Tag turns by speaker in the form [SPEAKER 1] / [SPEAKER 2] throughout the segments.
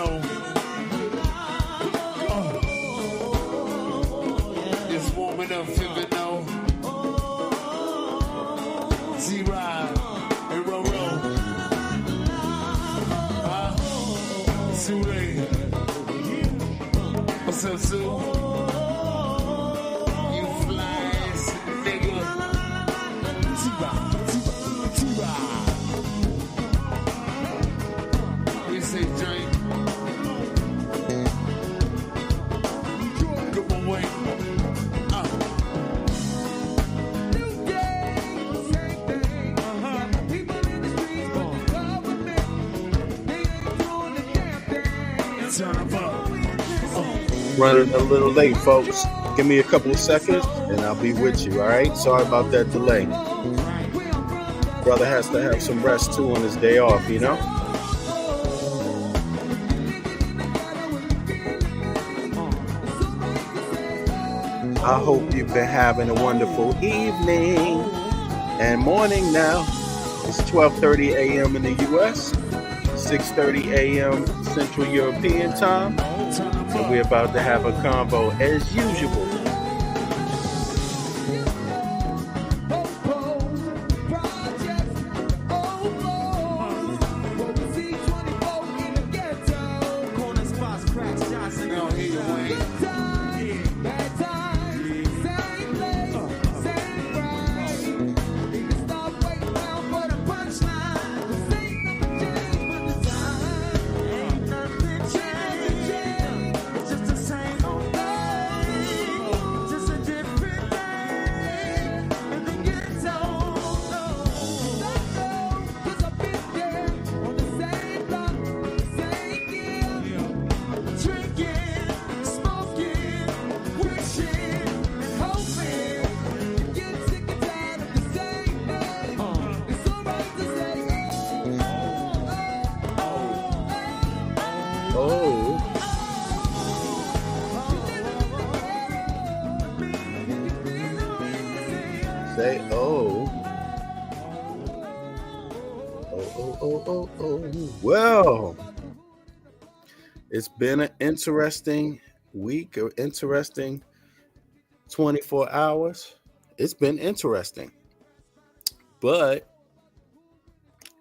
[SPEAKER 1] It's warming up, feeling no. Z-Ride and Roro. Sue. What's up, Sue? You fly ass nigga. T-Ride. We say drink. Good one way. New day, same thing. People in the streets, but the government, they ain't doing the damn thing. Turn up.
[SPEAKER 2] Running a little late, folks. Give me a couple of seconds and I'll be with you, all right? Sorry about that delay. Brother has to have some rest too on his day off, you know? I hope you've been having a wonderful evening and morning now. It's 12:30 a.m. in the U.S., 6:30 a.m. Central European time. And we're about to have a convo as usual. Well, it's been an interesting week, or interesting 24 hours. It's been interesting, but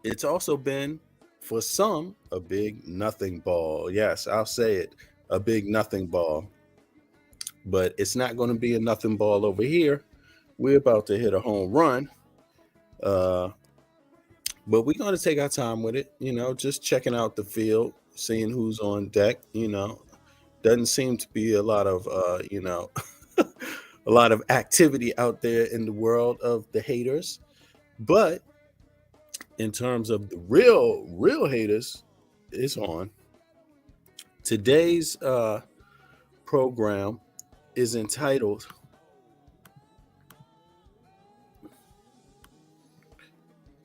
[SPEAKER 2] it's also been, for some, a big nothing ball. Yes, I'll say it, a big nothing ball. But it's not going to be a nothing ball over here. We're about to hit a home run. But we're going to take our time with it, you know, just checking out the field, seeing who's on deck, you know. Doesn't seem to be a lot of, a lot of activity out there in the world of the haters. But in terms of the real haters, it's on. Today's program is entitled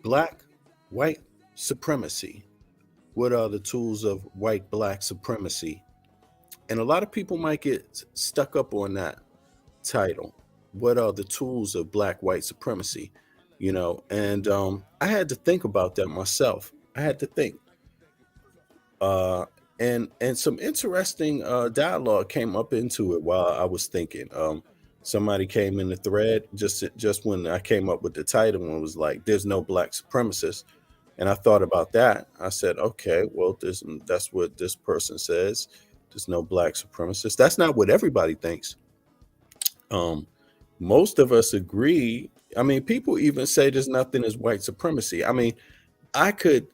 [SPEAKER 2] Black White Supremacy. What are the tools of white black supremacy? And a lot of people might get stuck up on that title. What are the tools of black white supremacy? You know, and I had to think about that myself. I had to think. And some interesting dialogue came up into it while I was thinking. Somebody came in the thread just when I came up with the title and was like, "There's no black supremacists." And I thought about that. I said, okay, well, that's what this person says. There's no black supremacists. That's not what everybody thinks. Most of us agree. I mean, people even say there's nothing as white supremacy. I mean, I could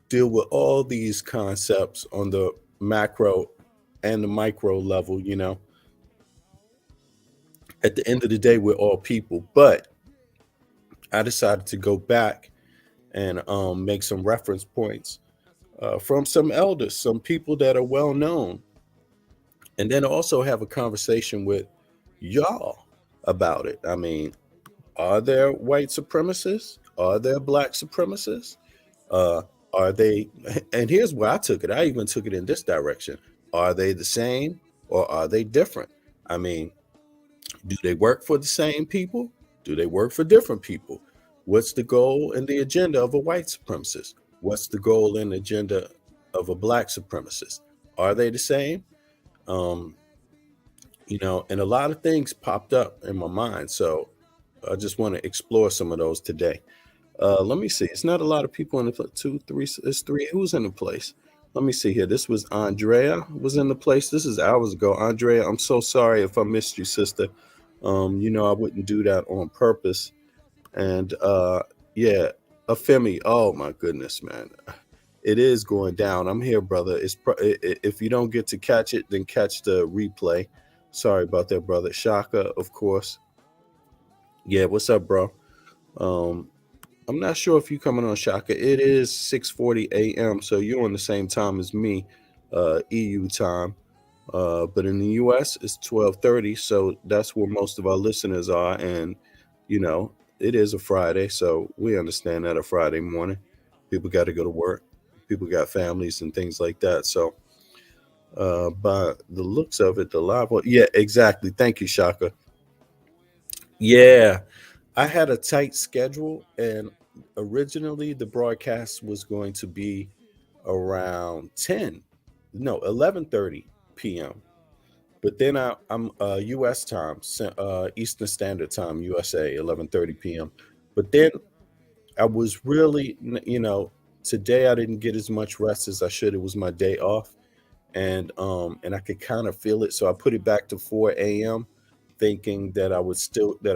[SPEAKER 2] deal with all these concepts on the macro and the micro level, you know. At the end of the day, we're all people. But I decided to go back and make some reference points from some elders, some people that are well known, and then also have a conversation with y'all about it. I mean, are there white supremacists? Are there black supremacists? Are they? And here's where I took it. I even took it in this direction. Are they the same or are they different? I mean, do they work for the same people? Do they work for different people? What's the goal and the agenda of a white supremacist? What's the goal and agenda of a black supremacist? Are they the same? Um, and a lot of things popped up in my mind. So I just want to explore some of those today. Let me see. It's not a lot of people in the two, three. It's three. Who's in the place? Let me see here. This was Andrea was in the place. This is hours ago. Andrea, I'm so sorry if I missed you, sister. I wouldn't do that on purpose. And yeah, Afemi. Oh my goodness, man. It is going down. I'm here, brother. If you don't get to catch it, then catch the replay. Sorry about that, brother. Shaka, of course. Yeah, what's up, bro? Um, I'm not sure if you're coming on, Shaka. It is 6:40 a.m., so you're on the same time as me, EU time. But in the U.S., it's 12:30, so that's where most of our listeners are. And it is a Friday, so we understand that a Friday morning, people got to go to work, people got families and things like that. So, by the looks of it, the live one, yeah, exactly. Thank you, Shaka. Yeah, I had a tight schedule, and originally the broadcast was going to be around 11:30 p.m. But then I'm U.S. time, Eastern Standard Time, USA, 11:30 p.m. But then I was really, today I didn't get as much rest as I should. It was my day off, and I could kind of feel it, so I put it back to 4 a.m., thinking that I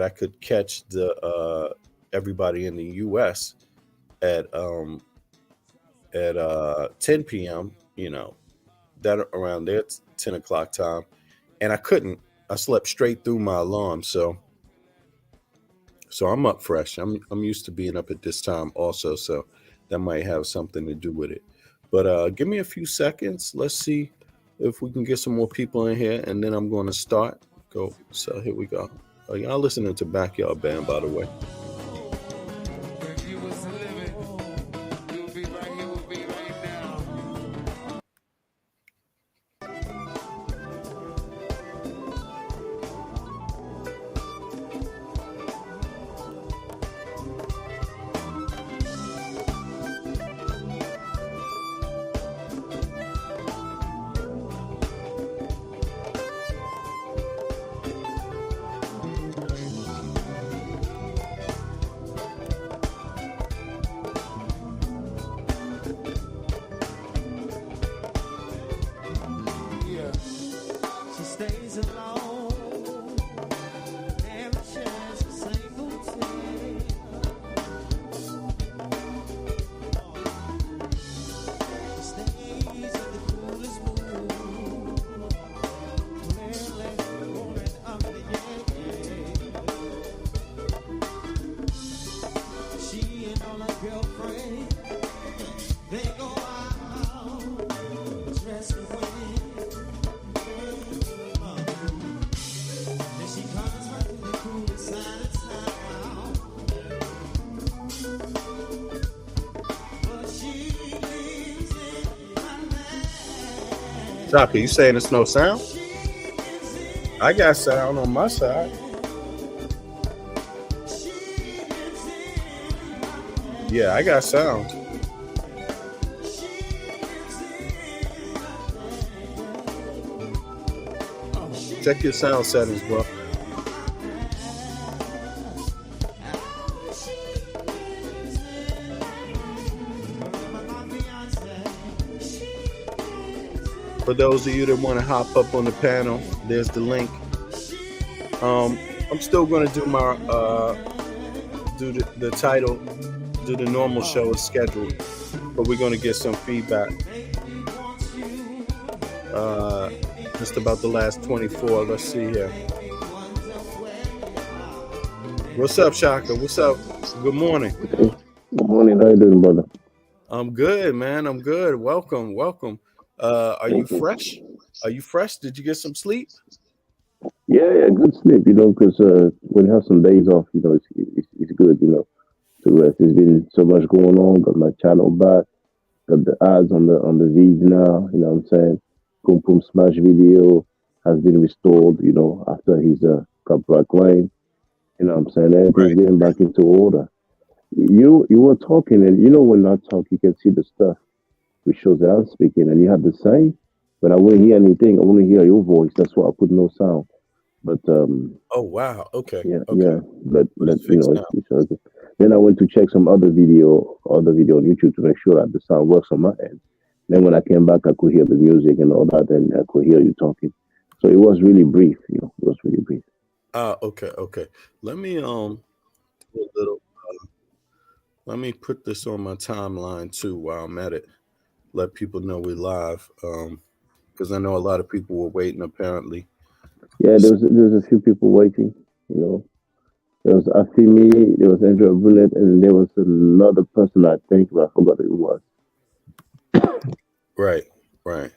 [SPEAKER 2] could catch the everybody in the U.S. at 10 p.m. That around there, 10 o'clock time, and I couldn't. I slept straight through my alarm, so I'm up fresh. I'm used to being up at this time also, so that might have something to do with it. But give me a few seconds. Let's see if we can get some more people in here, and then I'm going to start. Go. So here we go. Y'all listening to Backyard Band, by the way.
[SPEAKER 1] If you was living, you would be right here with me right now. Yeah. She stays alone, never shares a single tear. She stays in the coolest mood, clearly rolling up the She and all her girlfriends, they go out dressed to win. Then she comes back to the cool side of town, but she lives in my land.
[SPEAKER 2] Shaka, you saying it's no sound?
[SPEAKER 1] She lives in
[SPEAKER 2] I got sound on my side.
[SPEAKER 1] She lives in my land.
[SPEAKER 2] Yeah, I got sound.
[SPEAKER 1] She lives in my land.
[SPEAKER 2] Check your sound settings, bro. For those of you that want to hop up on the panel, there's the link. I'm still going to do my do the title, do the normal show as scheduled, but we're going to get some feedback. Just about the last 24. Let's see here. What's up, Shaka? What's up? Good morning.
[SPEAKER 3] Good morning. How you doing, brother?
[SPEAKER 2] I'm good, man. I'm good. Welcome, welcome. Are you
[SPEAKER 3] Thank you.
[SPEAKER 2] fresh? Are you fresh? Did you get some sleep?
[SPEAKER 3] Yeah, good sleep. Because when you have some days off, it's good. To rest. There's been so much going on. Got my channel back. Got the ads on the feeds now. You know what I'm saying? Pum Pum Smash video has been restored. After his copyright claim. You know what I'm saying? Everything's
[SPEAKER 2] Right.
[SPEAKER 3] getting back into order. You were talking, and when I talk, you can see the stuff which shows that I'm speaking, and you have the same. But I wouldn't hear anything. I wouldn't hear your voice. That's why I put no sound. But
[SPEAKER 2] Oh wow. Okay.
[SPEAKER 3] yeah,
[SPEAKER 2] Okay.
[SPEAKER 3] yeah. But
[SPEAKER 2] But it's
[SPEAKER 3] you
[SPEAKER 2] fixed
[SPEAKER 3] know,
[SPEAKER 2] now.
[SPEAKER 3] it's okay. Then I went to check some other video on YouTube to make sure that the sound works on my end. Then when I came back, I could hear the music and all that, and I could hear you talking. So it was really brief. You know, it was really brief.
[SPEAKER 2] Okay. Okay. Let me do a little. Let me put this on my timeline too while I'm at it. Let people know we live. Because I know a lot of people were waiting apparently.
[SPEAKER 3] Yeah, there was a few people waiting. You know, there was Afimi, there was Andrew Bullet, and there was another person I think, but I forgot who it was.
[SPEAKER 2] Right. Right.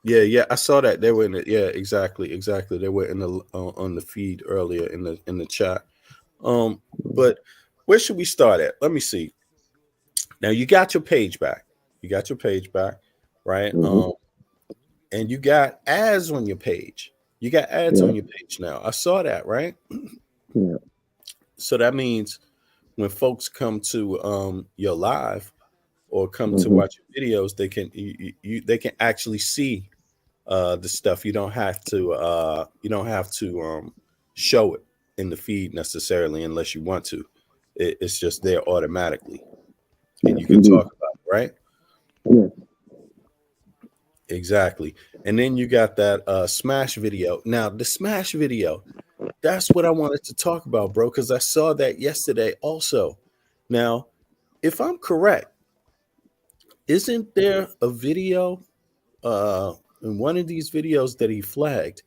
[SPEAKER 2] Yeah, yeah, I saw that they were in it. Yeah, exactly, exactly. They were in the on the feed earlier in the chat. But where should we start at? Let me see. Now you got your page back. You got your page back, right?
[SPEAKER 3] Hmm.
[SPEAKER 2] And you got ads on your page. You got ads
[SPEAKER 3] Yeah,
[SPEAKER 2] on your page now. I saw that, right?
[SPEAKER 3] yeah.
[SPEAKER 2] So that means when folks come to your live or come to
[SPEAKER 3] Hmm.
[SPEAKER 2] watch your videos, they can they can actually see the stuff. You don't have to show it in the feed necessarily unless you want to. It's just there automatically, and
[SPEAKER 3] Yes,
[SPEAKER 2] you can
[SPEAKER 3] indeed.
[SPEAKER 2] talk about it, right?
[SPEAKER 3] Yes.
[SPEAKER 2] Exactly. And then you got that Smash video. Now the Smash video, that's what I wanted to talk about, bro, because I saw that yesterday also. Now, if I'm correct, isn't there a video in one of these videos that he flagged?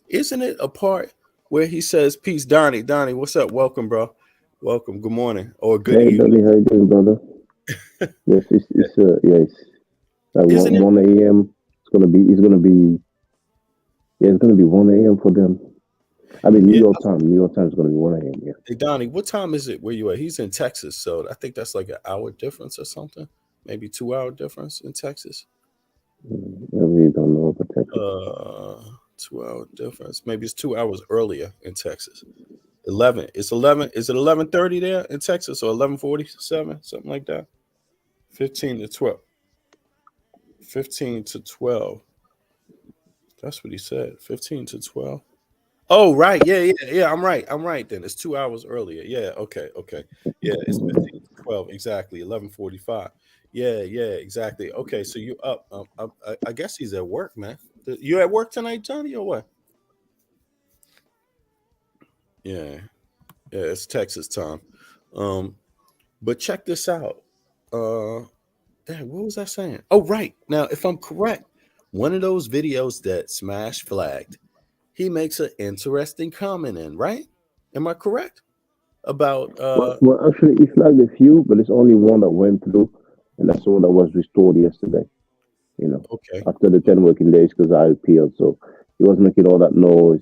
[SPEAKER 2] Isn't it a part where he says, "Peace, Donnie, Donnie, what's up? Welcome, bro. Welcome. Good morning or good
[SPEAKER 3] Hey,
[SPEAKER 2] evening."
[SPEAKER 3] Dolly, how you doing, brother? Yes, it's yeah, it's like
[SPEAKER 2] Isn't it?
[SPEAKER 3] 1 a.m. It's gonna be 1 a.m. for them. I mean, New
[SPEAKER 2] Yeah.
[SPEAKER 3] York time. New York time is gonna be 1 a.m. Yeah.
[SPEAKER 2] Hey, Donnie, what time is it where you at? He's in Texas, so I think that's like an hour difference or something. Maybe 2 hour difference in Texas.
[SPEAKER 3] I really don't know about Texas.
[SPEAKER 2] Uh, 2 hour difference. Maybe it's 2 hours earlier in Texas. 11. It's 11. Is it 11:30 there in Texas or 11:47, something like that? 15 to 12. 15 to 12. That's what he said. 15 to 12. Oh, right. Yeah, yeah, yeah. I'm right. I'm right then. It's 2 hours earlier. Yeah. Okay. Okay. Yeah. It's 15 to 12. Exactly. 11:45. Yeah. Yeah. Exactly. Okay. So you up. I guess he's at work, man. You at work tonight, Johnny, or what? Yeah. Yeah. It's Texas time. Um, but check this out. Uh, Dang, what was I saying? Oh, right. Now, if I'm correct, one of those videos that Smash flagged, he makes an interesting comment in, right? Am I correct? About
[SPEAKER 3] Well, actually, he flagged a few, but it's only one that went through, and that's the one that was restored yesterday. You know,
[SPEAKER 2] okay.
[SPEAKER 3] after the 10 working days, because I appealed, so he was making all that noise.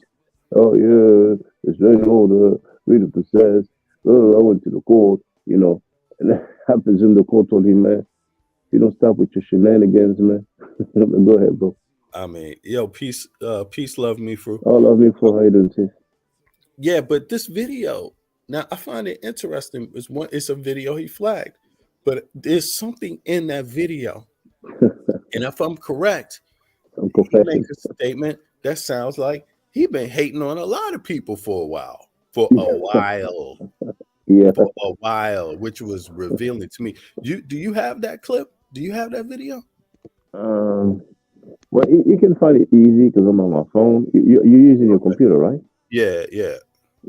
[SPEAKER 3] Oh yeah, it's very older. Read the process. Oh, I went to the court. You know, and I presume the court told him, man, you don't stop with your shenanigans, man. Go ahead, bro.
[SPEAKER 2] I mean, yo, peace, love me for
[SPEAKER 3] All of me for how you doing, sis.
[SPEAKER 2] yeah, but this video, now I find it interesting. It's a video he flagged, but there's something in that video. And if I'm correct,
[SPEAKER 3] I'm
[SPEAKER 2] he makes
[SPEAKER 3] confessing.
[SPEAKER 2] a statement that sounds like he been hating on a lot of people for a while. For a while.
[SPEAKER 3] Yeah.
[SPEAKER 2] For a while, which was revealing to me. Do you have that clip? Do you have that video?
[SPEAKER 3] Um. Well, you can find it easy because I'm on my phone. You're using your
[SPEAKER 2] Okay.
[SPEAKER 3] computer, right?
[SPEAKER 2] Yeah, yeah.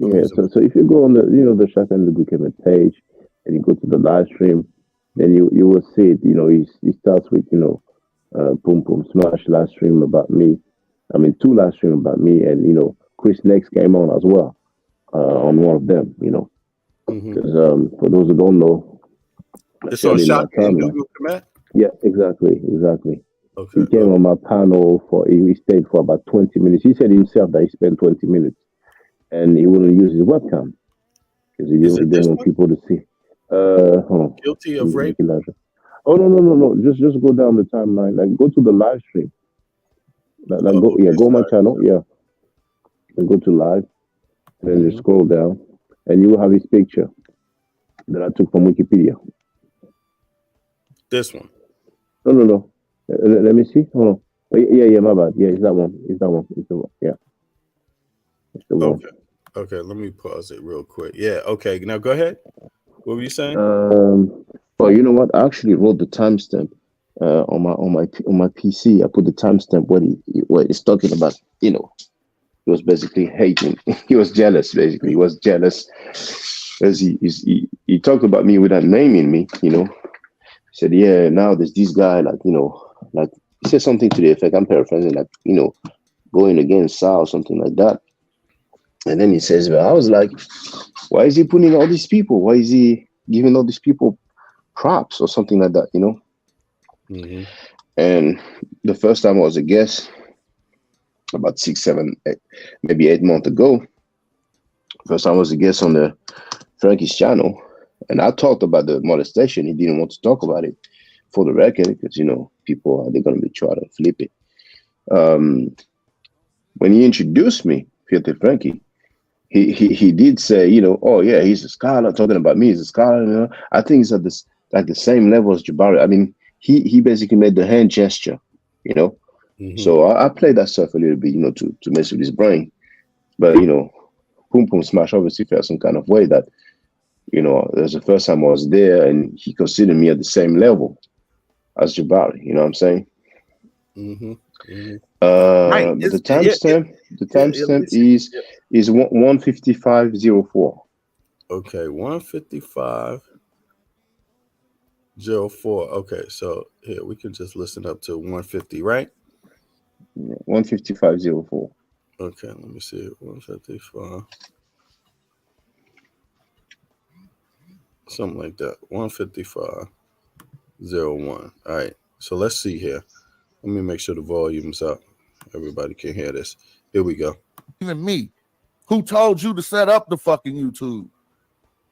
[SPEAKER 2] I'm
[SPEAKER 3] Yeah.
[SPEAKER 2] using
[SPEAKER 3] So if you go on the Shaka Ndugu Kemet page and you go to the live stream, then you will see it. You know, he starts with Boom Boom Smash live stream about me. I mean, two live stream about me, and Chris Next came on as well on one of them.
[SPEAKER 2] hmm
[SPEAKER 3] Because for those who don't know, I
[SPEAKER 2] It's on
[SPEAKER 3] shared in my
[SPEAKER 2] Shaka
[SPEAKER 3] timeline.
[SPEAKER 2] Ndugu Kemet.
[SPEAKER 3] Yeah, exactly, exactly. He
[SPEAKER 2] Okay,
[SPEAKER 3] came
[SPEAKER 2] okay.
[SPEAKER 3] on my panel he stayed for about 20 minutes. He said himself that he spent 20 minutes and he wouldn't use his webcam because
[SPEAKER 2] Is
[SPEAKER 3] he
[SPEAKER 2] it
[SPEAKER 3] didn't
[SPEAKER 2] this
[SPEAKER 3] want
[SPEAKER 2] one?
[SPEAKER 3] people to see. Hold on.
[SPEAKER 2] Guilty
[SPEAKER 3] Let
[SPEAKER 2] of
[SPEAKER 3] me
[SPEAKER 2] rape?
[SPEAKER 3] make it larger. Oh no, no, no, no. Just go down the timeline. Like go to the live stream. Like
[SPEAKER 2] Oh, okay.
[SPEAKER 3] go on my
[SPEAKER 2] Sorry.
[SPEAKER 3] channel. Yeah. And go to live and then just
[SPEAKER 2] hmm
[SPEAKER 3] scroll down and you will have his picture that I took from Wikipedia.
[SPEAKER 2] This one.
[SPEAKER 3] No, no, no. Let me see. Hold on. Oh, yeah, my bad. Yeah, it's that one. It's that one. It's the one. Yeah, it's the one.
[SPEAKER 2] Okay. Let me pause it real quick. Yeah. Okay. Now go ahead. What were you saying?
[SPEAKER 3] Well, you know what? I actually wrote the timestamp on my PC. I put the timestamp where it's talking about. You know, he was basically hating. He was jealous. Basically, he was jealous as he talked about me without naming me. You know, he said, "Yeah, now there's this guy like like he said something to the effect. I'm paraphrasing, like going against Sal or something like that." And then he says, "Well, I was like, why is he putting all these people? Why is he giving all these people props or something like that?"
[SPEAKER 2] Mm-hmm.
[SPEAKER 3] And the first time I was a guest, about 6, 7, 8, maybe 8 months ago, first time I was a guest on the Frankie's channel, and I talked about the molestation. He didn't want to talk about it for the record because people they're gonna be trying to flip it. When he introduced me, Filthy Frankie, he did say, oh yeah, he's a scholar. Talking about me, he's a scholar. I think he's at this like the same level as Jabari. I mean, he basically made the hand gesture,
[SPEAKER 2] Mm-hmm.
[SPEAKER 3] So I played that stuff a little bit, to mess with his brain. But Boom Boom Smash obviously felt some kind of way that, it was the first time I was there, and he considered me at the same level as Jabari. You know what I'm saying?
[SPEAKER 2] Mm-hmm. Mm-hmm.
[SPEAKER 3] But the timestamp, is 155.04.
[SPEAKER 2] Okay, 155.04. Okay, so here we can just listen up to 150, right?
[SPEAKER 3] 155.04.
[SPEAKER 2] Okay, let me see. 155. Something like that. 155.01. All right. So let's see here. Let me make sure the volume's up. Everybody can hear this. Here we go.
[SPEAKER 1] Even me, who told you to set up the fucking YouTube?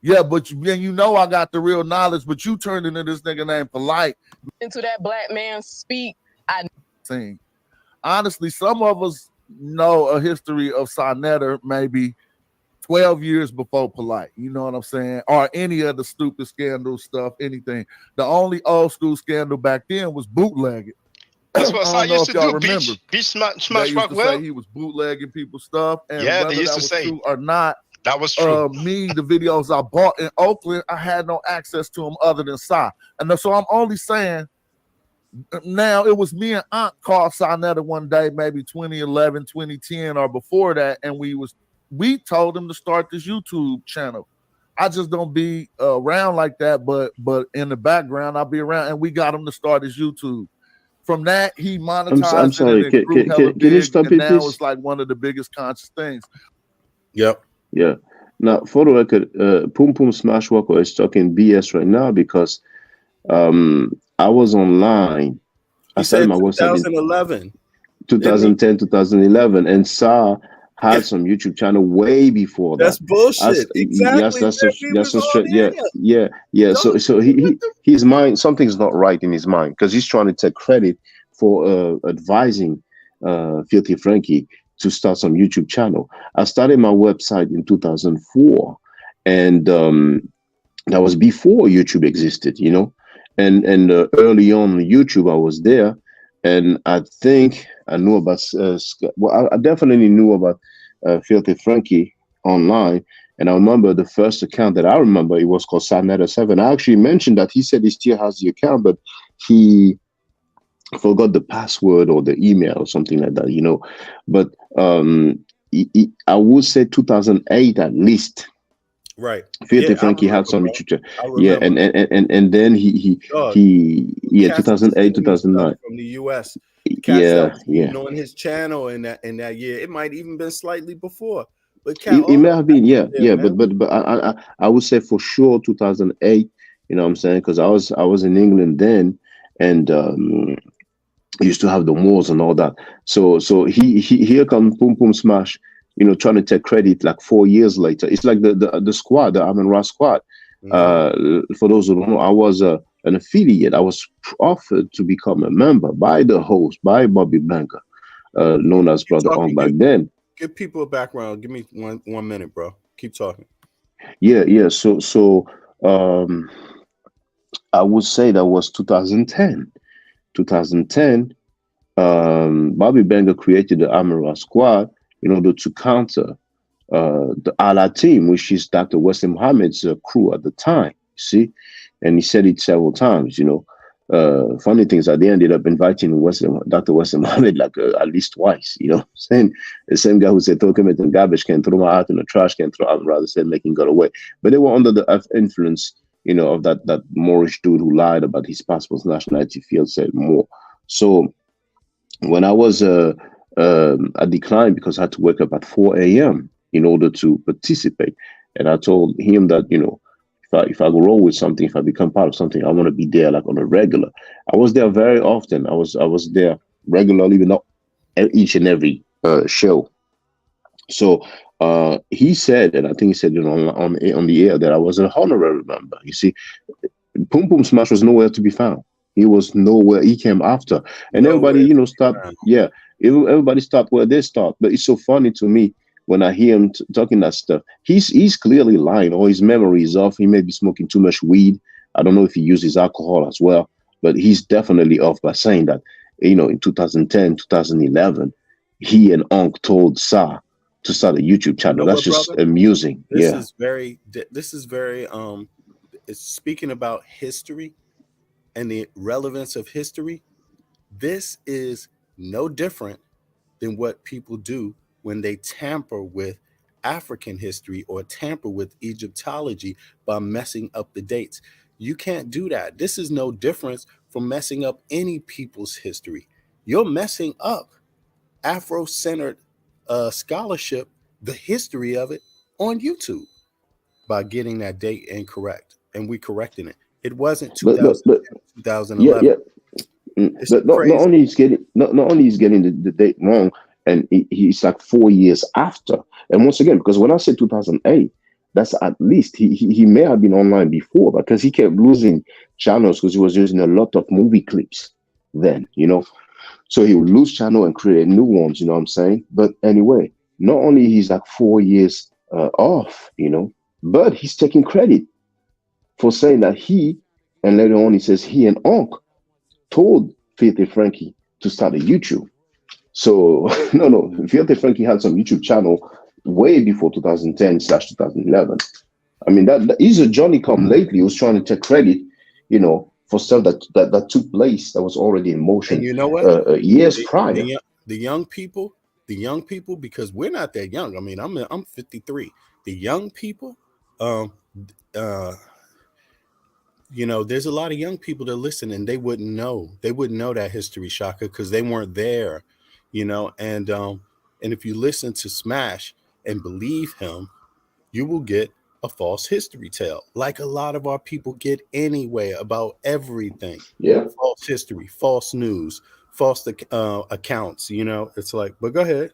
[SPEAKER 1] Yeah, but I got the real knowledge, but you turned into this nigga named Polite.
[SPEAKER 4] Into that black man speak.
[SPEAKER 1] Honestly, some of us know a history of Sonetta maybe 12 years before Polite. You know what I'm saying? Or any of the stupid scandal stuff, anything. The only old school scandal back then was bootlegging.
[SPEAKER 5] That's what I used to do.
[SPEAKER 1] Remember.
[SPEAKER 5] Beach Smash
[SPEAKER 1] They used to
[SPEAKER 5] Rockwell.
[SPEAKER 1] say he was bootlegging people's stuff, and
[SPEAKER 5] Yeah,
[SPEAKER 1] whether
[SPEAKER 5] they used
[SPEAKER 1] that
[SPEAKER 5] to
[SPEAKER 1] was
[SPEAKER 5] say
[SPEAKER 1] true or not,
[SPEAKER 5] that was true.
[SPEAKER 1] the videos I bought in Oakland, I had no access to them other than Sa. And so I'm only saying now it was me and Aunt called Sonetta one day, maybe 2011, 2010, or before that, and we told him to start this YouTube channel. I just don't be around like that, but in the background I'll be around, and we got him to start his YouTube. From that, he monetized
[SPEAKER 3] I'm sorry.
[SPEAKER 1] it and it grew hella
[SPEAKER 3] Can you
[SPEAKER 1] big,
[SPEAKER 3] stop
[SPEAKER 1] and
[SPEAKER 3] it,
[SPEAKER 1] now
[SPEAKER 3] please?
[SPEAKER 1] it's like one of the biggest conscious things.
[SPEAKER 2] Yep.
[SPEAKER 3] Yeah. Now, for the record, Boom Boom Smash Rockwell is talking BS right now because I was online.
[SPEAKER 2] He said 2011.
[SPEAKER 3] 2010, 2011, and Sa had some YouTube channel way before that.
[SPEAKER 2] That's bullshit. Exactly.
[SPEAKER 3] That's straight. Yeah. So his mind, something's not right in his mind because he's trying to take credit for advising Filthy Frankie to start some YouTube channel. I started my website in 2004, and that was before YouTube existed, and early on YouTube I was there, and I think I knew about I definitely knew about Filthy Frankie online. And I remember the first account that I remember, it was called Sonetta7. I actually mentioned that. He said he still has the account, but he forgot the password or the email or something like that, But I would say 2008 at least.
[SPEAKER 2] Right.
[SPEAKER 3] Filthy Frankie had some YouTube.
[SPEAKER 2] Yeah,
[SPEAKER 3] and then he 2008, 2009
[SPEAKER 2] from the US.
[SPEAKER 3] Yeah.
[SPEAKER 2] On his channel in that year. It might even been slightly before. But
[SPEAKER 3] it may have been, but I would say for sure 2008. You know what I'm saying? Because I was in England then, and used to have the malls and all that. So here comes Boom Boom Smash, trying to take credit like 4 years later. It's like the squad, the Amin Ra squad. Mm-hmm. For those who don't know, I was an affiliate. I was offered to become a member by the host, by Bobby Blanca, known as Brother On back then.
[SPEAKER 2] Give people a background. Give me one minute, bro. Keep talking.
[SPEAKER 3] Yeah. So I would say that was 2010. 2010, Bobby Banger created the Amara Squad in order to counter the Allah team, which is Dr. Wesley Muhammad's crew at the time. See, and he said it several times. Funny things that they ended up inviting Dr. Wesley Muhammad like at least twice. The same guy who said throw Kemet in garbage can, throw my out in the trash can, throw out rather said making God away. But they were under the influence, of that Moorish dude who lied about his passport's nationality. Field said more. So when I was I declined because I had to wake up at 4 a.m. in order to participate. And I told him that, if I go roll with something, if I become part of something, I want to be there like on a regular. I was there very often. I was there regularly, but not each and every show. So he said, and I think he said on the air, that I was an honorary member. You see, Pum Pum Smash was nowhere to be found. He was nowhere. He came after, and everybody, start. Yeah, everybody start where they start. But it's so funny to me when I hear him talking that stuff. He's clearly lying, or his memory is off. He may be smoking too much weed. I don't know if he uses alcohol as well, but he's definitely off by saying that. In 2010, 2011, he and Unc told Sa to start a YouTube channel. That's just brother? Amusing.
[SPEAKER 2] This is very. It's speaking about history and the relevance of history. This is no different than what people do when they tamper with African history or tamper with Egyptology by messing up the dates. You can't do that. This is no difference from messing up any people's history. You're messing up Afro-centered scholarship, the history of it, on YouTube by getting that date incorrect, and we correcting it. It wasn't 2011.
[SPEAKER 3] Yeah. But not only he's getting the date wrong, and he's like 4 years after. And once again, because when I said 2008, that's at least he may have been online before, because he kept losing channels because he was using a lot of movie clips then, So he would lose channel and create new ones, you know what I'm saying? But anyway, not only he's like 4 years off, but he's taking credit for saying that and later on he says he and Unc told Filthy Frankie to start a YouTube. So no, Filthy Frankie had some YouTube channel way before 2010/2011. I mean, that he's a Johnny come lately who's trying to take credit, for stuff that took place that was already in motion.
[SPEAKER 2] And you know what?
[SPEAKER 3] Years prior.
[SPEAKER 2] The young people, because we're not that young. I mean, I'm 53. The young people, there's a lot of young people that listen, and they wouldn't know that history, Shaka, because they weren't there, and if you listen to Smash and believe him, you will get a false history tale, like a lot of our people get anyway about everything.
[SPEAKER 3] Yeah.
[SPEAKER 2] False history, false news, false accounts, it's like, but go ahead.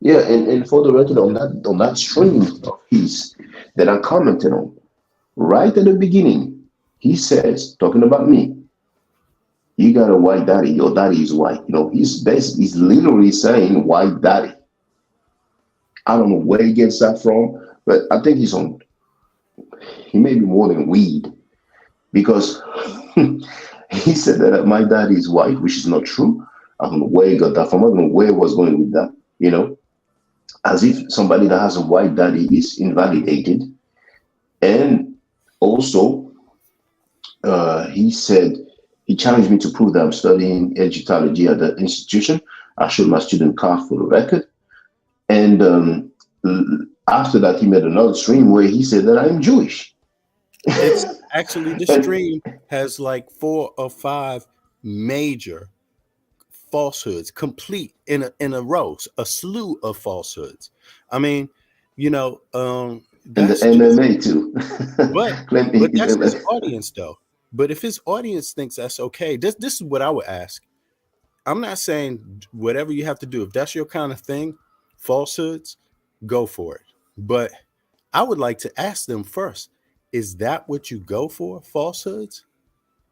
[SPEAKER 3] Yeah, and for the record, on that stream of his that I commented on, right at the beginning, he says, talking about me, you got a white daddy, your daddy is white. He's literally saying white daddy. I don't know where he gets that from, but I think he may be more than weed, because he said that my daddy is white, which is not true. I don't know where he got that from. I don't know where he was going with that, as if somebody that has a white daddy is invalidated. And also, he said, he challenged me to prove that I'm studying Egyptology at the institution. I showed my student card for the record. And after that, he made another stream where he said that I'm Jewish.
[SPEAKER 2] It's actually, the stream has like 4 or 5 major falsehoods, complete in a row, a slew of falsehoods. I mean,
[SPEAKER 3] that's and the MMA too.
[SPEAKER 2] but that's his audience, though. But if his audience thinks that's okay, this is what I would ask. I'm not saying whatever you have to do. If that's your kind of thing, falsehoods, go for it. But I would like to ask them first, is that what you go for, falsehoods?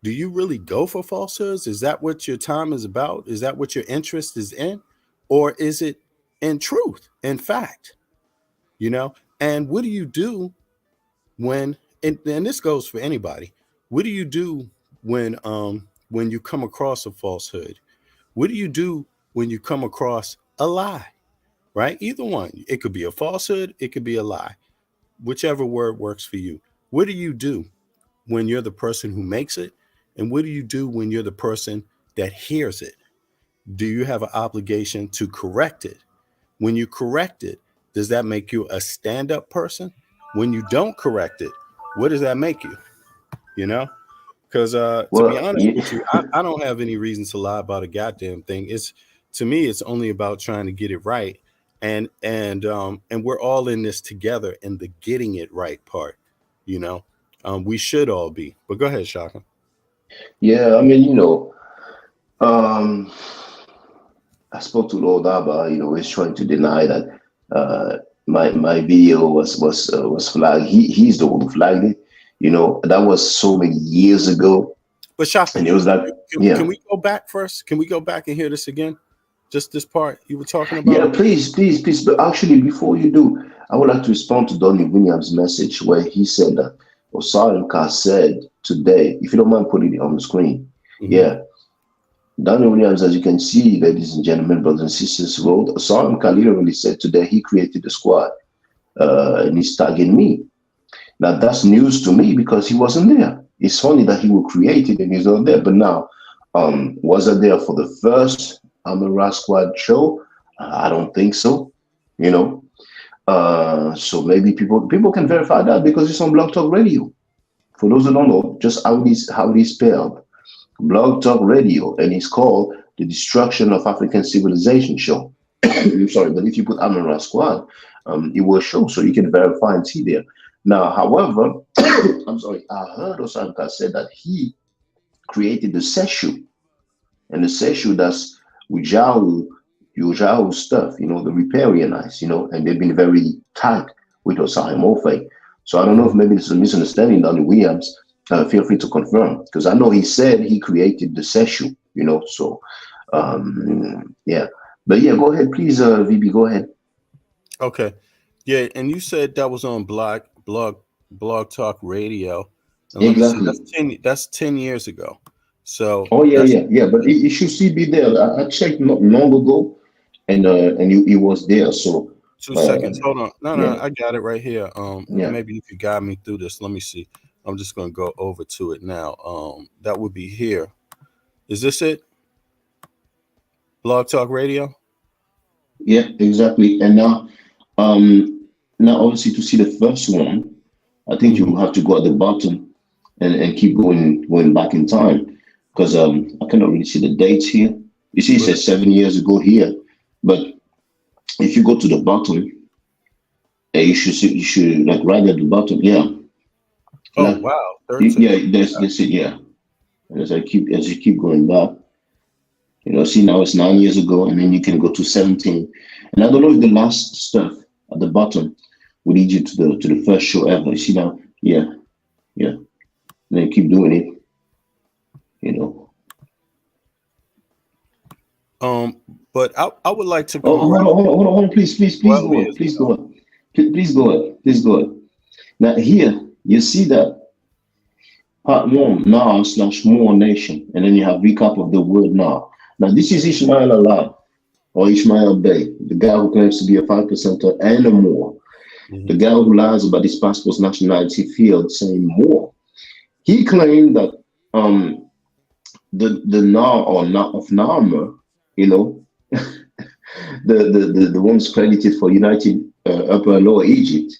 [SPEAKER 2] Do you really go for falsehoods? Is that what your time is about? Is that what your interest is in? Or is it in truth, in fact? And what do you do when, and this goes for anybody, what do you do when when you come across a falsehood? What do you do when you come across a lie? Right? Either one. It could be a falsehood. It could be a lie. Whichever word works for you. What do you do when you're the person who makes it? And what do you do when you're the person that hears it? Do you have an obligation to correct it? When you correct it, does that make you a stand-up person? When you don't correct it, what does that make you? You know? Because to be honest with you, I don't have any reason to lie about a goddamn thing. It's, to me, it's only about trying to get it right. And we're all in this together in the getting it right part, you know. We should all be. But go ahead, Shaka.
[SPEAKER 3] Yeah, I mean, I spoke to Lord Abba. He's trying to deny that my video was flagged. He's the one who flagged it. That was so many years ago.
[SPEAKER 2] But Shaka,
[SPEAKER 3] and it was like,
[SPEAKER 2] can we go back first? Can we go back and hear this again? Just this part you were talking about?
[SPEAKER 3] Yeah, please. But actually, before you do, I would like to respond to Donnie Williams' message where he said that Osarimka said today, if you don't mind putting it on the screen. Mm-hmm. Yeah. Donnie Williams, as you can see, ladies and gentlemen, brothers and sisters, wrote, Osarimka literally said today he created the squad and he's tagging me. Now, that's news to me because he wasn't there. It's funny that he will create it and he's not there. But now, was I there for the first Amara Squad show? I don't think so. So maybe people can verify that because it's on Blog Talk Radio. For those who don't know, just how it is spelled, Blog Talk Radio, and it's called the Destruction of African Civilization Show. I'm sorry, but if you put Amara Squad, it will show, so you can verify and see there. Now, however, I'm sorry, I heard Osarimka said that he created the Seshu, and the Seshu that's Ujau stuff, the Riparianites, and they've been very tight with Osai Mofe. So I don't know if maybe it's a misunderstanding, Donnie Williams. Feel free to confirm, because I know he said he created the Seshu, so yeah. But yeah, go ahead, please, VB, go ahead.
[SPEAKER 2] Okay. Yeah, and you said that was on Blog Talk Radio. And
[SPEAKER 3] exactly.
[SPEAKER 2] That's 10 years ago. So
[SPEAKER 3] yeah. But it should still be there. I checked not long ago, and it was there. So
[SPEAKER 2] 2 seconds. Hold on. No, I got it right here. Maybe you could guide me through this. Let me see. I'm just gonna go over to it now. That would be here. Is this it? Blog Talk Radio?
[SPEAKER 3] Yeah, exactly. And now obviously to see the first one, I think you will have to go at the bottom and keep going back in time, because I cannot really see the dates here. You see, it says 7 years ago here, but if you go to the bottom, you should like right at the bottom, yeah.
[SPEAKER 2] Oh wow! 13.
[SPEAKER 3] Yeah, that's it. Yeah, and as you keep going back, see now it's 9 years ago, and then you can go to 17. And I don't know if the last stuff at the bottom will lead you to the first show ever. You see now, yeah. And then you keep doing it,
[SPEAKER 2] But I would like to.
[SPEAKER 3] Hold on, please go on. Now here you see that part 1, Now/More Nation, and then you have recap of the word now. Now this is Ishmael Allah or Ishmael Bey, the guy who claims to be a 5%er and a more. Mm-hmm. The guy who lies about his passport's nationality field, saying more. He claimed that the Na or Na of Narmer, the ones credited for United Upper and Lower Egypt,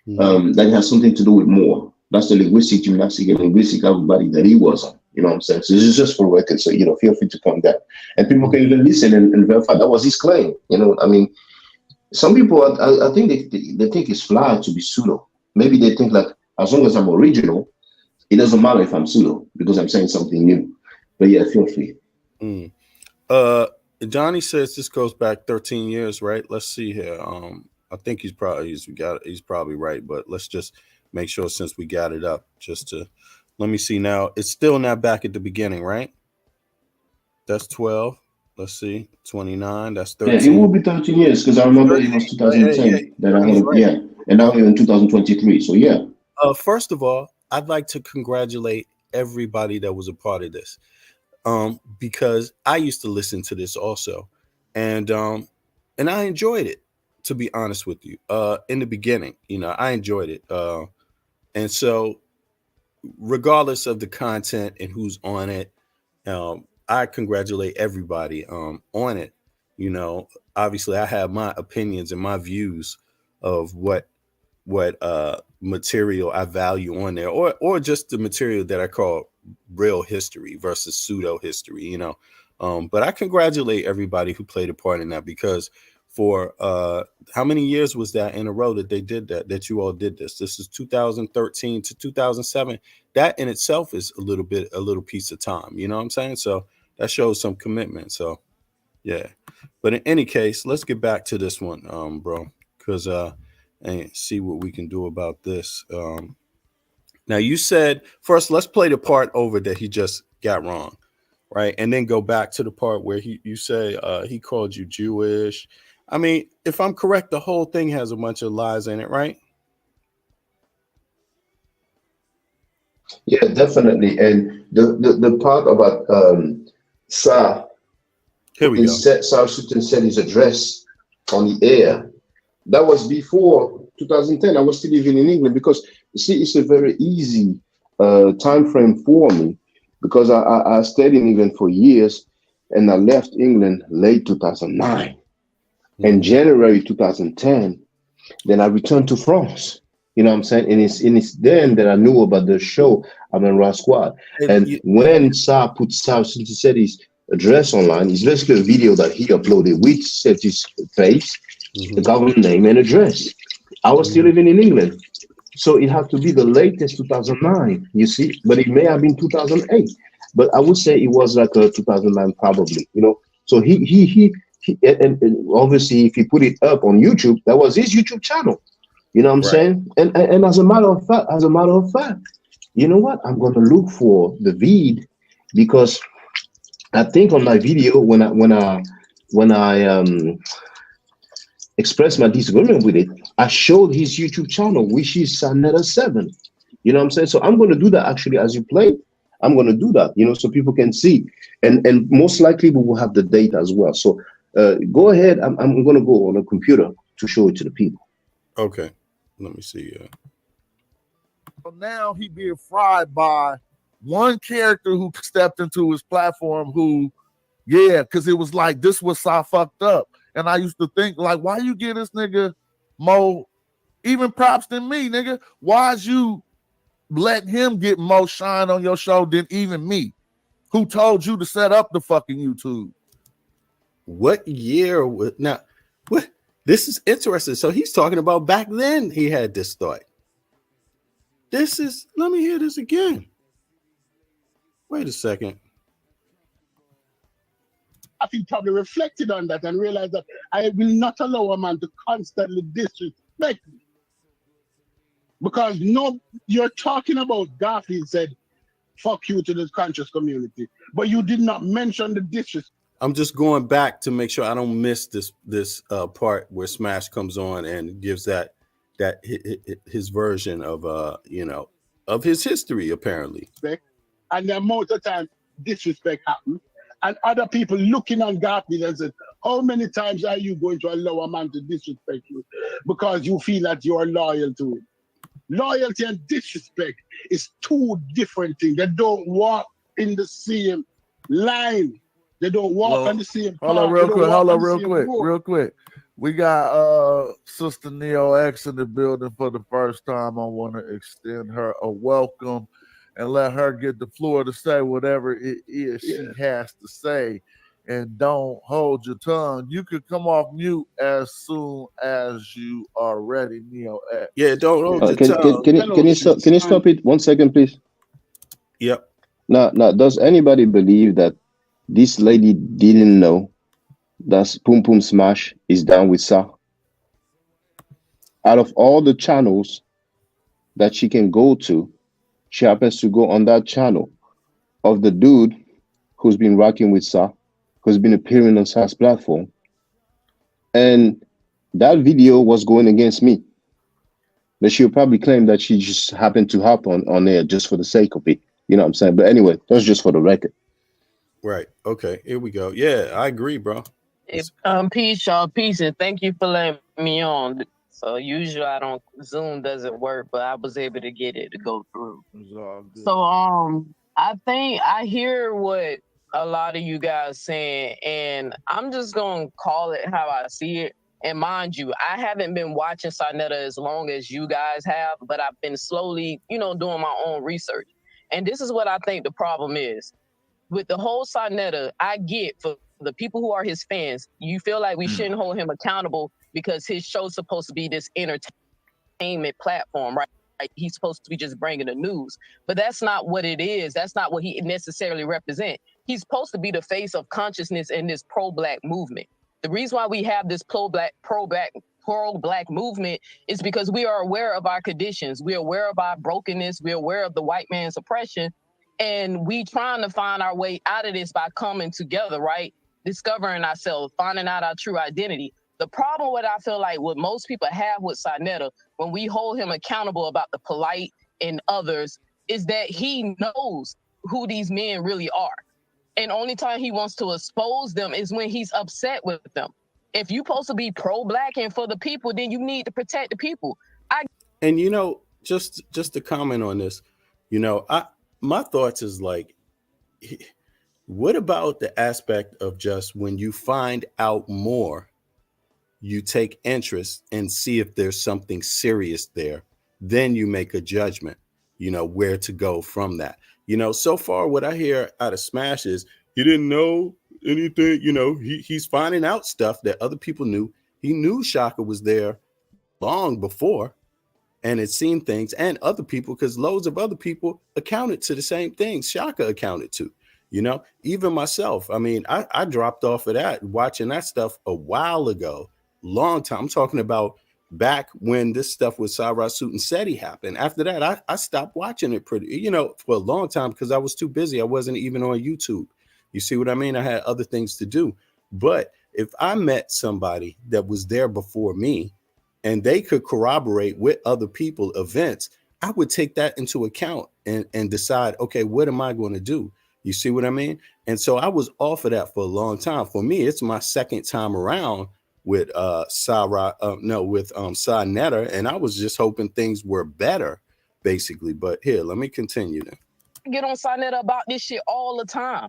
[SPEAKER 3] mm-hmm. That has something to do with more. That's the linguistic gymnastic and linguistic everybody that he was on. You know what I'm saying? So this is just for record. So, feel free to come down. And people can even listen and verify that was his claim. I mean, some people, I think they think it's fly to be pseudo. Maybe they think like, as long as I'm original, it doesn't matter if I'm pseudo because I'm saying something new. But yeah, feel free.
[SPEAKER 2] Johnny says this goes back 13 years, right? Let's see here. I think he's probably right, but let's just make sure since we got it up let me see now. It's still not back at the beginning, right? That's 12. Let's see. 29. That's 13.
[SPEAKER 3] Yeah, it will be 13 years because I remember it was 2010 that I had, right. And now we're in 2023. So yeah.
[SPEAKER 2] First of all, I'd like to congratulate everybody that was a part of this. because I used to listen to this also, and I enjoyed it, to be honest with you. In the beginning, I enjoyed it, and so regardless of the content and who's on it, I congratulate everybody on it. Obviously, I have my opinions and my views of what material I value on there, or just the material that I call real history versus pseudo history. But I congratulate everybody who played a part in that, because for how many years was that in a row that they did that you all did this? This is 2013 to 2007. That in itself is a little piece of time. You know what I'm saying? So that shows some commitment. So yeah. But in any case, let's get back to this one, bro, because and see what we can do about this. Now you said first, let's play the part over that he just got wrong, right? And then go back to the part where you say he called you Jewish. I mean, if I'm correct, the whole thing has a bunch of lies in it, right?
[SPEAKER 6] Yeah, definitely. And the part about Sa,
[SPEAKER 2] Here we go.
[SPEAKER 6] South Sudan said his address on the air. That was before 2010. I was still living in England, because you see, it's a very easy time frame for me, because I stayed in England for years, and I left England late 2009. In January 2010, then I returned to France. You know what I'm saying? And it's then that I knew about the show Amen Ra Squad. And when Sa put South City's address online, it's basically a video that he uploaded with Seti's face, the government name and address. I was still living in England, so it had to be the latest 2009. You see, but it may have been 2008. But I would say it was like a 2009 probably. So he and obviously if he put it up on YouTube, that was his YouTube channel. You know what I'm saying? And as a matter of fact, you know what? I'm gonna look for the vid, because I think on my video when I expressed my disagreement with it, I showed his YouTube channel, which is Sanetta 7. You know what I'm saying? So I'm gonna do that actually as you play. I'm gonna do that, so people can see, and most likely we will have the data as well. So go ahead. I'm gonna go on a computer to show it to the people.
[SPEAKER 2] Okay, let me see.
[SPEAKER 1] So now he being fried by one character who stepped into his platform because it was like, this was so fucked up. And I used to think, like, why you give this nigga more even props than me, nigga? Why'd you let him get more shine on your show than even me? Who told you to set up the fucking YouTube?
[SPEAKER 2] What year was now? What? This is interesting. So he's talking about back then he had this thought. Let me hear this again. Wait a second.
[SPEAKER 7] I think probably reflected on that and realized that I will not allow a man to constantly disrespect me. Because you're talking about Garfield said, fuck you to the conscious community, but you did not mention the disrespect.
[SPEAKER 2] I'm just going back to make sure I don't miss this part where Smash comes on and gives that his version of of his history apparently.
[SPEAKER 7] And the amount of time disrespect happened, and other people looking on Garfield and said, how many times are you going to allow a man to disrespect you because you feel that you are loyal to him? Loyalty and disrespect is two different things. They don't walk in the same line. They don't walk on the same path.
[SPEAKER 1] Hold on real quick. We got Sister Neo X in the building for the first time. I want to extend her a welcome and let her get the floor to say whatever it is she has to say. And don't hold your tongue. You could come off mute as soon as you are ready, Neo X.
[SPEAKER 2] Yeah, don't hold your tongue.
[SPEAKER 3] Can you stop it 1 second, please?
[SPEAKER 2] Yep.
[SPEAKER 3] Now, does anybody believe that this lady didn't know that Pum Pum Smash is down with Sa? Out of all the channels that she can go to, she happens to go on that channel of the dude who's been rocking with Sa, who's been appearing on Sa's platform. And that video was going against me. But she'll probably claim that she just happened to hop on there just for the sake of it. You know what I'm saying? But anyway, that's just for the record.
[SPEAKER 2] Right. Okay. Here we go. Yeah, I agree, bro.
[SPEAKER 4] Peace, y'all. Peace, and thank you for letting me on. So usually Zoom doesn't work, but I was able to get it to go through. So I think I hear what a lot of you guys saying, and I'm just gonna call it how I see it. And mind you, I haven't been watching Sarnetta as long as you guys have, but I've been slowly, doing my own research. And this is what I think the problem is. With the whole Sarnetta, I get for the people who are his fans, you feel like we shouldn't hold him accountable because his show's supposed to be this entertainment platform, right? He's supposed to be just bringing the news, but that's not what it is. That's not what he necessarily represents. He's supposed to be the face of consciousness in this pro-black movement. The reason why we have this pro-black movement is because we are aware of our conditions. We're aware of our brokenness. We're aware of the white man's oppression. And we trying to find our way out of this by coming together, right? Discovering ourselves, finding out our true identity. The problem with I feel like what most people have with Sarnetta, when we hold him accountable about the polite and others, is that he knows who these men really are. And only time he wants to expose them is when he's upset with them. If you're supposed to be pro-black and for the people, then you need to protect the people.
[SPEAKER 2] And just to comment on this, my thoughts is like, what about the aspect of just when you find out more, you take interest and see if there's something serious there, then you make a judgment, where to go from that. So far what I hear out of Smash is he didn't know anything, he's finding out stuff that other people knew. He knew Shaka was there long before and had seen things, and other people, because loads of other people accounted to the same things Shaka accounted to, even myself. I mean, I dropped off of that, watching that stuff a while ago, long time. I'm talking about back when this stuff with Sarah Suit and Seti happened. After that, I stopped watching it for a long time because I was too busy. I wasn't even on YouTube. You see what I mean? I had other things to do. But if I met somebody that was there before me and they could corroborate with other people events, I would take that into account and decide, okay, what am I going to do? You see what I mean? And so I was off of that for a long time. For me, it's my second time around with Sarnetta, and I was just hoping things were better, basically. But here, let me continue then.
[SPEAKER 4] Get on Sarnetta about this shit all the time.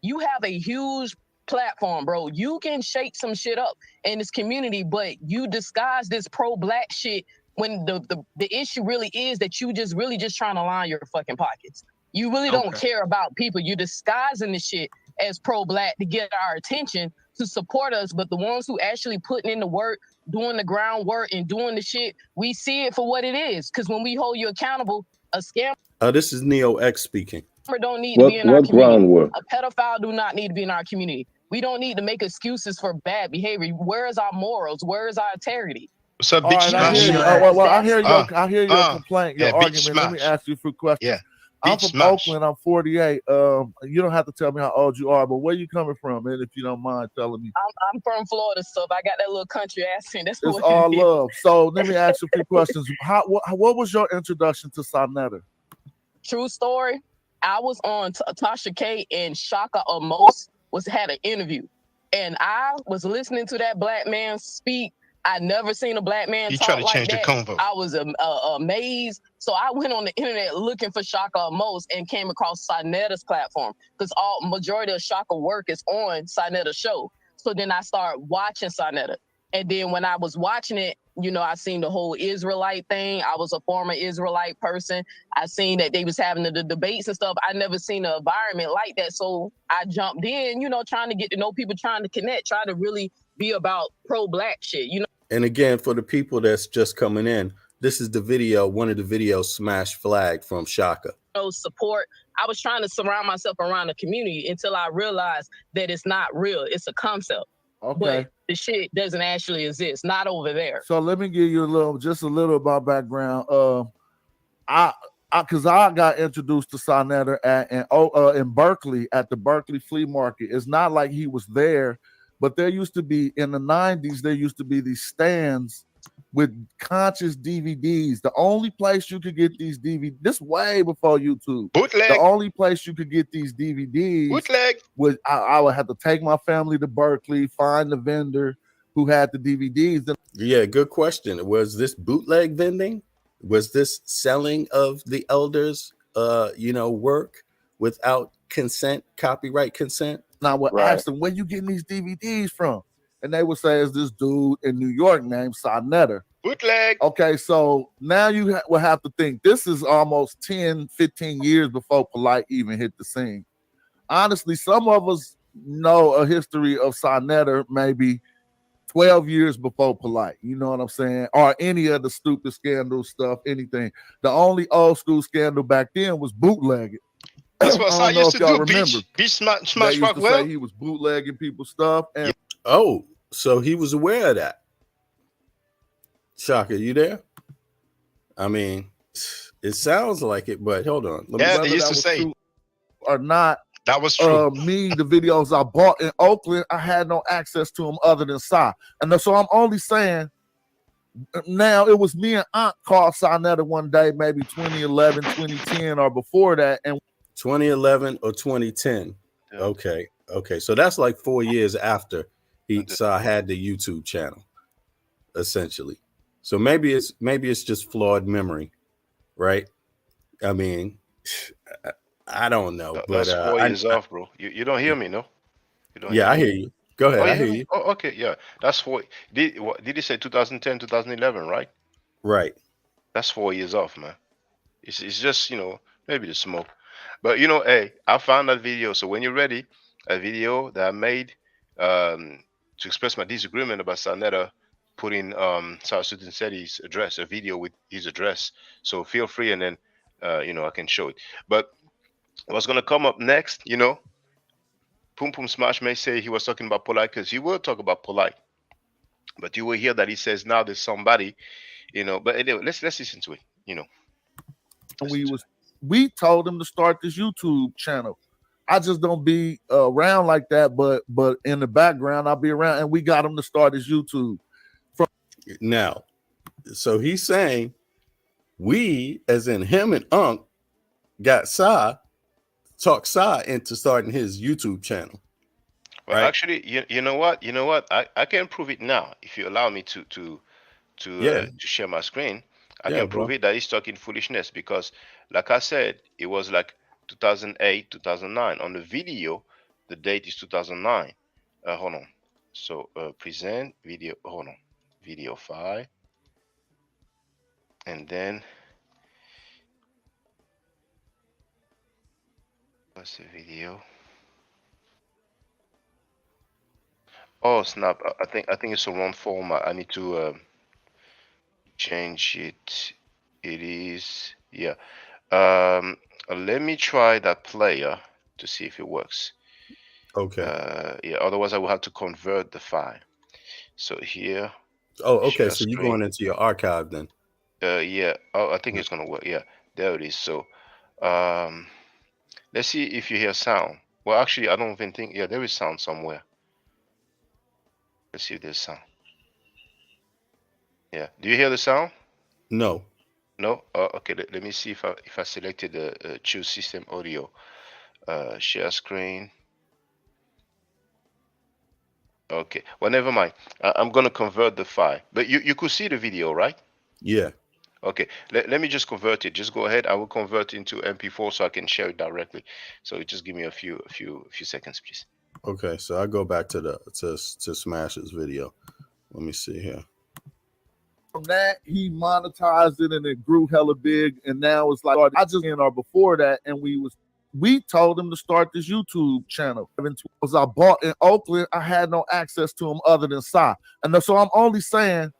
[SPEAKER 4] You have a huge platform, bro. You can shake some shit up in this community, but you disguise this pro-black shit when the issue really is that you just trying to line your fucking pockets. You really don't care about people. You're disguising this shit as pro-black to get our attention, to support us, but the ones who actually putting in the work, doing the groundwork and doing the shit, we see it for what it is. Because when we hold you accountable, a scammer.
[SPEAKER 2] This is Neo X speaking.
[SPEAKER 4] Don't need to be in our community.
[SPEAKER 3] Groundwork?
[SPEAKER 4] A pedophile do not need to be in our community. We don't need to make excuses for bad behavior. Where is our morals? Where is our integrity?
[SPEAKER 5] What's up, Big Smash?
[SPEAKER 1] I hear your complaint, your argument. Let me ask you a few questions.
[SPEAKER 5] Yeah.
[SPEAKER 1] I'm from Oakland. I'm 48. You don't have to tell me how old you are, but where you coming from, man? If you don't mind telling me.
[SPEAKER 4] I'm from Florida, so if I got that little country accent, that's
[SPEAKER 1] it's all love. So let me ask you a few questions. What was your introduction to Sarnetta?
[SPEAKER 4] True story. I was on Tasha K and Shaka Amos had an interview, and I was listening to that black man speak. I never seen a black man talk like that. You try to change the convo. I was amazed. So I went on the internet looking for Shaka Amos and came across Sarnetta's platform because majority of Shaka work is on Sarnetta's show. So then I started watching Sarnetta. And then when I was watching it, I seen the whole Israelite thing. I was a former Israelite person. I seen that they was having the debates and stuff. I never seen an environment like that. So I jumped in, trying to get to know people, trying to connect, trying to really be about pro-black shit,
[SPEAKER 2] And again, for the people that's just coming in, this is the video, one of the videos Smash flagged from Shaka.
[SPEAKER 4] Support. I was trying to surround myself around the community until I realized that it's not real. It's a concept.
[SPEAKER 1] Okay.
[SPEAKER 4] But the shit doesn't actually exist. Not over there.
[SPEAKER 1] So let me give you just a little about background. Because I got introduced to Sarnetta in Berkeley at the Berkeley Flea Market. It's not like he was there, but there used to be in the 90s. There used to be these stands with Konscious DVDs. The only place you could get these DVDs, this way before YouTube.
[SPEAKER 5] Bootleg.
[SPEAKER 1] The only place you could get these DVDs
[SPEAKER 5] Bootleg.
[SPEAKER 1] was I would have to take my family to Berkeley, find the vendor who had the DVDs.
[SPEAKER 2] Yeah, good question. Was this bootleg vending? Was this selling of the elders, work without consent, copyright consent?
[SPEAKER 1] And I would ask them, where you getting these DVDs from? And they would say, it's this dude in New York named Sonetta.
[SPEAKER 5] Bootleg.
[SPEAKER 1] Okay, so now you will have to think, this is almost 10, 15 years before Polite even hit the scene. Honestly, some of us know a history of Sonetta maybe 12 years before Polite, you know what I'm saying? Or any of the stupid scandal stuff, anything. The only old school scandal back then was bootlegging.
[SPEAKER 5] That's what I used to do.
[SPEAKER 1] Remember.
[SPEAKER 5] Beach Smash Rockwell.
[SPEAKER 1] He was bootlegging people's stuff. And
[SPEAKER 2] oh, so he was aware of that. Shaka, you there? I mean, it sounds like it, but hold on.
[SPEAKER 5] They used to say
[SPEAKER 1] or not.
[SPEAKER 5] That was true.
[SPEAKER 1] The videos I bought in Oakland, I had no access to them other than Psy. And so I'm only saying now it was me and Aunt called Sonetta one day, maybe 2011, 2010, or before that. And
[SPEAKER 2] 2011 or 2010. Yeah. Okay. So that's like 4 years after Psy had the YouTube channel, essentially. So maybe it's just flawed memory, right? I mean, I don't know.
[SPEAKER 5] That's 4 years off, bro. You don't hear me, no? You don't
[SPEAKER 2] I hear you. Go ahead. I hear you.
[SPEAKER 5] Oh, okay, yeah. That's 4. Did he say 2010, 2011, right?
[SPEAKER 2] Right.
[SPEAKER 5] That's 4 years off, man. It's just, maybe the smoke. But, hey, I found that video. So when you're ready, a video that I made to express my disagreement about Sonetta putting South Sudan Seti's address, a video with his address. So feel free, and then, I can show it. But what's going to come up next, Pum Pum Smash may say he was talking about Polite, because he will talk about Polite. But you will hear that he says now there's somebody, But anyway, let's listen to it,
[SPEAKER 1] We told him to start this YouTube channel. I just don't be around like that, but in the background I'll be around, and we got him to start his YouTube.
[SPEAKER 2] Now, so he's saying we, as in him and Unc, got talked Psy into starting his YouTube channel.
[SPEAKER 5] Well, right? Actually, you know what? I can prove it now if you allow me to share my screen. I can prove it that he's talking foolishness, because, like I said, it was like 2008, 2009. On the video, the date is 2009. Hold on. So present video. Hold on. Video file. And then what's the video? Oh snap! I think it's a wrong format. I need to change it. It is let me try that player to see if it works.
[SPEAKER 2] Okay.
[SPEAKER 5] Otherwise I will have to convert the file. So here.
[SPEAKER 2] Oh, okay. So you're going into your archive then.
[SPEAKER 5] Oh, I think it's gonna work. Yeah, there it is. So let's see if you hear sound. Well, actually, I don't even think. Yeah, there is sound somewhere. Let's see if there's sound. Yeah, do you hear the sound?
[SPEAKER 2] No.
[SPEAKER 5] Okay, let me see if I selected the choose system audio, share screen. Okay, well, never mind. I'm gonna convert the file, but you could see the video, right?
[SPEAKER 2] Yeah.
[SPEAKER 5] Okay, let me just convert it. Just go ahead. I will convert into MP4 so I can share it directly. So just give me a few seconds, please.
[SPEAKER 2] Okay, so I go back to Smash's video. Let me see here.
[SPEAKER 1] From that, he monetized it and it grew hella big, and now it's like I just or before that, and we told him to start this YouTube channel. Because I bought in Oakland, I had no access to him other than Psy. And so I'm only saying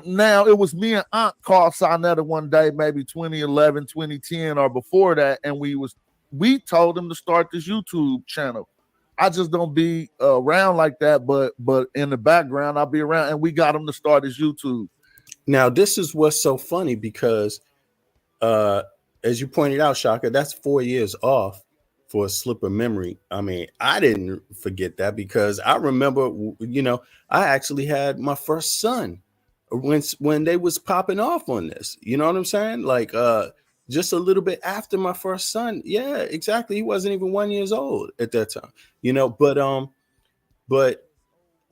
[SPEAKER 1] now it was me and Aunt called Sonetta one day, maybe 2011, 2010, or before that, and we told him to start this YouTube channel. I just don't be around like that, but in the background I'll be around, and we got him to start his YouTube.
[SPEAKER 2] Now this is what's so funny, because as you pointed out, Shaka, that's 4 years off for a slip of memory. I mean, I didn't forget that, because I remember, I actually had my first son when they was popping off on this. You know what I'm saying? Like just a little bit after my first son. Yeah, exactly. He wasn't even 1 year old at that time. You know, but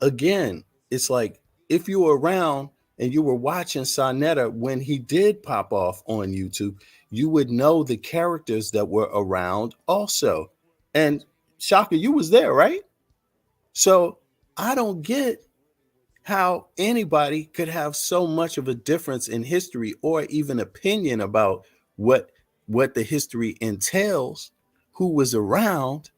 [SPEAKER 2] again, it's like if you were around and you were watching Sonetta when he did pop off on YouTube, you would know the characters that were around also. And Shaka, you was there, right? So I don't get how anybody could have so much of a difference in history or even opinion about what the history entails, who was around,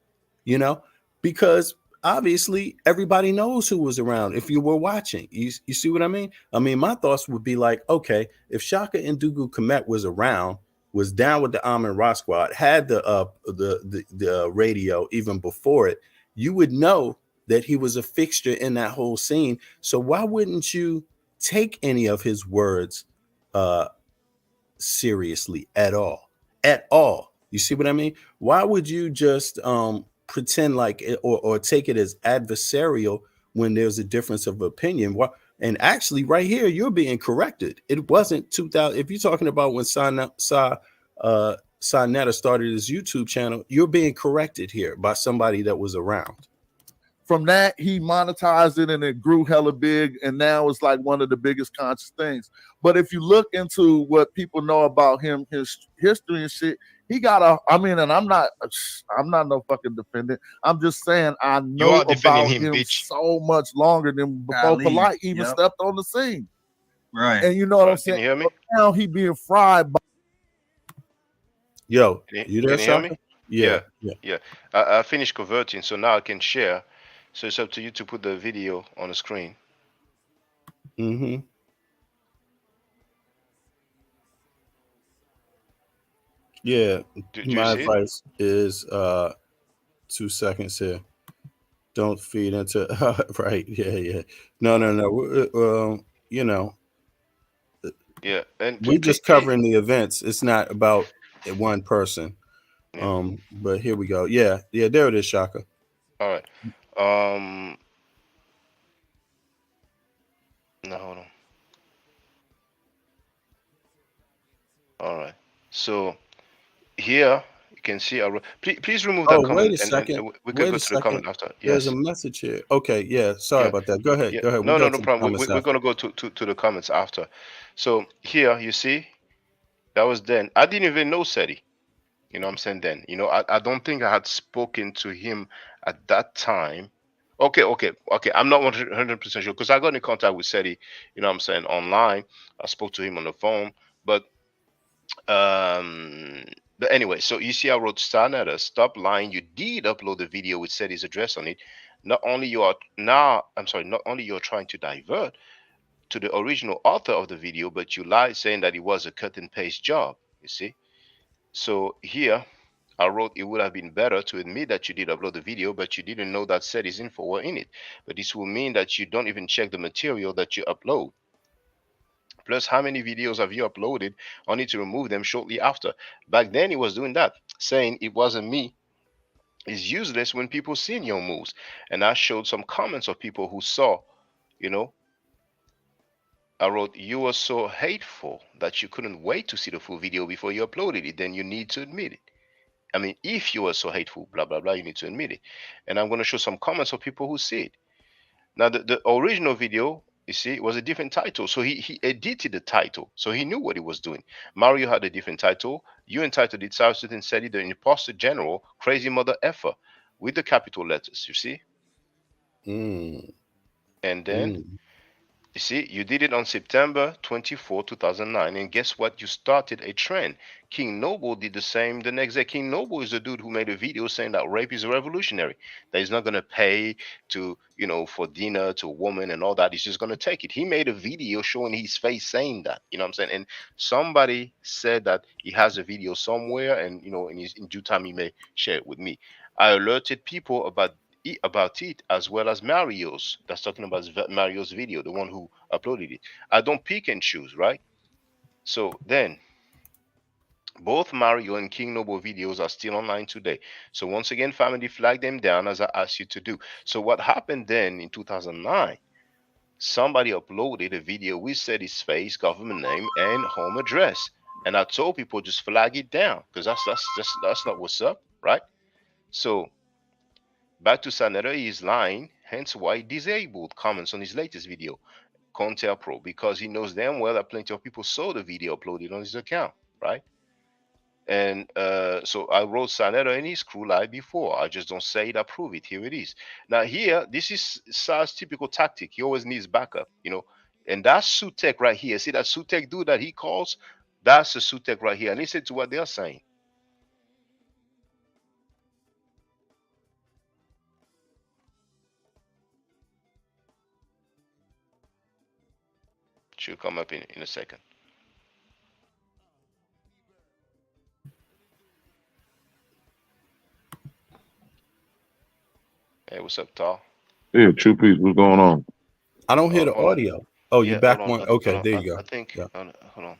[SPEAKER 2] you know, because obviously everybody knows who was around if you were watching. You see what I mean? I mean, my thoughts would be like, okay, if Shaka Ndugu Kemet was around, was down with the Amin Ra Squad, had the radio even before it, you would know that he was a fixture in that whole scene. So why wouldn't you take any of his words seriously at all? At all. You see what I mean? Why would you just pretend like it, or take it as adversarial when there's a difference of opinion? And actually, right here, you're being corrected. It wasn't 2000. If you're talking about when Sonetta started his YouTube channel, you're being corrected here by somebody that was around.
[SPEAKER 1] From that, he monetized it and it grew hella big, and now it's like one of the biggest conscious things. But if you look into what people know about him, his history and shit, he got and I'm not no fucking defendant. I'm just saying I know about him so much longer than before Polite even stepped on the scene.
[SPEAKER 8] Right.
[SPEAKER 1] And you know what I'm saying?
[SPEAKER 5] Can you hear me?
[SPEAKER 1] Now he being fried by.
[SPEAKER 2] Yo, you there,
[SPEAKER 5] Shaka?
[SPEAKER 2] Yeah.
[SPEAKER 5] I finished converting, so now I can share. So it's up to you to put the video on the screen.
[SPEAKER 2] Mm-hmm. Yeah. My advice is 2 seconds here. Don't feed into right. Yeah. No. You know.
[SPEAKER 5] Yeah, and
[SPEAKER 2] we're just covering the events. It's not about one person.
[SPEAKER 5] Yeah.
[SPEAKER 2] But here we go. Yeah. There it is, Shaka.
[SPEAKER 5] All right. Now hold on. All right. So here you can see our. Please remove that comment.
[SPEAKER 2] Wait a second.
[SPEAKER 5] And we can go to the comment after.
[SPEAKER 2] There's a message here. Okay. Yeah. Sorry about that. Go ahead.
[SPEAKER 5] Yeah.
[SPEAKER 2] Go ahead.
[SPEAKER 5] No problem. We're going to go to the comments after. So here you see, that was then. I didn't even know SETI. You know what I'm saying then? You know, I don't think I had spoken to him at that time. Okay. I'm not 100% sure because I got in contact with SETI, you know what I'm saying, online. I spoke to him on the phone. But anyway, so you see I wrote Sonetta, stop lying. You did upload the video with SETI's address on it. Not only you're trying to divert to the original author of the video, but you lied saying that it was a cut and paste job, you see? So here I wrote it would have been better to admit that you did upload the video, but you didn't know that SETI's info were in it. But this will mean that you don't even check the material that you upload. Plus, how many videos have you uploaded only to remove them shortly after? Back then he was doing that, saying it wasn't me. It's useless when people seen your moves. And I showed some comments of people who saw, you know, I wrote, you were so hateful that you couldn't wait to see the full video before you uploaded it. Then you need to admit it. I mean, if you were so hateful, blah, blah, blah, you need to admit it. And I'm going to show some comments of people who see it. Now, the original video, you see, was a different title. So he edited the title. So he knew what he was doing. Mario had a different title. You entitled it South Sudan said it, the imposter general, crazy mother effer, with the capital letters, you see? And then, you see, you did it on September 24, 2009. And guess what? You started a trend. King Noble did the same the next day. King Noble is the dude who made a video saying that rape is revolutionary, that he's not going to pay to, you know, for dinner to a woman and all that. He's just going to take it. He made a video showing his face saying that, you know what I'm saying? And somebody said that he has a video somewhere and, you know, in due time, he may share it with me. I alerted people about it as well as Mario's. That's talking about Mario's video, the one who uploaded it. I don't pick and choose, right? So then both Mario and King Noble videos are still online today. So once again, family, flag them down as I asked you to do. So what happened then in 2009? somebody uploaded a video with Seti's face, government name, and home address. And I told people just flag it down because that's not what's up, right? So back to Sanetta, he's lying, hence why he disabled comments on his latest video, Contel Pro, because he knows damn well that plenty of people saw the video uploaded on his account, right? And so I wrote Sanetta in his crew live before. I just don't say it, I prove it. Here it is. Now here, this is Sa's typical tactic. He always needs backup, you know. And that's Sutek right here. See that Sutek dude that he calls? That's a Sutek right here. And listen to what they're saying. Should come up in a second. Hey, what's up, Tar?
[SPEAKER 8] Yeah, True Peace, what's going on?
[SPEAKER 2] I don't hear the
[SPEAKER 5] hold on.
[SPEAKER 2] audio. Oh, you
[SPEAKER 5] Yeah,
[SPEAKER 2] back
[SPEAKER 5] hold on,
[SPEAKER 2] one? Okay, there you go.
[SPEAKER 5] I think.
[SPEAKER 2] Yeah.
[SPEAKER 5] Hold on.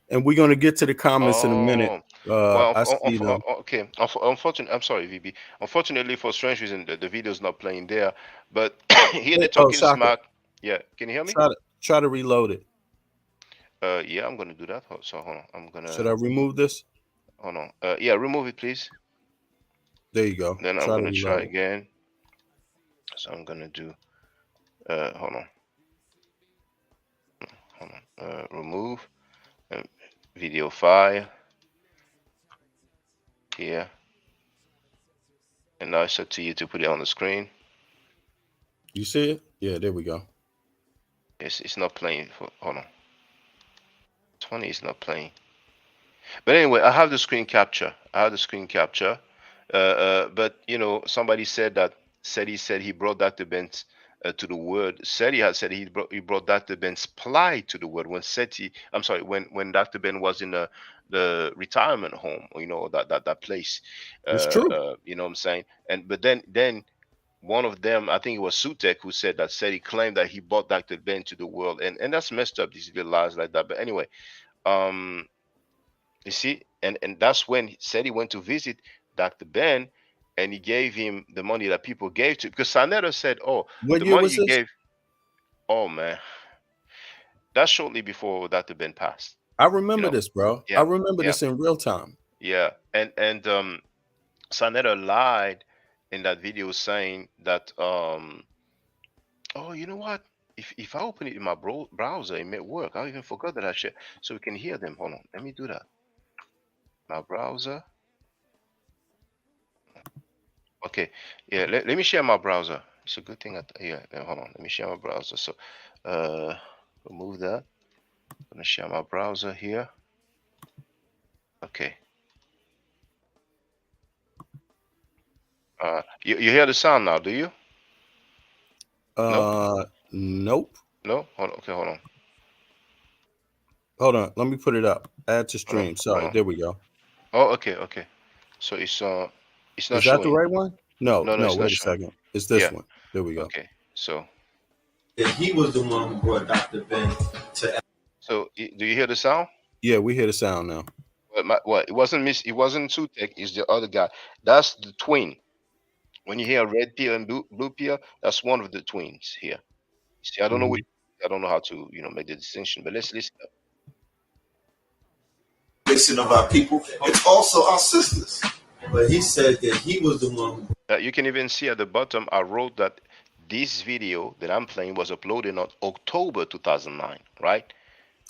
[SPEAKER 2] And we're gonna get to the comments in a minute.
[SPEAKER 5] Well,
[SPEAKER 2] I see them.
[SPEAKER 5] okay. Unfortunately, I'm sorry, VB. Unfortunately, for strange reason, the video's not playing there. But here they're talking smack. Yeah, can you hear me?
[SPEAKER 2] Try to reload it.
[SPEAKER 5] Yeah, I'm gonna do that. So hold on. I'm gonna.
[SPEAKER 2] Should I remove this?
[SPEAKER 5] Hold on. Yeah, remove it, please.
[SPEAKER 2] There you go.
[SPEAKER 5] Then I'm gonna try again. So I'm gonna do. Hold on. Hold on. Remove. Video file. Here. And now it's up to you to put it on the screen.
[SPEAKER 2] You see it? Yeah, there we go.
[SPEAKER 5] It's not playing. Hold on. 20 is not playing. But anyway, I have the screen capture. But you know, somebody said that Seti said he brought Dr. Ben to the word. Seti had said he brought Dr. Ben's ply to the word when when Dr. Ben was in the retirement home, you know, that place.
[SPEAKER 2] It's true.
[SPEAKER 5] You know what I'm saying? But then one of them, I think it was Sutek, who said that Seti claimed that he brought Dr. Ben to the world, and that's messed up, these little lies like that. But anyway, you see, and that's when Seti went to visit Dr. Ben, and he gave him the money that people gave to, because Sanetta said, "Oh,
[SPEAKER 2] what
[SPEAKER 5] the
[SPEAKER 2] year
[SPEAKER 5] money
[SPEAKER 2] was
[SPEAKER 5] you
[SPEAKER 2] this?
[SPEAKER 5] gave." Oh man, that's shortly before Dr. Ben passed.
[SPEAKER 2] I remember this, bro.
[SPEAKER 5] Yeah,
[SPEAKER 2] I remember this in real time.
[SPEAKER 5] Yeah, and Sanetta lied in that video saying that oh, you know what? If I open it in my browser, it may work. I even forgot that I should, so we can hear them. Hold on, let me do that. My browser. Okay, yeah. Let me share my browser. It's a good thing. Hold on. Let me share my browser. So, remove that. I'm gonna share my browser here. Okay. You hear the sound now? Do you?
[SPEAKER 2] Nope.
[SPEAKER 5] No. Hold on.
[SPEAKER 2] Hold on. Let me put it up. Add to stream. Sorry. There we go.
[SPEAKER 5] Oh, okay. So it's not
[SPEAKER 2] Is that
[SPEAKER 5] showing.
[SPEAKER 2] the right one? No.
[SPEAKER 5] It's
[SPEAKER 2] Wait a second. It's this one. There we go.
[SPEAKER 5] Okay. So.
[SPEAKER 9] He was the one who brought Dr. Ben to.
[SPEAKER 5] So do you hear the sound?
[SPEAKER 2] Yeah, we hear the sound now.
[SPEAKER 5] What? It wasn't It wasn't Sutek. It's the other guy. That's the twin. When you hear red pill and blue pill, that's one of the twins here. See, I don't know I don't know how to make the distinction, but let's listen.
[SPEAKER 9] Of our people, it's also our sisters. But he said that he was the one.
[SPEAKER 5] You can even see at the bottom, I wrote that this video that I'm playing was uploaded on October 2009, right?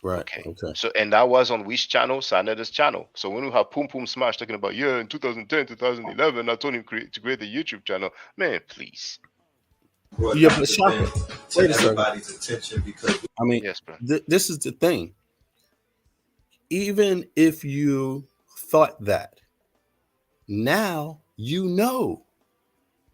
[SPEAKER 2] Right.
[SPEAKER 5] Okay. So, and that was on which channel? Sanetta's channel. So when we have Pum Pum Smash talking about, in 2010, 2011, I told him to create a YouTube channel. Man, please.
[SPEAKER 2] Yeah, but Shaka, wait a second.
[SPEAKER 9] Attention because
[SPEAKER 2] I mean,
[SPEAKER 5] yes, bro.
[SPEAKER 2] This is the thing. Even if you thought that, now you know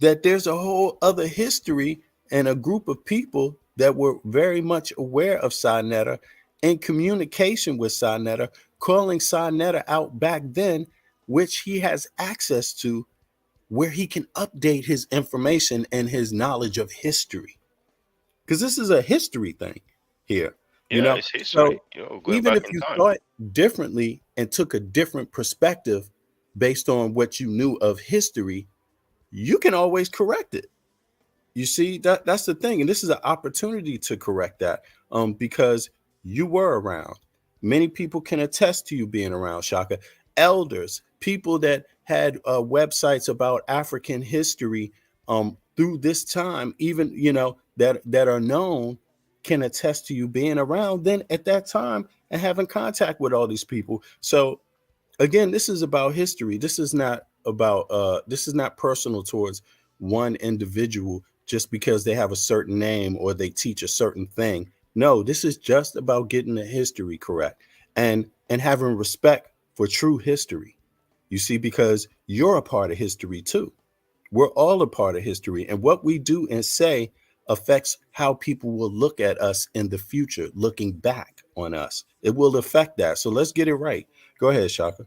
[SPEAKER 2] that there's a whole other history and a group of people that were very much aware of Sanetta, in communication with Sanetta, calling Sanetta out back then, which he has access to, where he can update his information and his knowledge of history. Because this is a history thing here.
[SPEAKER 5] It's history.
[SPEAKER 2] So even if you thought differently and took a different perspective based on what you knew of history, you can always correct it. You see, that's the thing, and this is an opportunity to correct that, because you were around. Many people can attest to you being around, Shaka. Elders, people that had websites about African history through this time, even that are known, can attest to you being around then at that time and having contact with all these people. So again, this is about history. This is not about this is not personal towards one individual just because they have a certain name or they teach a certain thing. No, this is just about getting the history correct and having respect for true history. You see, because you're a part of history too. We're all a part of history, and what we do and say affects how people will look at us in the future, looking back on us. It will affect that. So let's get it right. Go ahead, Shaka.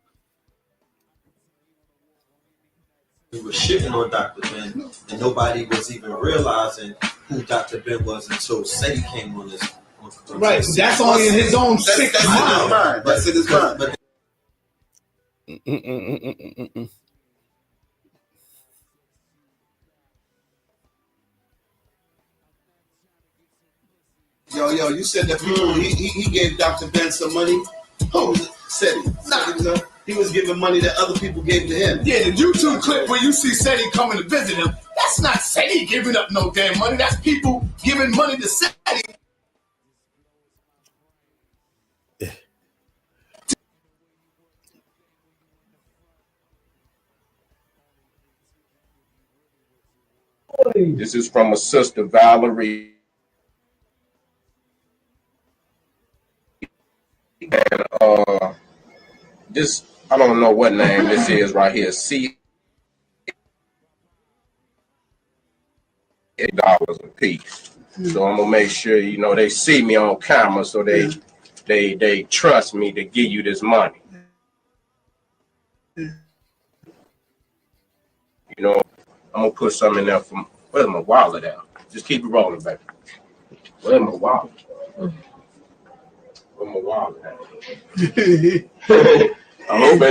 [SPEAKER 9] We were shitting on Dr. Ben, and nobody was even realizing who Dr. Ben was until Seti came on this.
[SPEAKER 10] Right, that's only in his own sick mind. That's in his mind. Yo, you said that people, he gave Dr. Ben some money. Who was it? Seti. Nah. He was giving money that other people gave to him. Yeah, the YouTube clip where you see Seti coming to visit him, that's not Seti giving up no damn money. That's people giving money to Seti.
[SPEAKER 11] This is from a sister, Valerie. And this, I don't know what name this is right here. $C $8 a piece. So I'm gonna make sure they see me on camera, so they trust me to give you this money. I'm gonna put some in there from where's my wallet at? Just keep it rolling, baby. Where's my wallet? Where's my wallet at? I hope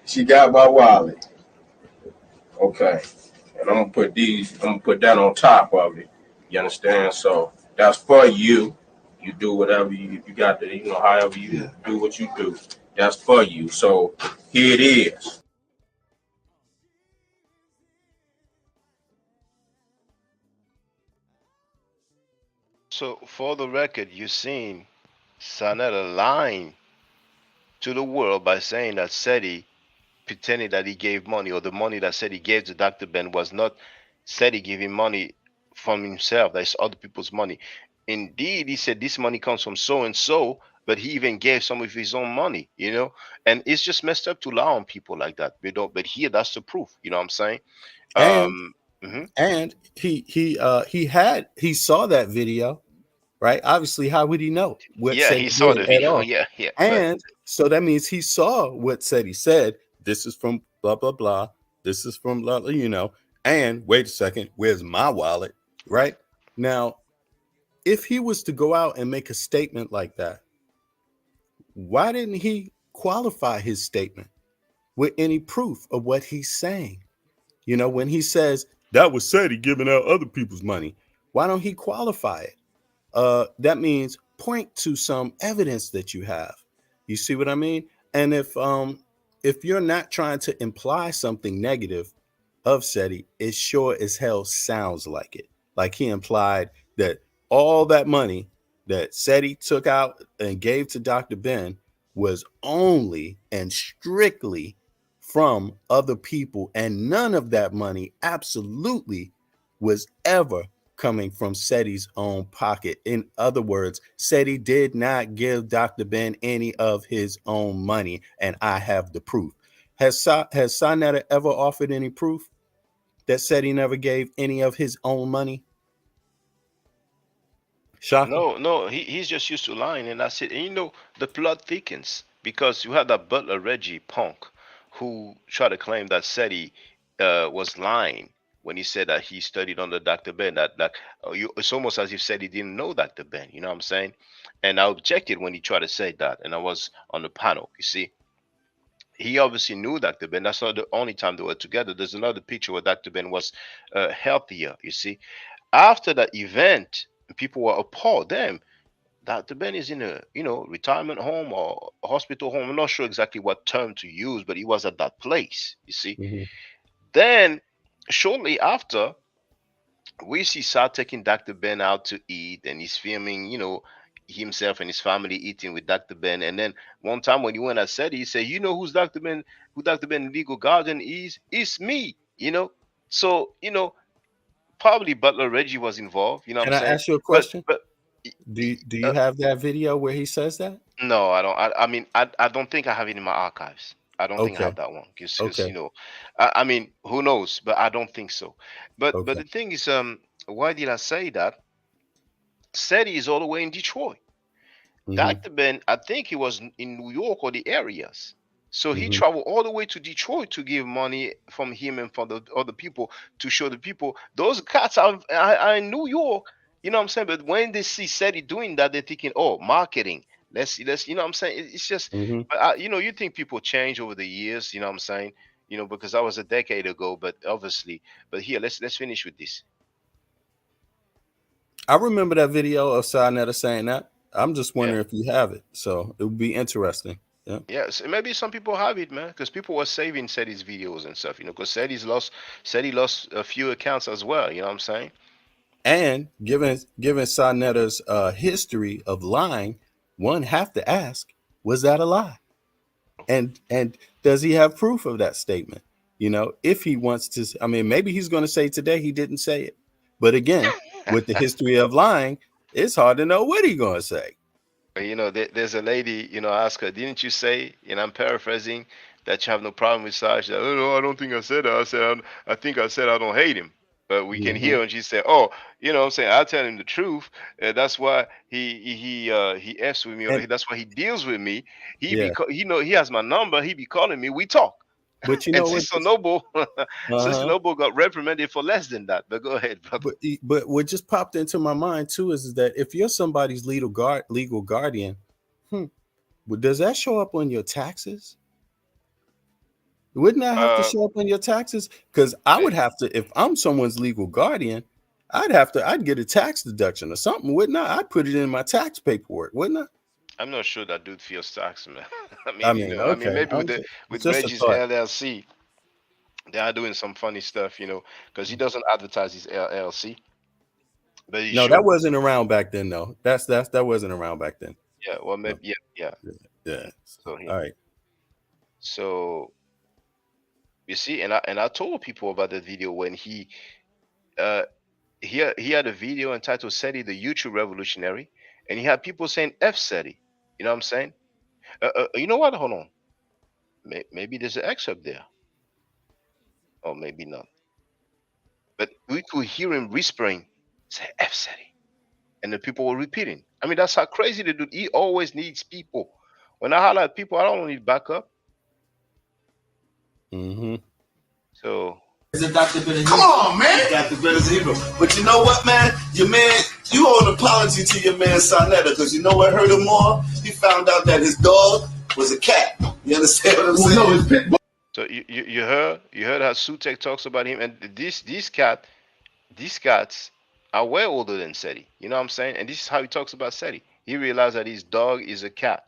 [SPEAKER 11] she got my wallet. Okay. And I'm gonna put that on top of it. You understand? So that's for you. You do whatever you got to, however you do what you do. That's for you. So here it is.
[SPEAKER 5] So for the record, you're seeing Sanetta lying to the world by saying that Seti pretending that he gave money, or the money that Seti gave to Dr. Ben was not Seti giving money from himself. That's other people's money. Indeed, he said this money comes from so and so, but he even gave some of his own money, and it's just messed up to lie on people like that. But here, that's the proof. You know what I'm saying?
[SPEAKER 2] And he saw that video, right? Obviously, how would he know what
[SPEAKER 5] yeah,
[SPEAKER 2] Seti
[SPEAKER 5] he saw the
[SPEAKER 2] did
[SPEAKER 5] video.
[SPEAKER 2] at all?
[SPEAKER 5] Yeah.
[SPEAKER 2] And so that means he saw what Seti said. This is from blah blah blah. This is from blah, and wait a second, where's my wallet? Right now, if he was to go out and make a statement like that, why didn't he qualify his statement with any proof of what he's saying? When he says that was Seti giving out other people's money, why don't he qualify it? That means point to some evidence that you have. You see what I mean? And if you're not trying to imply something negative of Seti, it sure as hell sounds like it. Like he implied that all that money that Seti took out and gave to Dr. Ben was only and strictly from other people, and none of that money absolutely was ever coming from Seti's own pocket. In other words, Seti did not give Dr. Ben any of his own money, and I have the proof. Has Sanetta ever offered any proof that Seti never gave any of his own money? Shaka?
[SPEAKER 5] No, he's just used to lying, and that's it. And the plot thickens because you had that Butler Reggie punk who tried to claim that Seti was lying when he said that he studied under Dr. Ben. It's almost as if Seti didn't know Dr. Ben. You know what I'm saying? And I objected when he tried to say that, and I was on the panel. You see, he obviously knew Dr. Ben. That's not the only time they were together. There's another picture where Dr. Ben was healthier. You see, after that event, people were appalled. Damn, Dr. Ben is in a retirement home or a hospital home. I'm not sure exactly what term to use, but he was at that place. You see, then shortly after, we see Sa taking Dr. Ben out to eat, and he's filming, himself and his family eating with Dr. Ben. And then one time when he went and said, he said, who's Dr. Ben, who Dr. Ben legal guardian is? It's me, So, probably Butler Reggie was involved, what
[SPEAKER 2] Can
[SPEAKER 5] I'm
[SPEAKER 2] I
[SPEAKER 5] saying?
[SPEAKER 2] ask you a question?
[SPEAKER 5] But
[SPEAKER 2] do you have that video where he says that?
[SPEAKER 5] no, I don't. I mean, I don't think I have it in my archives. I don't think I
[SPEAKER 2] Okay.
[SPEAKER 5] have that one because
[SPEAKER 2] Okay.
[SPEAKER 5] I mean, who knows? But I don't think so. But
[SPEAKER 2] Okay.
[SPEAKER 5] the thing is, why did I say that? SETI is all the way in Detroit. Dr. Ben, I think he was in New York or the areas. So he traveled all the way to Detroit to give money from him and from the other people to show the people those cats are in New York. You know what I'm saying? But when they see SETI doing that, they're thinking, oh, marketing. Let's you know what I'm saying? It's just, but you think people change over the years. You know what I'm saying? Because that was a decade ago. But obviously, here let's finish with this.
[SPEAKER 2] I remember that video of Sarnetta saying that. I'm just wondering if you have it. So it would be interesting. Yeah.
[SPEAKER 5] Yes, maybe some people have it, man, because people were saving SETI's videos and stuff, because SETI lost a few accounts as well. You know what I'm saying?
[SPEAKER 2] And given Sarnetta's history of lying, one have to ask, was that a lie? And does he have proof of that statement? If he wants to, I mean, maybe he's going to say today he didn't say it. But again, with the history of lying, it's hard to know what he's going to say.
[SPEAKER 5] There's a lady, I ask her, didn't you say, I'm paraphrasing, that you have no problem with Saj? Oh, no, I don't think I said that. I think I said I don't hate him. But we can hear, and she said, oh, what I'm saying, I tell him the truth. That's why he F's with me, or that's why he deals with me. He has my number. He be calling me. We talk.
[SPEAKER 2] But
[SPEAKER 5] and Sister Noble, Sister Noble got reprimanded for less than that. But go ahead, brother.
[SPEAKER 2] But what just popped into my mind too is that if you're somebody's legal guardian, does that show up on your taxes? Wouldn't that have to show up on your taxes? Because I would have to, if I'm someone's legal guardian, I'd get a tax deduction or something, wouldn't I? I'd put it in my tax paperwork, wouldn't I?
[SPEAKER 5] I'm not sure that dude feels tax, man.
[SPEAKER 2] maybe
[SPEAKER 5] with Reggie's LLC, they are doing some funny stuff, because he doesn't advertise his LLC. But
[SPEAKER 2] that wasn't around back then, though. That wasn't around back then.
[SPEAKER 5] Yeah, well, maybe, yeah. So,
[SPEAKER 2] all right.
[SPEAKER 5] So, you see, and I told people about the video when he had a video entitled "SETI, the YouTube Revolutionary," and he had people saying "F SETI." You know what I'm saying? You know what? Hold on. Maybe there's an excerpt there. Or maybe not. But we could hear him whispering, say F SETI. And the people were repeating. I mean, that's how crazy the dude. He always needs people. When I highlight people, I don't need backup. So.
[SPEAKER 10] Come on, man. Dr. Ben is evil. But you know what, man? Your man, you owe an apology to your man Sarnetta, because you know what hurt him more? He found out that his dog was a cat. You understand what I'm saying? No, it's pit bull.
[SPEAKER 5] So you heard how Sutek talks about him, and these cats are way older than SETI. You know what I'm saying? And this is how he talks about SETI. He realized that his dog is a cat.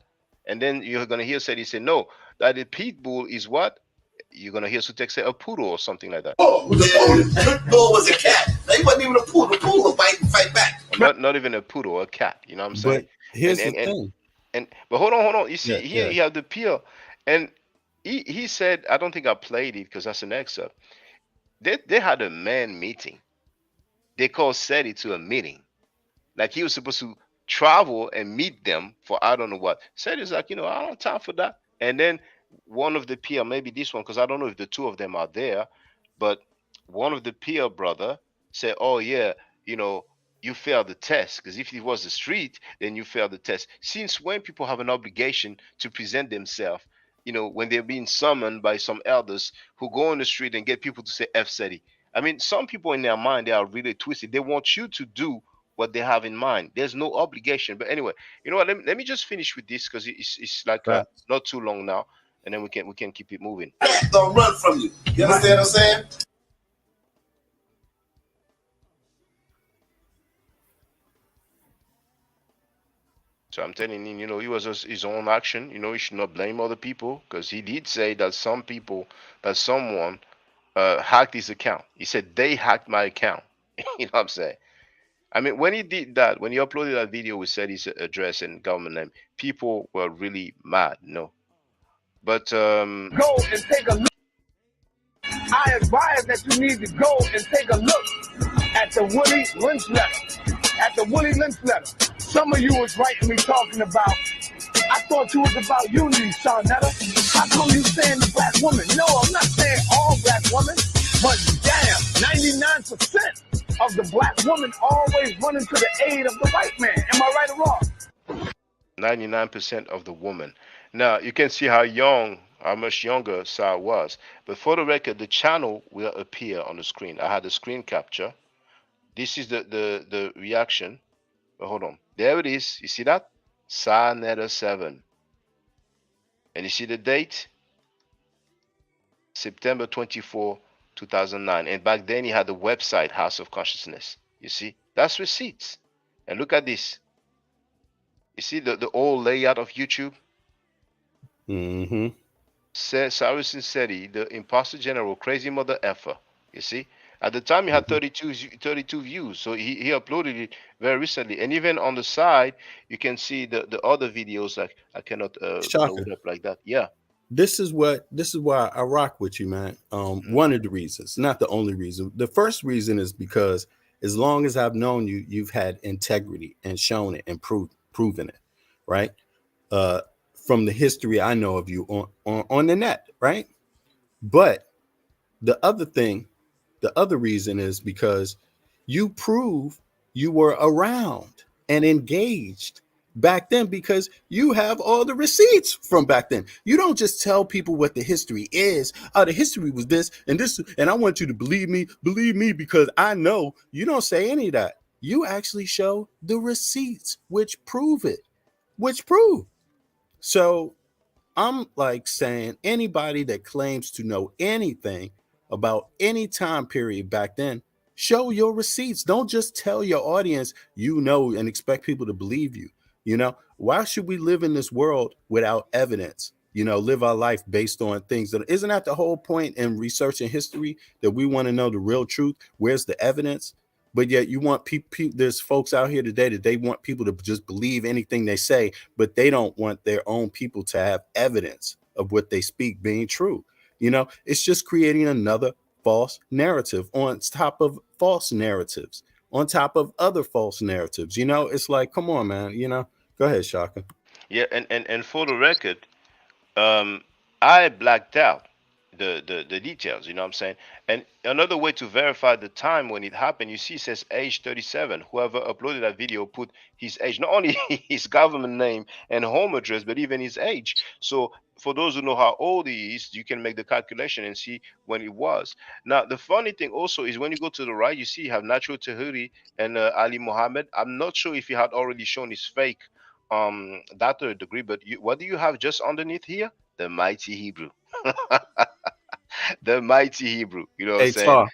[SPEAKER 5] And then you're gonna hear SETI say, no, that the pit bull is what? You're gonna hear Sutek say a poodle or something like that.
[SPEAKER 10] Oh, the pit bull was a cat. He wasn't even a poodle. The poodle would fight back.
[SPEAKER 5] Not even a poodle, a cat. You know what I'm saying?
[SPEAKER 2] But here's the thing.
[SPEAKER 5] But hold on. You see, here you have the peel, and he said, I don't think I played it because that's an excerpt. They had a man meeting. They called SETI to a meeting. Like he was supposed to travel and meet them for I don't know what. SETI's like, I don't have time for that. And then one of the peer, maybe this one, because I don't know if the two of them are there, but one of the peer brother said, oh yeah, you failed the test, because if it was the street, then you failed the test. Since when people have an obligation to present themselves, when they're being summoned by some elders who go on the street and get people to say F SETI. I mean, some people in their mind, they are really twisted. They want you to do what they have in mind. There's no obligation. But anyway, you know what? Let me just finish with this, because it's like not too long now. and then we can keep it moving.
[SPEAKER 10] Don't run from you. You understand what I'm saying?
[SPEAKER 5] So I'm telling him, you know, he was his own action. You know, he should not blame other people, because he did say that someone hacked his account. He said they hacked my account. You know what I'm saying? I mean, when he did that, when he uploaded that video, we said his address and government name, people were really mad. No, but
[SPEAKER 12] Go and take a look. I advise that you need to go and take a look at the Willie Lynch letter. Some of you was writing me talking about, I thought you was about unity, Shawnetta. How come you saying the black woman? No, I'm not saying all black women, but damn, 99% of the black women always running to the aid of the white man. Am I right or wrong?
[SPEAKER 5] 99% of the woman. Now you can see how much younger Sar was. But for the record, the channel will appear on the screen. I had the screen capture. This is the reaction. But hold on. There it is. You see that? Sarnetta 7. And you see the date? September 24, 2009. And back then he had the website House of Consciousness. You see? That's receipts. And look at this. You see the old layout of YouTube?
[SPEAKER 2] Mm-hmm.
[SPEAKER 5] Cyrus Seti, the imposter general, crazy mother effer. You see? At the time, he had 32 views. So he uploaded it very recently. And even on the side, you can see the other videos. Like I cannot load up like that. Yeah.
[SPEAKER 2] This is why I rock with you, man. One of the reasons, not the only reason. The first reason is because as long as I've known you, you've had integrity and shown it and proven it, right? From the history I know of you on the net, right? But the other reason is because you prove you were around and engaged back then, because you have all the receipts from back then. You don't just tell people what the history is. Oh, the history was this and this, and I want you to believe me because I know. You don't say any of that. You actually show the receipts, which prove it, So I'm like saying anybody that claims to know anything about any time period back then, show your receipts. Don't just tell your audience you know and expect people to believe you. You know, why should we live in this world without evidence? You know, live our life based on things that isn't that the whole point in researching history, that we want to know the real truth? Where's the evidence? But yet you want people, there's folks out here today that they want people to just believe anything they say, but they don't want their own people to have evidence of what they speak being true. You know, it's just creating another false narrative on top of false narratives, on top of other false narratives. You know, it's like, come on, man, you know. Go ahead, Shaka.
[SPEAKER 5] Yeah, and for the record, I blacked out the details, you know what I'm saying? And another way to verify the time when it happened, you see it says age 37. Whoever uploaded that video put his age, not only his government name and home address, but even his age. So for those who know how old he is, you can make the calculation and see when it was. Now, the funny thing also is when you go to the right, you see you have Natural Tahiri and Ali Mohammed. I'm not sure if he had already shown his fake data degree, but what do you have just underneath here? The mighty Hebrew. The mighty Hebrew. You know what I'm saying?
[SPEAKER 8] Tar.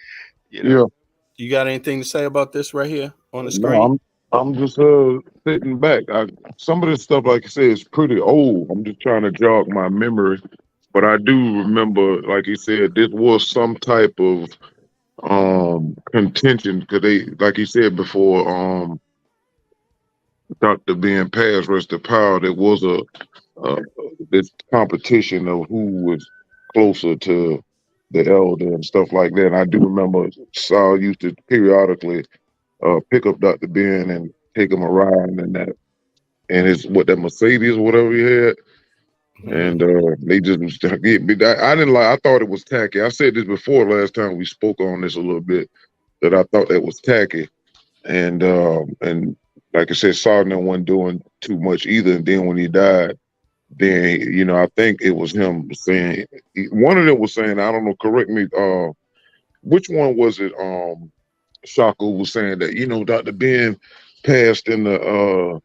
[SPEAKER 5] You know?
[SPEAKER 2] You got anything to say about this right here on the screen?
[SPEAKER 8] No, I'm just sitting back. Some of this stuff, like I said, is pretty old. I'm just trying to jog my memory. But I do remember, like you said, this was some type of contention, because they, like you said before, Dr. being passed, rest of power, there was this competition of who was closer to the elder and stuff like that. And I do remember Saul used to periodically pick up Dr. Ben and take him around and that, and it's what, that Mercedes or whatever he had. And they just get me. I didn't like. I thought it was tacky. I said this before last time we spoke on this a little bit, that I thought that was tacky, and like I said, Sargent wasn't doing too much either. And then when he died, then, you know, I think it was him saying, one of them was saying, I don't know, correct me, which one was it? Shaka was saying that, you know, Dr. Ben passed in the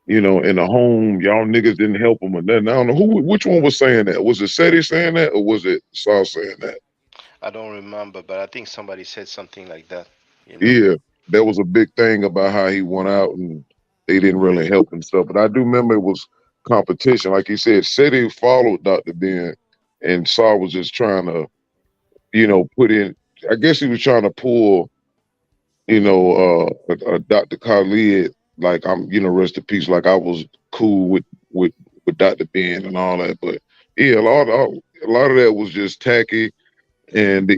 [SPEAKER 8] you know, in the home, y'all niggas didn't help him or nothing. I don't know which one was saying that. Was it Seti saying that, or was it Saul saying that?
[SPEAKER 5] I don't remember, but I think somebody said something like that. You know.
[SPEAKER 8] Yeah, that was a big thing about how he went out and they didn't really help and stuff. But I do remember it was competition. Like he said he followed Dr. Ben, and Saul was just trying to, you know, put in. I guess he was trying to pull, you know, Dr. Khalid, like I'm, you know, rest in peace. Like I was cool with Dr. Ben and all that. But yeah, a lot of that was just tacky. And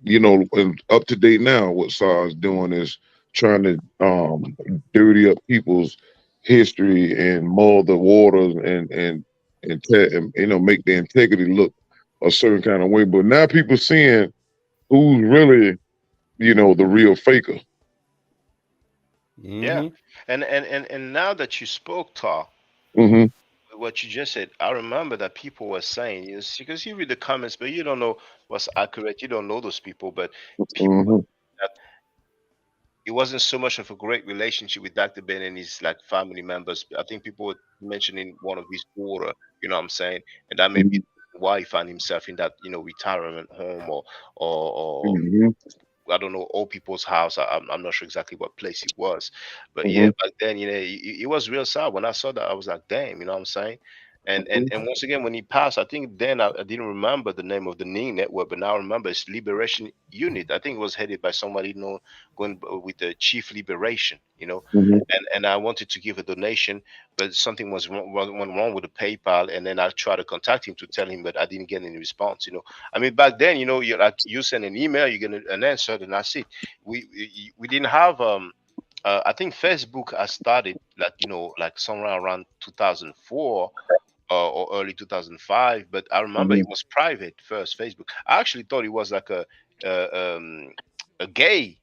[SPEAKER 8] you know, and up to date now, what Saw is doing is trying to dirty up people's history and mull the waters and you know, make the integrity look a certain kind of way. But now people seeing who's really, you know, the real faker.
[SPEAKER 5] Yeah, and now that you spoke, Tar,
[SPEAKER 8] Mm-hmm.
[SPEAKER 5] what you just said, I remember that people were saying, is because you read the comments, but you don't know what's accurate. You don't know those people, but people
[SPEAKER 8] Mm-hmm.
[SPEAKER 5] that it wasn't so much of a great relationship with Dr. Ben and his like family members. I think people were mentioning one of his daughter, you know what I'm saying? And that may be why he found himself in that, you know, retirement home or
[SPEAKER 8] Mm-hmm.
[SPEAKER 5] I don't know, old people's house. I'm not sure exactly what place it was, but
[SPEAKER 8] Mm-hmm.
[SPEAKER 5] yeah, back then, you know, it was real sad. When I saw that, I was like, damn, you know what I'm saying? And once again, when he passed, I think then I didn't remember the name of the Ning network, but now I remember it's Liberation Unit. I think it was headed by somebody known going with the Chief Liberation, you know.
[SPEAKER 8] Mm-hmm.
[SPEAKER 5] And I wanted to give a donation, but something went wrong with the PayPal, and then I tried to contact him to tell him, but I didn't get any response. You know, I mean, back then, you know, you like you send an email, you get an answer, and that's it. We didn't have I think Facebook has started like, you know, like somewhere around 2004 or early 2005, but I remember it was private first. Facebook. I actually thought it was like a, um, a gay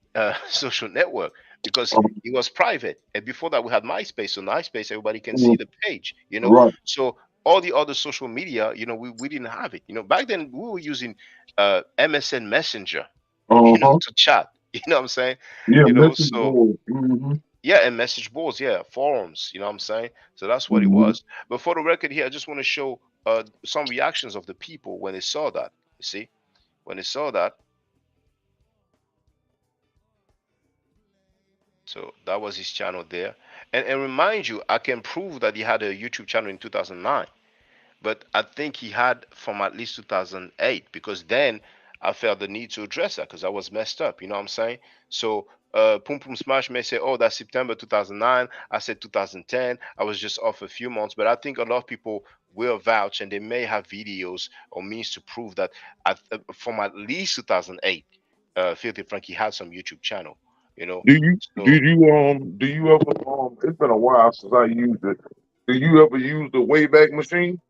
[SPEAKER 5] social network because it was private. And before that, we had MySpace. So MySpace, everybody can see the page, you know.
[SPEAKER 8] Right.
[SPEAKER 5] So all the other social media, you know, we didn't have it. You know, back then we were using MSN Messenger, you know,
[SPEAKER 8] Uh-huh.
[SPEAKER 5] to chat. You know what I'm saying?
[SPEAKER 8] Yeah,
[SPEAKER 5] You know,
[SPEAKER 8] message
[SPEAKER 5] so
[SPEAKER 8] board. Mm-hmm.
[SPEAKER 5] yeah, and message boards, yeah, forums, you know what I'm saying? So that's what it
[SPEAKER 8] Mm-hmm.
[SPEAKER 5] was. But for the record here, I just want to show some reactions of the people when they saw that. You see, when they saw that. So that was his channel there. And remind you, I can prove that he had a YouTube channel in 2009. But I think he had from at least 2008 because then I felt the need to address that because I was messed up. You know what I'm saying? So Pum Pum Smash may say, "Oh, that's September 2009." I said 2010. I was just off a few months, but I think a lot of people will vouch, and they may have videos or means to prove that from at least 2008, Filthy Frankie had some YouTube channel. You know,
[SPEAKER 8] Do you
[SPEAKER 5] so
[SPEAKER 8] do you ever it's been a while since I used it. Do you ever use the Wayback Machine?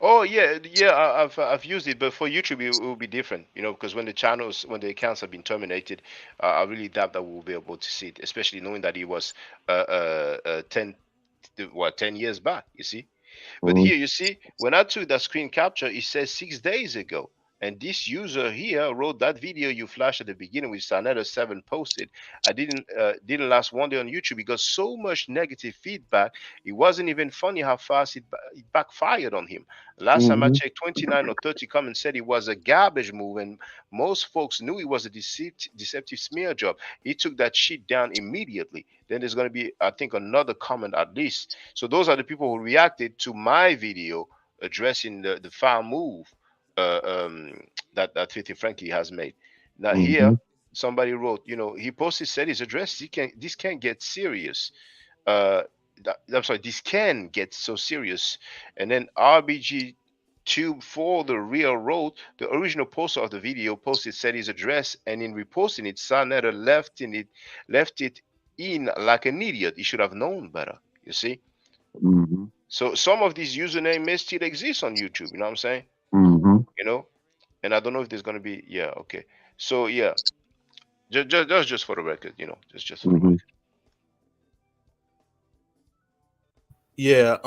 [SPEAKER 5] oh yeah, yeah. I've used it, but for YouTube it will be different, you know, because when the accounts have been terminated, I really doubt that we'll be able to see it, especially knowing that it was 10 years back. You see, but
[SPEAKER 8] Mm-hmm.
[SPEAKER 5] here you see when I took that screen capture, it says 6 days ago. And this user here wrote that video you flashed at the beginning, which Sanetta7 posted. I didn't last one day on YouTube. It got so much negative feedback. It wasn't even funny how fast it backfired on him. Last time I
[SPEAKER 8] Mm-hmm.
[SPEAKER 5] checked, 29 or 30 comments said it was a garbage move, and most folks knew it was a deceptive smear job. He took that shit down immediately. Then there's going to be, I think, another comment at least. So those are the people who reacted to my video addressing the foul move that 50 Frankie has made. Now
[SPEAKER 8] Mm-hmm.
[SPEAKER 5] here, somebody wrote, you know, he posted, said his address. This can get serious. Uh, I'm sorry, this can get so serious. And then RBG Tube for the real road, the original poster of the video posted said his address, and in reposting it, Sanetta left it in like an idiot. He should have known better. You see.
[SPEAKER 8] Mm-hmm.
[SPEAKER 5] So some of these username may still exist on YouTube. You know what I'm saying?
[SPEAKER 8] Mm-hmm.
[SPEAKER 5] You know, and I don't know if there's gonna be. Yeah, okay. So yeah, just for the record, you know, just for the
[SPEAKER 8] Mm-hmm.
[SPEAKER 5] record.
[SPEAKER 2] Yeah,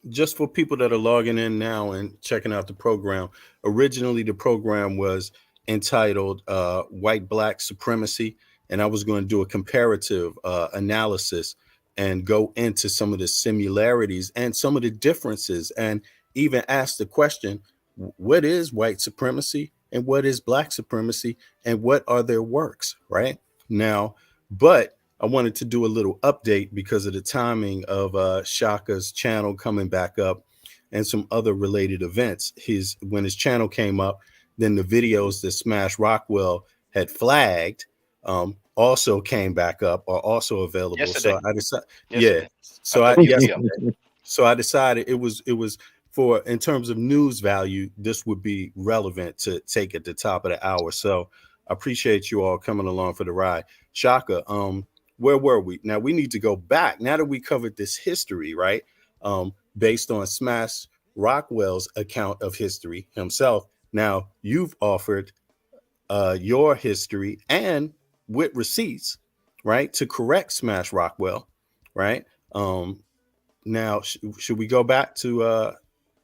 [SPEAKER 2] just for people that are logging in now and checking out the program, originally the program was entitled White Black Supremacy, and I was going to do a comparative analysis and go into some of the similarities and some of the differences, and even ask the question, what is white supremacy and what is black supremacy and what are their works right now? But I wanted to do a little update because of the timing of Shaka's channel coming back up and some other related events. When his channel came up, then the videos that Smash Rockwell had flagged also came back up, are also available.
[SPEAKER 5] Yesterday.
[SPEAKER 2] So I decided,
[SPEAKER 5] Yesterday.
[SPEAKER 2] So I decided it was for, in terms of news value, this would be relevant to take at the top of the hour. So I appreciate you all coming along for the ride. Shaka, where were we? Now we need to go back. Now that we covered this history, right? Based on Smash Rockwell's account of history himself. Now you've offered your history and with receipts, right, to correct Smash Rockwell, right? Now should we go back to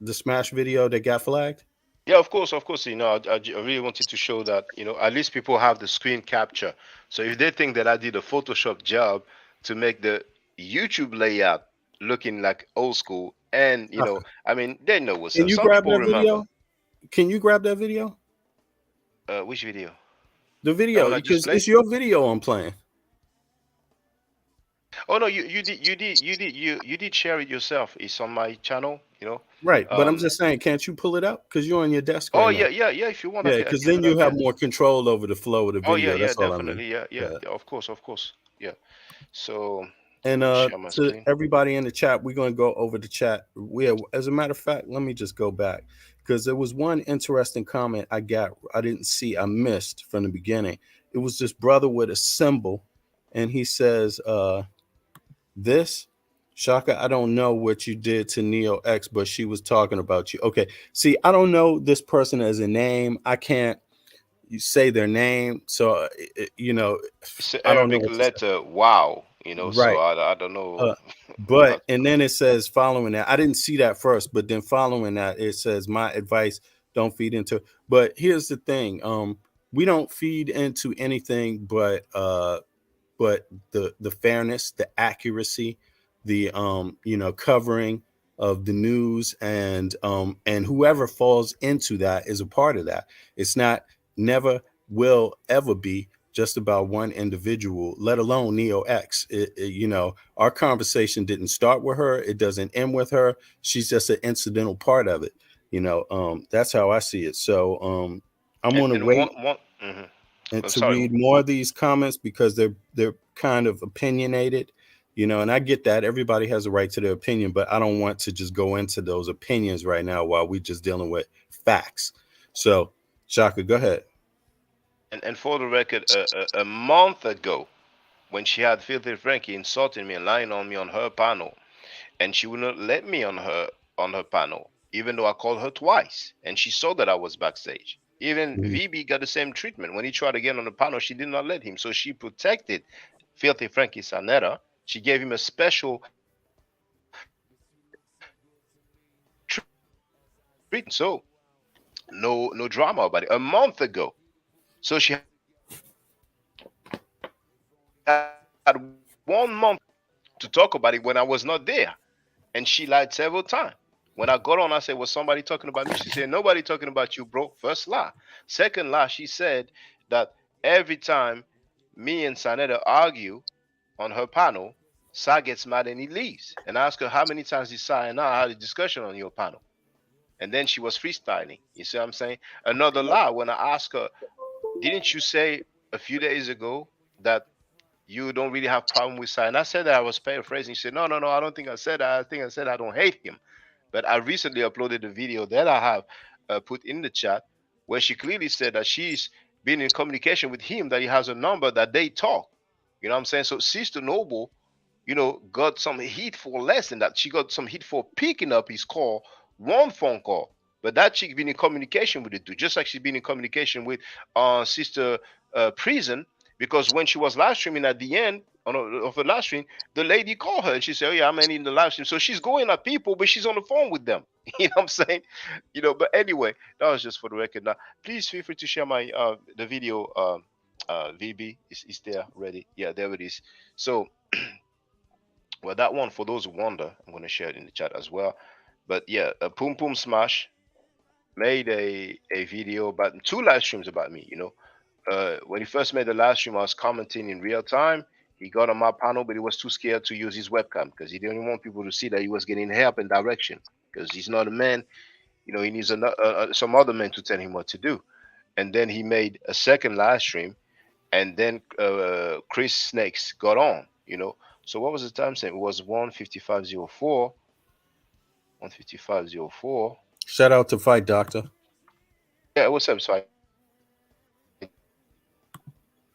[SPEAKER 2] the Smash video that got flagged?
[SPEAKER 5] Yeah, of course. You know, I really wanted to show that, you know, at least people have the screen capture. So if they think that I did a Photoshop job to make the YouTube layout looking like old school, and you know, I mean, they know what's
[SPEAKER 2] Can
[SPEAKER 5] up.
[SPEAKER 2] you
[SPEAKER 5] Some
[SPEAKER 2] grab
[SPEAKER 5] people
[SPEAKER 2] that
[SPEAKER 5] remember.
[SPEAKER 2] video? Can you grab that video?
[SPEAKER 5] Which video?
[SPEAKER 2] The video, because it's your video I'm playing.
[SPEAKER 5] Oh no, you did share it yourself. It's on my channel, you know.
[SPEAKER 2] Right, but I'm just saying, can't you pull it up? Because you're on your desk
[SPEAKER 5] Oh
[SPEAKER 2] right now.
[SPEAKER 5] yeah. If you want,
[SPEAKER 2] yeah, because then you have more control over the flow of the video.
[SPEAKER 5] Oh yeah,
[SPEAKER 2] That's all
[SPEAKER 5] definitely.
[SPEAKER 2] I mean.
[SPEAKER 5] Yeah. Of course. Yeah. So
[SPEAKER 2] And
[SPEAKER 5] share my
[SPEAKER 2] to
[SPEAKER 5] screen.
[SPEAKER 2] everybody in the chat, we're going to go over the chat. As a matter of fact, let me just go back, because there was one interesting comment I missed from the beginning. It was this brother with a symbol, and he says, this, Shaka, I don't know what you did to Neo X, but she was talking about you. Okay, see, I don't know this person as a name. I can't say their name, so you know,
[SPEAKER 5] It's an
[SPEAKER 2] I don't know
[SPEAKER 5] Arabic
[SPEAKER 2] what to say.
[SPEAKER 5] letter. Wow, you know.
[SPEAKER 2] Right.
[SPEAKER 5] So I don't know.
[SPEAKER 2] But and then it says following that, I didn't see that first, but then following that it says my advice, don't feed into. But here's the thing, we don't feed into anything but the fairness, the accuracy, the you know, covering of the news, and whoever falls into that is a part of that. It's not, never will ever be just about one individual, let alone Neo X. You know, our conversation didn't start with her. It doesn't end with her. She's just an incidental part of it. You know, that's how I see it. So I'm going to wait and to read more of these comments, because they're kind of opinionated, you know, and I get that everybody has a right to their opinion, but I don't want to just go into those opinions right now while we're just dealing with facts. So, Shaka, go ahead.
[SPEAKER 5] And for the record, a month ago, when she had Filthy Frankie insulting me and lying on me on her panel, and she would not let me on her panel, even though I called her twice, and she saw that I was backstage. Even VB got the same treatment. When he tried to get on the panel, she did not let him. So she protected Filthy Frankie Sanetta. She gave him a special treatment. So no drama about it. A month ago. So she had 1 month to talk about it when I was not there. And she lied several times. When I got on, I said, was somebody talking about me? She said, nobody talking about you, bro. First lie. Second lie, she said that every time me and Sanetta argue on her panel, Sa gets mad and he leaves. And I asked her, how many times did Sa and I had a discussion on your panel? And then she was freestyling. You see what I'm saying? Another lie, when I asked her, didn't you say a few days ago that you don't really have problem with Sa? And I said that, I was paraphrasing. She said, no, I don't think I said that. I think I said I don't hate him. But I recently uploaded a video that I have put in the chat where she clearly said that she's been in communication with him, that he has a number, that they talk. You know what I'm saying? So Sister Noble, you know, got some heat for less than that. She got some heat for picking up his call, one phone call. But that chick been in communication with the dude, just like she's been in communication with Sister Prison, because when she was live streaming at the end of the live stream, the lady called her and she said, oh yeah, I'm in the live stream. So she's going at people, but she's on the phone with them. You know what I'm saying? You know, but anyway, that was just for the record. Now, please feel free to share my the video. VB is there ready? Yeah, there it is. So Well, that one, for those who wonder, I'm going to share it in the chat as well. But yeah, Poom Poom Smash made a video about 2 live streams about me. When he first made the live stream, I was commenting in real time. He got on my panel, but he was too scared to use his webcam because he didn't want people to see that he was getting help and direction, because he's not a man. He needs some other men to tell him what to do. And then he made a second live stream, and then Chris Snakes got on. So what was the time stamp? It was 1:55:04. 1:55:04.
[SPEAKER 2] Shout out to Fight Doctor.
[SPEAKER 5] Yeah, what's up, Fight?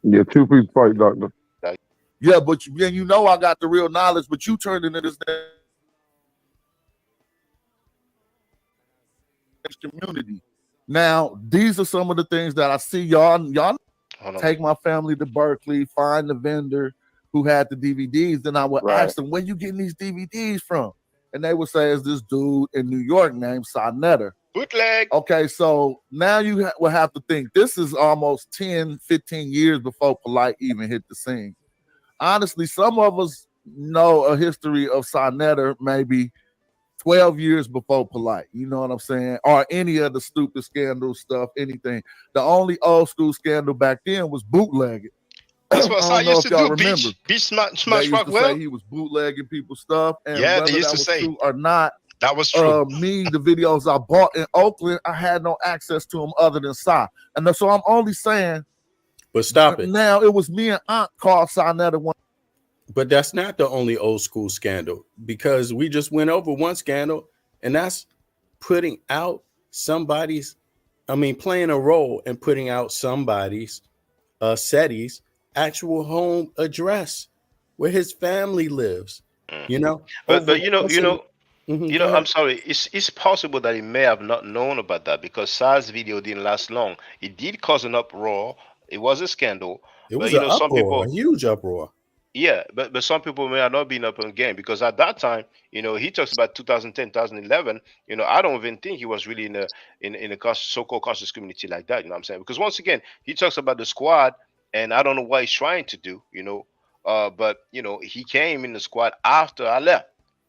[SPEAKER 8] Yeah, 2-piece Fight Doctor.
[SPEAKER 1] Yeah, but I got the real knowledge, but you turned into this community. Now, these are some of the things that I see y'all take my family to Berkeley, find the vendor who had the DVDs. Then I would ask them, where you getting these DVDs from? And they would say, it's this dude in New York named Sonetta.
[SPEAKER 5] Bootleg.
[SPEAKER 1] Okay, so now you will have to think, this is almost 10, 15 years before Polite even hit the scene. Honestly, some of us know a history of Sonetta maybe 12 years before Polite, you know what I'm saying? Or any of the stupid scandal stuff, anything. The only old school scandal back then was bootlegging.
[SPEAKER 5] That's what I used to do.
[SPEAKER 1] Remember.
[SPEAKER 5] Beach Smash Rockwell.
[SPEAKER 1] He was bootlegging people's stuff. And
[SPEAKER 5] yeah,
[SPEAKER 1] whether
[SPEAKER 5] they used
[SPEAKER 1] that
[SPEAKER 5] to
[SPEAKER 1] was
[SPEAKER 5] say
[SPEAKER 1] true or not.
[SPEAKER 5] That was true.
[SPEAKER 1] The videos I bought in Oakland, I had no access to them other than Psy. And so I'm only saying.
[SPEAKER 2] But stop it.
[SPEAKER 1] Now it was me and Aunt called Sonetta one.
[SPEAKER 2] But that's not the only old school scandal, because we just went over one scandal, and that's putting out playing a role and putting out somebody's SETI's actual home address where his family lives.
[SPEAKER 5] But I'm sorry. It's possible that he may have not known about that, because Psy's video didn't last long. It did cause an uproar. It was a scandal.
[SPEAKER 2] It was an uproar, a huge uproar.
[SPEAKER 5] Yeah, but some people may have not been up on game, because at that time, he talks about 2010, 2011. I don't even think he was really in a so-called conscious community like that. You know what I'm saying? Because once again, he talks about the squad, and I don't know what he's trying to do. But he came in the squad after I left,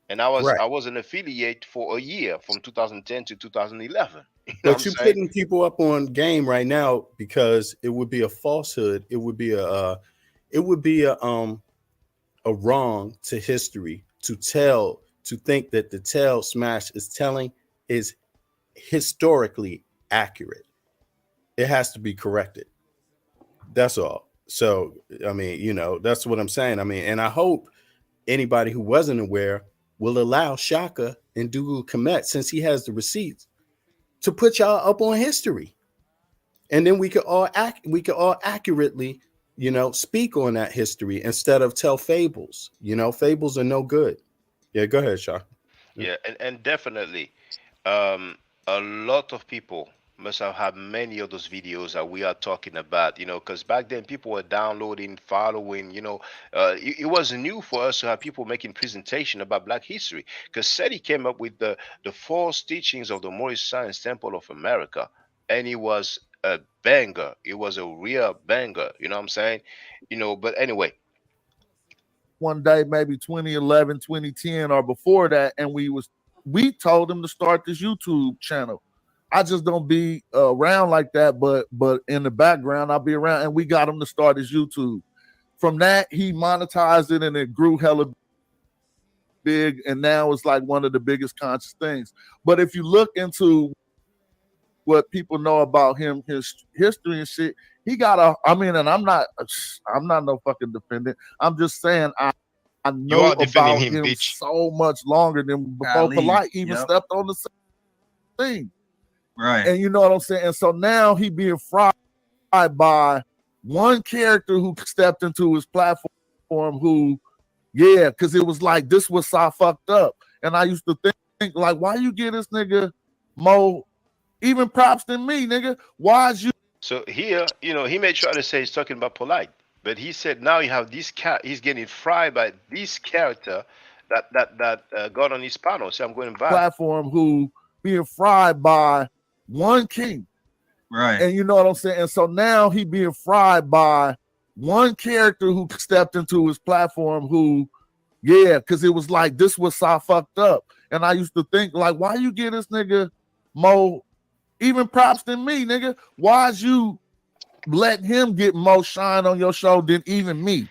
[SPEAKER 5] and I was an affiliate for a year from 2010 to 2011.
[SPEAKER 2] But you're putting people up on game right now, because it would be a falsehood. It would be a wrong to history to think that the tale Smash is telling is historically accurate. It has to be corrected. That's all. So, that's what I'm saying. And I hope anybody who wasn't aware will allow Shaka Ndugu Kemet, since he has the receipts, to put y'all up on history. And then we could all accurately speak on that history instead of tell fables. Fables are no good. Yeah, go ahead, Shaka.
[SPEAKER 5] Yeah, and definitely, a lot of people must have had many of those videos that we are talking about, because back then people were downloading, following, it was new for us to have people making presentation about Black history, because SETI came up with the false teachings of the Moorish Science Temple of America, and it was a banger. It was a real banger, you know what I'm saying? But anyway.
[SPEAKER 1] One day, maybe 2011, 2010, or before that, and we told him to start this YouTube channel. I just don't be around like that, but in the background, I'll be around, and we got him to start his YouTube. From that, he monetized it, and it grew hella big, and now it's like one of the biggest conscious things. But if you look into what people know about him, his history and shit, he got and I'm not no fucking defendant. I'm just saying I know about him so much longer than before Polite even stepped on the thing.
[SPEAKER 13] Right.
[SPEAKER 1] And you know what I'm saying? And so now he being fried by one character who stepped into his platform because it was like, this was so fucked up. And I used to think like, why you give this nigga more even props than me, nigga? Why is you?
[SPEAKER 5] So here, he may try to say he's talking about Polite, but he said now you have this he's getting fried by this character that got on his panel. So I'm going back.
[SPEAKER 1] Platform who being fried by one king.
[SPEAKER 13] Right.
[SPEAKER 1] And you know what I'm saying? And so now he being fried by one character who stepped into his platform Yeah, because it was like, this was so fucked up. And I used to think, like, why you give this nigga more even props than me, nigga? Why's you let him get more shine on your show than even me?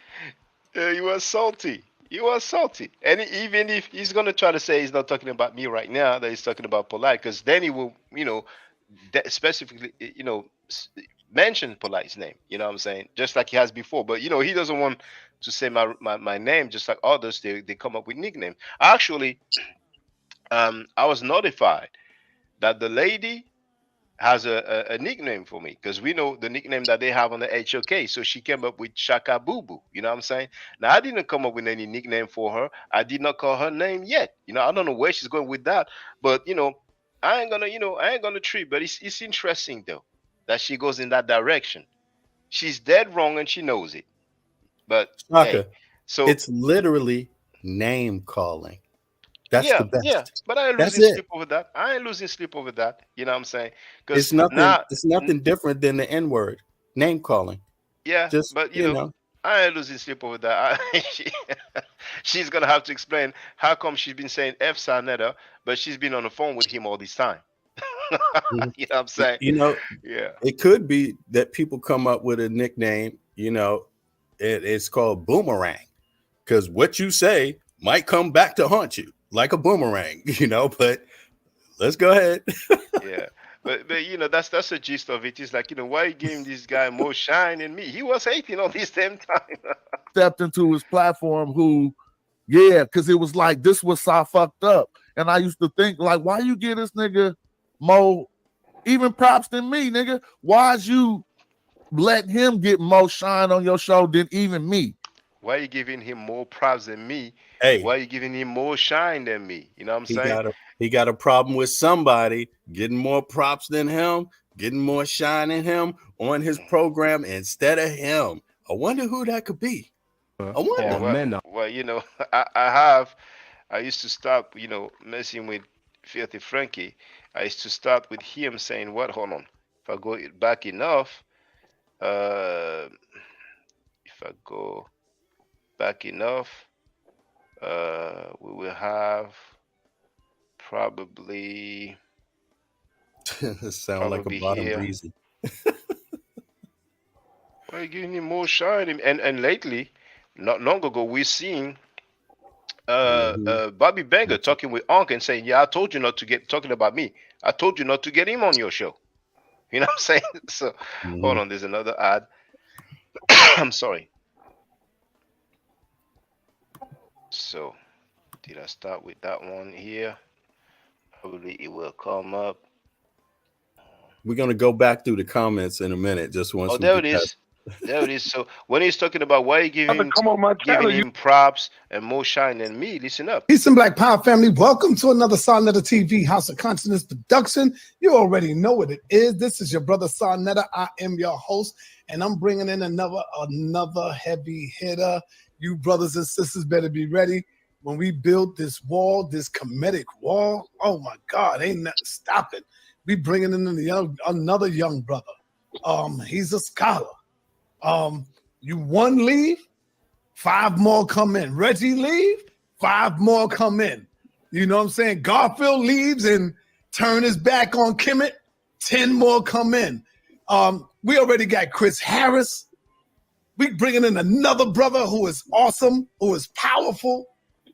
[SPEAKER 5] You are salty. You are salty. And even if he's going to try to say he's not talking about me right now, that he's talking about Polite, because then he will, specifically, mention Polite's name. You know what I'm saying? Just like he has before. But, he doesn't want to say my name, just like others. They come up with nicknames. Actually, I was notified that the lady has a nickname for me, because we know the nickname that they have on the HOK. So she came up with Shaka Boo Boo. You know what I'm saying? Now, I didn't come up with any nickname for her. I did not call her name yet. I don't know where she's going with that. But, I ain't gonna treat. But it's interesting, though, that she goes in that direction. She's dead wrong and she knows it. But,
[SPEAKER 2] Shaka,
[SPEAKER 5] hey, so
[SPEAKER 2] it's literally name calling. That's the best.
[SPEAKER 5] Yeah, but I ain't losing sleep over that. I ain't losing sleep over that. You know what I'm saying?
[SPEAKER 2] It's nothing different than the N-word, name calling.
[SPEAKER 5] Yeah, but I ain't losing sleep over that. She's gonna have to explain how come she's been saying F Sarnetta, but she's been on the phone with him all this time. You know what I'm saying? Yeah.
[SPEAKER 2] It could be that people come up with a nickname. It's called Boomerang, because what you say might come back to haunt you like a boomerang, but let's go ahead.
[SPEAKER 5] Yeah. But that's the gist of it. It's like, why you giving this guy more shine than me? He was hating all this damn time.
[SPEAKER 1] Stepped into his platform because it was like, this was so fucked up. And I used to think, like, why you give this nigga more even props than me, nigga? Why's you let him get more shine on your show than even me?
[SPEAKER 5] Why are you giving him more props than me?
[SPEAKER 2] Hey,
[SPEAKER 5] why are you giving him more shine than me? You know what I'm saying?
[SPEAKER 2] He got a problem with somebody getting more props than him, getting more shine than him on his program instead of him. I wonder who that could be. I wonder.
[SPEAKER 5] I used to stop, messing with Filthy Frankie. I used to start with him saying, what? Hold on. If I go back enough, we will have probably
[SPEAKER 2] sound like a bottom breezy.
[SPEAKER 5] Why are you giving him more shine? And lately, not long ago, we're seeing Bobby Banger talking with Onk and saying, yeah, I told you not to get talking about me. I told you not to get him on your show. You know what I'm saying? So hold on, there's another ad. I'm sorry. So did I start with that one here? Probably it will come up.
[SPEAKER 2] We're gonna go back through the comments in a minute. Just once.
[SPEAKER 5] Oh, there it is. There it is. So when he's talking about why you giving him props and more shine than me, listen up.
[SPEAKER 13] Peace and Black Power family. Welcome to another Sarnetta TV House of Consciousness production. You already know what it is. This is your brother Sarnetta. I am your host, and I'm bringing in another heavy hitter. You brothers and sisters better be ready. When we build this wall, this Kemetic wall, oh my God, ain't nothing stopping. We bringing in another young brother. He's a scholar. You one leave, 5 more come in. Reggie leave, 5 more come in. You know what I'm saying? Garfield leaves and turn his back on Kemet, 10 more come in. We already got Chris Harris. We bringing in another brother who is awesome, who is powerful.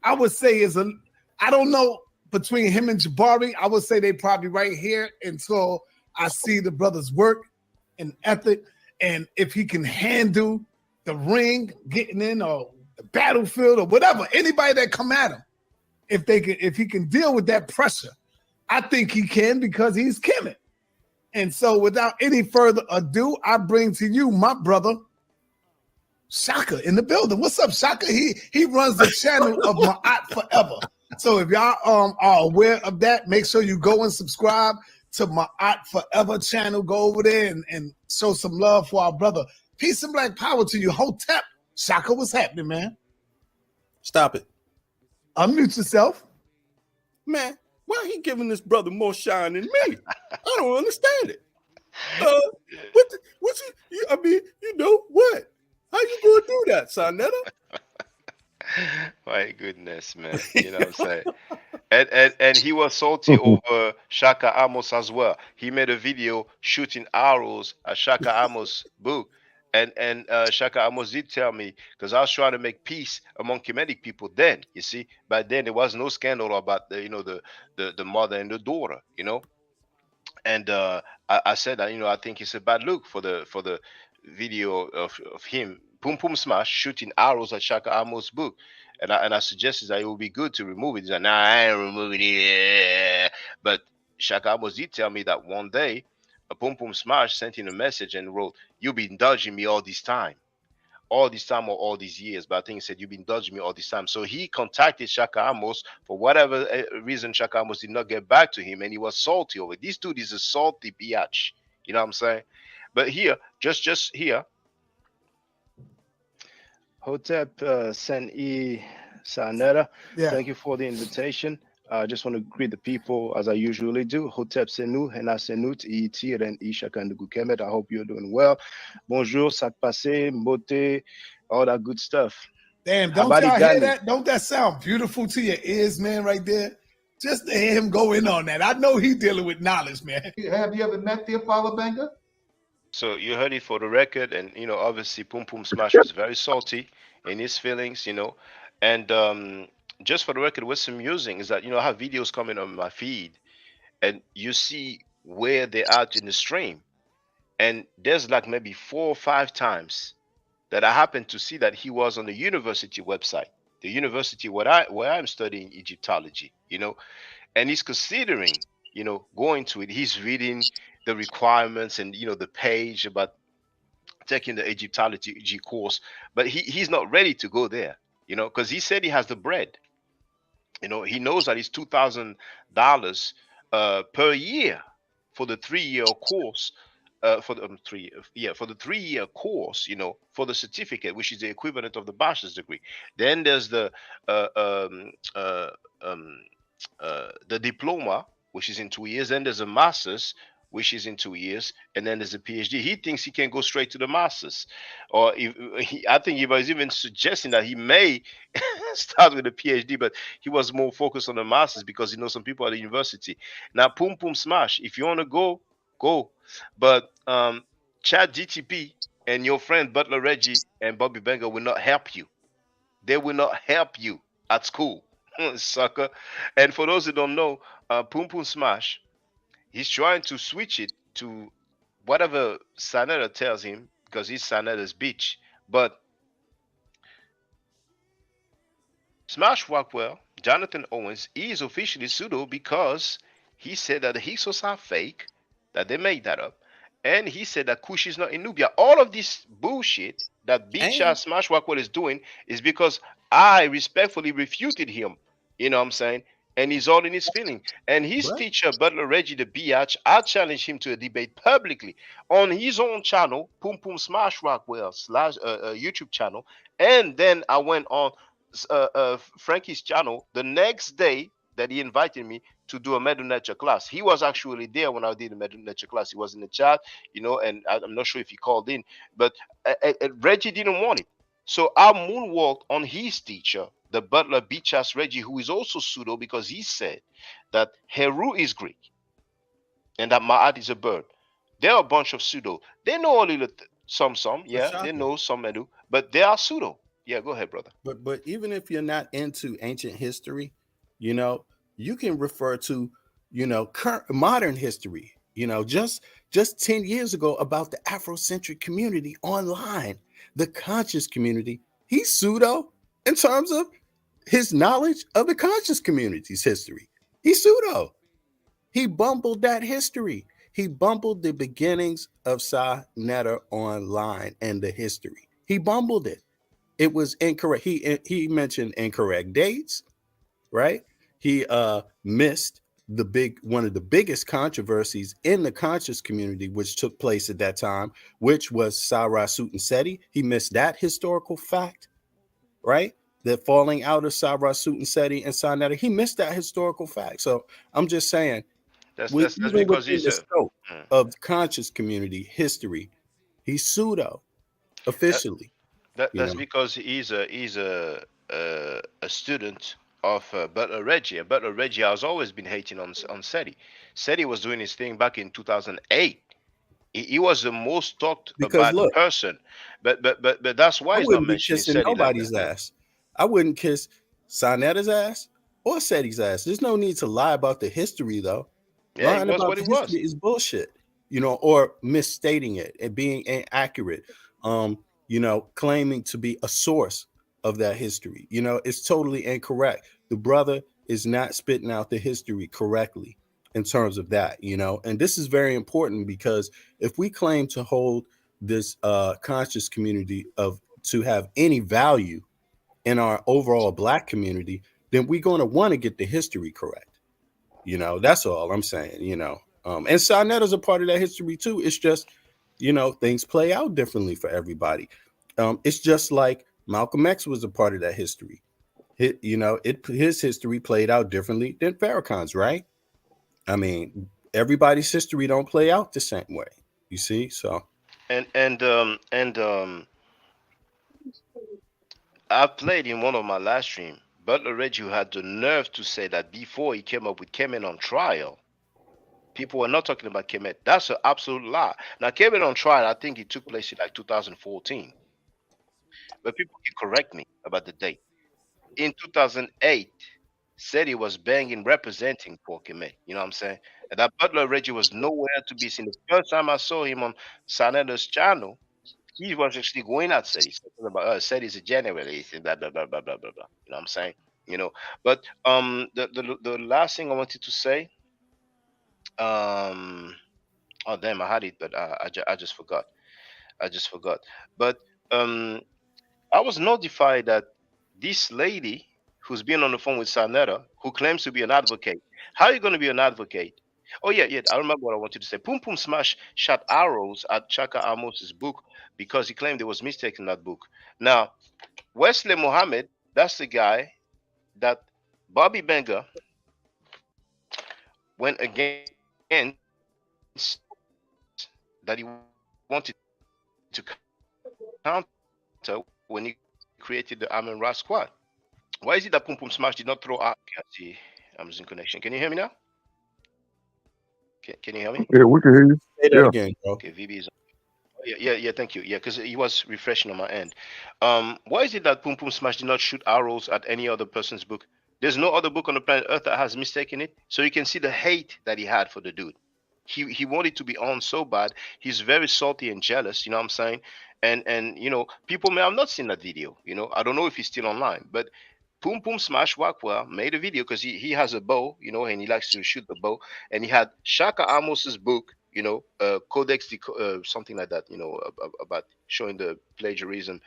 [SPEAKER 13] I would say I don't know, between him and Jabari, I would say they probably right here until I see the brother's work and ethic. And if he can handle the ring, getting in, or the battlefield, or whatever, anybody that come at him, if he can deal with that pressure, I think he can, because he's Kemet. And so without any further ado, I bring to you my brother, Shaka, in the building. What's up, Shaka? He runs the channel of MAAT Forever. So if y'all are aware of that, make sure you go and subscribe to MAAT Forever channel. Go over there and show some love for our brother. Peace and Black Power to you. Hotep. Shaka, what's happening, man?
[SPEAKER 2] Stop it.
[SPEAKER 13] Unmute yourself.
[SPEAKER 2] Man, why he giving this brother more shine than me? I don't understand it.
[SPEAKER 5] What?
[SPEAKER 2] You know what? How you gonna do that, Sarnetta?
[SPEAKER 5] My goodness, man. You know what I'm saying? And he was salty over Shaka Amos as well. He made a video shooting arrows at Shaka Amos' book. And Shaka Amos did tell me, because I was trying to make peace among Kemetic people then, you see. But then there was no scandal about the mother and the daughter, you know. And I said that, I think it's a bad look for the video of him Pum Pum Smash shooting arrows at Shaka Amos' book. And I suggested that it would be good to remove it. He's like, nah, I ain't removing it. But Shaka Amos did tell me that one day a Pum Pum Smash sent him a message and wrote, "You've been dodging me all this time or all these years." But I think he said, "You've been dodging me all this time." So he contacted Shaka Amos for whatever reason. Shaka Amos did not get back to him, and he was salty over it. This dude is a salty biatch. You know what I'm saying? But here, just here,
[SPEAKER 14] Hotep Sen-E Sanera,
[SPEAKER 13] Yeah.
[SPEAKER 14] thank you for the invitation. I just want to greet the people as I usually do. Hotep Senu, Hena Senut, Itir, and Shaka Ndugu Kemet. I hope you're doing well. Bonjour, Sak Passe, Mbote, all that good stuff.
[SPEAKER 13] Damn, don't y'all hear that? Don't that sound beautiful to your ears, man, right there? Just to hear him go in on that. I know he dealing with knowledge, man.
[SPEAKER 10] Have you ever met the Father Banger?
[SPEAKER 5] So you heard it for the record, and obviously Pum Pum Smash was very salty in his feelings, and just for the record, what's amusing is that I have videos coming on my feed, and you see where they're at in the stream, and there's like maybe 4 or 5 times that I happened to see that he was on the university website, the university where I'm studying Egyptology, and he's considering, going to it. He's reading the requirements and the page about taking the Egyptology course, but he's not ready to go there, because he said he has the bread. He knows that it's $2,000 per year for the 3-year course, for the 3-year course, for the certificate, which is the equivalent of the bachelor's degree. Then there's the diploma, which is in 2 years. Then there's a master's, which is in 2 years, and then there's a PhD. He thinks he can go straight to the master's, or I think he was even suggesting that he may start with a PhD, but he was more focused on the master's because he knows some people at the university. Now, Pum Pum Smash, if you want to go, but Chad GTP and your friend Butler Reggie and Bobby Benga will not help you. They will not help you at school, sucker. And for those who don't know, Pum Pum Smash, he's trying to switch it to whatever Sanetta tells him because he's Sanetta's bitch. But Smash Rockwell, Jonathan Owens, is officially pseudo because he said that the Hyksos are fake, that they made that up. And he said that Kush is not in Nubia. All of this bullshit that bitch-ass Smash Rockwell is doing is because I respectfully refuted him. You know what I'm saying? And he's all in his feeling. And his teacher, Butler Reggie the Biatch, I challenged him to a debate publicly on his own channel, Pum Pum Smash Rockwell YouTube channel. And then I went on Frankie's channel the next day that he invited me to do a Medu Nature class. He was actually there when I did the Medu Nature class. He was in the chat, and I'm not sure if he called in, but Reggie didn't want it. So I moonwalked on his teacher, the Butler Bichas Reggie, who is also pseudo because he said that Heru is Greek and that Ma'at is a bird. They're a bunch of pseudo. They know a little, some, yeah, they know some Medu, but they are pseudo. Yeah, go ahead, brother.
[SPEAKER 2] But even if you're not into ancient history, you can refer to, current modern history, just 10 years ago about the Afrocentric community online, the conscious community. He's pseudo in terms of his knowledge of the conscious community's history. He's pseudo. He bumbled that history. He bumbled the beginnings of Sa Neter online and the history. He bumbled it. It was incorrect. He mentioned incorrect dates, right? He missed one of the biggest controversies in the conscious community, which took place at that time, which was Sarah Sut and Seti. He missed that historical fact, right? The falling out of Sarah Sut and Seti and Sa Neter. He missed that historical fact. So I'm just saying,
[SPEAKER 5] that's because he's
[SPEAKER 2] the scope of the conscious community history. He's pseudo officially.
[SPEAKER 5] That's because he's a a student of Butler Reggie. And Butler Reggie has always been hating on SETI. SETI was doing his thing back in 2008. He was the most talked
[SPEAKER 2] Because
[SPEAKER 5] about
[SPEAKER 2] look,
[SPEAKER 5] person, but that's why
[SPEAKER 2] I
[SPEAKER 5] he's not
[SPEAKER 2] wouldn't be
[SPEAKER 5] mentioning
[SPEAKER 2] kissing
[SPEAKER 5] SETI like
[SPEAKER 2] nobody's
[SPEAKER 5] that.
[SPEAKER 2] ass. I wouldn't kiss Sonetta's ass or Seti's ass. There's no need to lie about the history, though.
[SPEAKER 5] Yeah, it
[SPEAKER 2] Lying
[SPEAKER 5] was
[SPEAKER 2] about
[SPEAKER 5] what
[SPEAKER 2] the
[SPEAKER 5] it was.
[SPEAKER 2] history is bullshit, or misstating it and being inaccurate. Claiming to be a source of that history. It's totally incorrect. The brother is not spitting out the history correctly in terms of that, and this is very important because if we claim to hold this conscious community to have any value in our overall Black community, then we're going to want to get the history correct. That's all I'm saying. And Sonetta's a part of that history too. It's just, things play out differently for everybody. It's just like Malcolm X was a part of that history. His history played out differently than Farrakhan's, right? I mean, everybody's history don't play out the same way. You see, so
[SPEAKER 5] And I played in one of my last stream. Butler Reggie had the nerve to say that before he came up with Kemet on trial, people were not talking about Kemet. That's an absolute lie. Now, Kemet on trial, I think it took place in like 2014. But people can correct me about the date. In 2008, said he was banging representing for Kemet. You know what I'm saying? And that Butler Reggie was nowhere to be seen. The first time I saw him on Sanetta's channel, he was actually going at Seti, talking about Seti's a generalist, blah blah blah blah blah blah blah. You know what I'm saying? But the last thing I wanted to say, oh damn, I had it, but I just forgot. But I was notified that this lady who's been on the phone with Sanetta, who claims to be an advocate, how are you going to be an advocate? Oh yeah, I remember what I wanted to say. Pum Pum Smash shot arrows at Chaka Amos's book because he claimed there was mistake in that book. Now, Wesley Mohammed, that's the guy that Bobby Benga went against, that he wanted to counter when he created the Amen Ra squad. Why is it that Pum Pum Smash did not throw out? See, I'm losing connection. Can you hear me now? Can you hear me?
[SPEAKER 8] Yeah, we can hear you.
[SPEAKER 2] Say that again, bro.
[SPEAKER 5] Okay, VB is. Yeah, thank you. Yeah, because he was refreshing on my end. Why is it that Pum Pum Smash did not shoot arrows at any other person's book? There's no other book on the planet Earth that has mistake in it. So you can see the hate that he had for the dude. He wanted to be on so bad. He's very salty and jealous. You know what I'm saying? And people may have not seen that video. I don't know if he's still online, but Pum Pum Smash Rockwell made a video because he has a bow, and he likes to shoot the bow. And he had Shaka Amos's book, Codex, something like that, about showing the plagiarism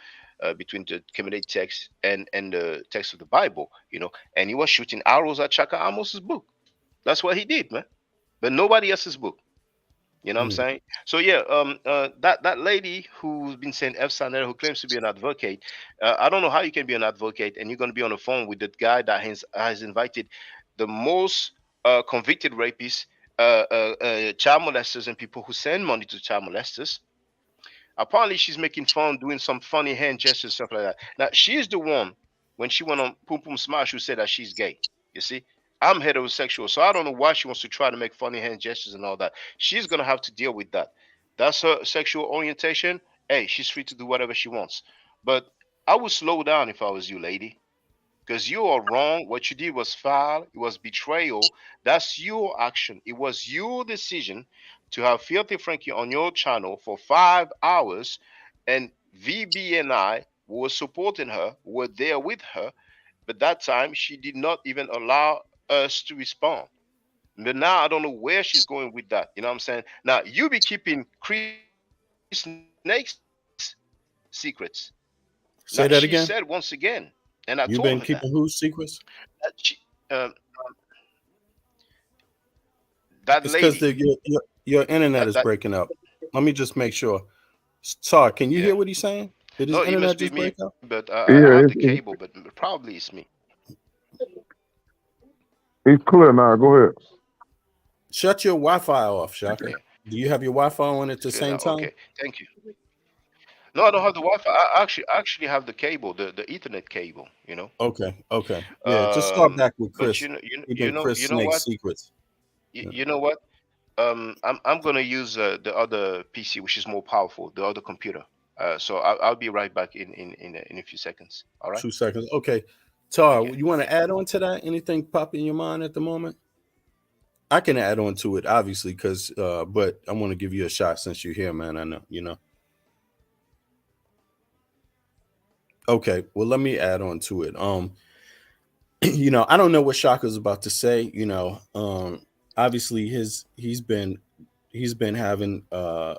[SPEAKER 5] between the Kemetic text and the text of the Bible, and he was shooting arrows at Shaka Amos's book. That's what he did, man. But nobody else's book. You know what I'm saying? So yeah, that lady who's been saying F. Sanel, who claims to be an advocate, I don't know how you can be an advocate and you're going to be on the phone with the guy that has invited the most convicted rapists, child molesters, and people who send money to child molesters. Apparently, she's making fun, doing some funny hand gestures, stuff like that. Now, she's the one, when she went on Pum Pum Smash, who said that she's gay. You see? I'm heterosexual, so I don't know why she wants to try to make funny hand gestures and all that. She's going to have to deal with that. That's her sexual orientation. Hey, she's free to do whatever she wants. But I would slow down if I was you, lady. Because you are wrong. What you did was foul. It was betrayal. That's your action. It was your decision to have Filthy Frankie on your channel for 5 hours. And VB and I were supporting her, were there with her. But that time, she did not even allow us to respond. But now I don't know where she's going with that. You know what I'm saying? Now you be keeping Chris Snake's secrets.
[SPEAKER 2] Say
[SPEAKER 5] now,
[SPEAKER 2] that
[SPEAKER 5] she
[SPEAKER 2] again.
[SPEAKER 5] said once again, and I
[SPEAKER 2] You've
[SPEAKER 5] told
[SPEAKER 2] been
[SPEAKER 5] her
[SPEAKER 2] keeping
[SPEAKER 5] that.
[SPEAKER 2] whose secrets?
[SPEAKER 5] That
[SPEAKER 2] It's because
[SPEAKER 5] lady.
[SPEAKER 2] your internet is breaking up. Let me just make sure. Tar, can you hear what he's saying? Did his
[SPEAKER 5] No, it
[SPEAKER 2] internet
[SPEAKER 5] must be
[SPEAKER 2] just
[SPEAKER 5] me,
[SPEAKER 2] break up?
[SPEAKER 5] but I have the cable, but probably it's me.
[SPEAKER 8] It's clear now. Go ahead.
[SPEAKER 2] Shut your Wi-Fi off, Shaka. Do you have your Wi-Fi on at the same time?
[SPEAKER 5] Okay, thank you. No, I don't have the Wi-Fi. I actually have the cable, the Ethernet cable.
[SPEAKER 2] Okay, yeah. Just start back with
[SPEAKER 5] But
[SPEAKER 2] Chris. Keeping Chris
[SPEAKER 5] you know
[SPEAKER 2] Snake
[SPEAKER 5] what?
[SPEAKER 2] secrets.
[SPEAKER 5] You,
[SPEAKER 2] Yeah.
[SPEAKER 5] you know what? I'm gonna use the other PC, which is more powerful, the other computer. So I'll be right back in a few seconds. All right.
[SPEAKER 2] 2 seconds. Okay, Tar,
[SPEAKER 5] Okay.
[SPEAKER 2] you want to add on to that? Anything pop in your mind at the moment? I can add on to it, obviously, because but I want to give you a shot since you're here, man. I know, Okay, well, let me add on to it. I don't know what Shaka's about to say. Obviously, he's been having a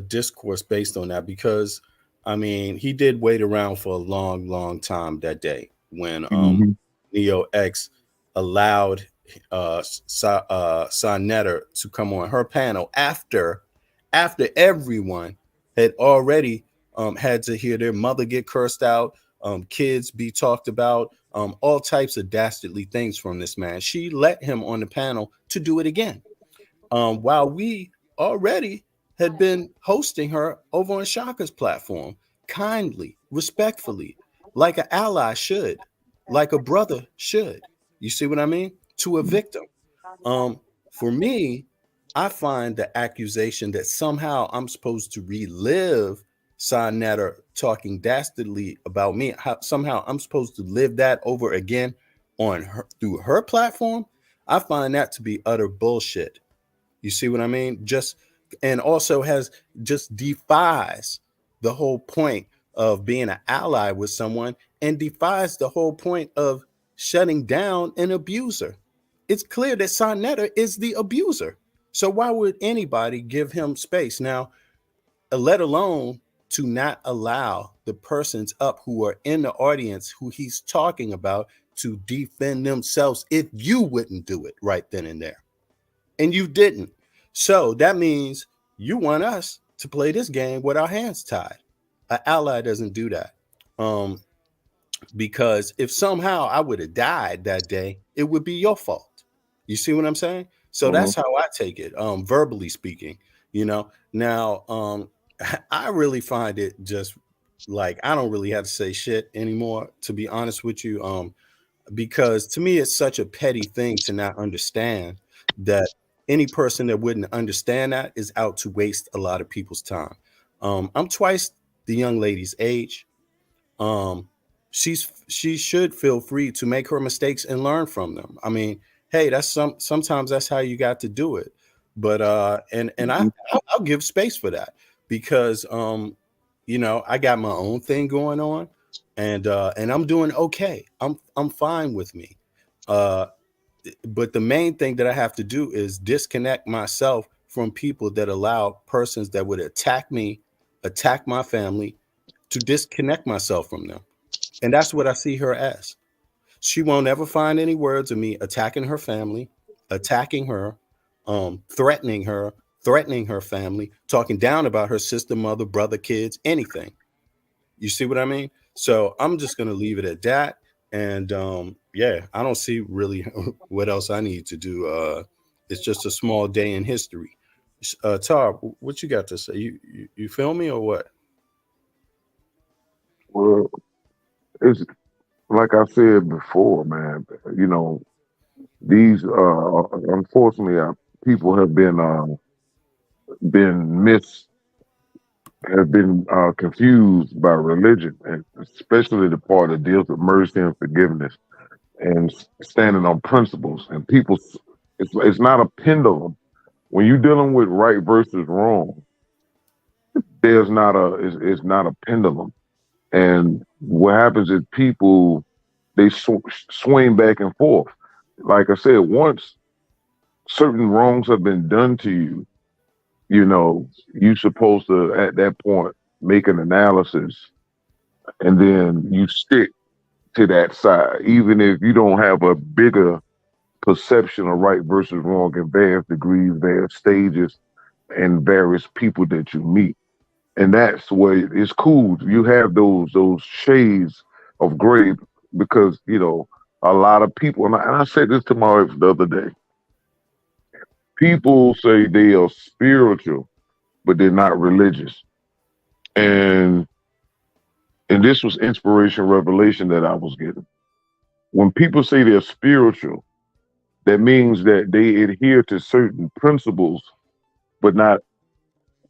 [SPEAKER 2] discourse based on that because, I mean, he did wait around for a long, long time that day when Neo X allowed Sonetta to come on her panel after everyone had already had to hear their mother get cursed out, kids be talked about, all types of dastardly things from this man. She let him on the panel to do it again, while we already had been hosting her over on Shaka's platform, kindly, respectfully, like an ally should, like a brother should. You see what I mean? To a victim. For me, I find the accusation that somehow I'm supposed to relive Sonetta talking dastardly about me. Somehow I'm supposed to live that over again on her through her platform. I find that to be utter bullshit. You see what I mean? And also just defies the whole point of being an ally with someone and defies the whole point of shutting down an abuser. It's clear that Sonetta is the abuser. So why would anybody give him space? Now, let alone to not allow the persons up who are in the audience who he's talking about to defend themselves if you wouldn't do it right then and there. And you didn't. So that means you want us to play this game with our hands tied. An ally doesn't do that. Because if somehow I would have died that day, it would be your fault. You see what I'm saying? So that's how I take it, verbally speaking. Now, I really find it just like I don't really have to say shit anymore, to be honest with you. Because to me, it's such a petty thing to not understand that any person that wouldn't understand that is out to waste a lot of people's time. I'm twice the young lady's age. She should feel free to make her mistakes and learn from them. I mean, hey, sometimes that's how you got to do it. But I'll give space for that because I got my own thing going on, and I'm doing okay. I'm fine with me. But the main thing that I have to do is disconnect myself from people that allow persons that would attack me, attack my family, to disconnect myself from them. And that's what I see her as. She won't ever find any words of me attacking her family, attacking her, threatening her family, talking down about her sister, mother, brother, kids, anything. You see what I mean? So I'm just going to leave it at that. And yeah, I don't see really what else I need to do. It's just a small day in history. Tar, what you got to say? You feel me or what?
[SPEAKER 8] Well, it's like I said before, man. These unfortunately, people have been confused by religion, and especially the part that deals with mercy and forgiveness and standing on principles. And it's not a pendulum. When you're dealing with right versus wrong, it's not a pendulum. And what happens is people they swing back and forth. Like I said, once certain wrongs have been done to you, you're supposed to at that point make an analysis, and then you stick to that side, even if you don't have a bigger perception of right versus wrong in various degrees, various stages, and various people that you meet. And that's where it's cool. You have those shades of gray because a lot of people, and I said this to my wife the other day. People say they are spiritual, but they're not religious. And this was inspiration, revelation that I was getting. When people say they're spiritual, that means that they adhere to certain principles, but not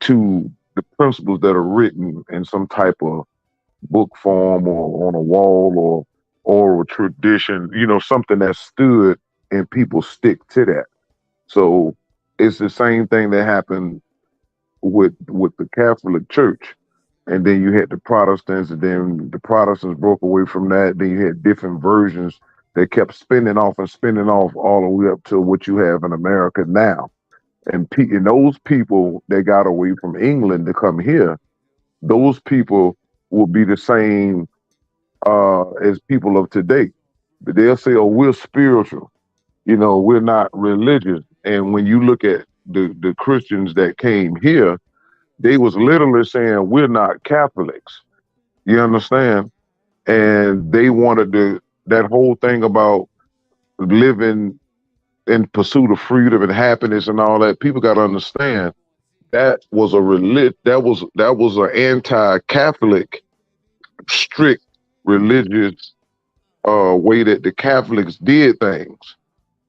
[SPEAKER 8] to the principles that are written in some type of book form or on a wall or oral tradition, something that stood and people stick to that. So it's the same thing that happened with the Catholic Church. And then you had the Protestants, and then the Protestants broke away from that. Then you had different versions that kept spinning off all the way up to what you have in America now. And those people that got away from England to come here, those people will be the same as people of today. But they'll say, oh, we're spiritual. We're not religious. And when you look at the Christians that came here, they was literally saying, we're not Catholics. You understand? And they wanted that whole thing about living in pursuit of freedom and happiness and all that. People got to understand that was that was an anti-Catholic, strict religious way that the Catholics did things.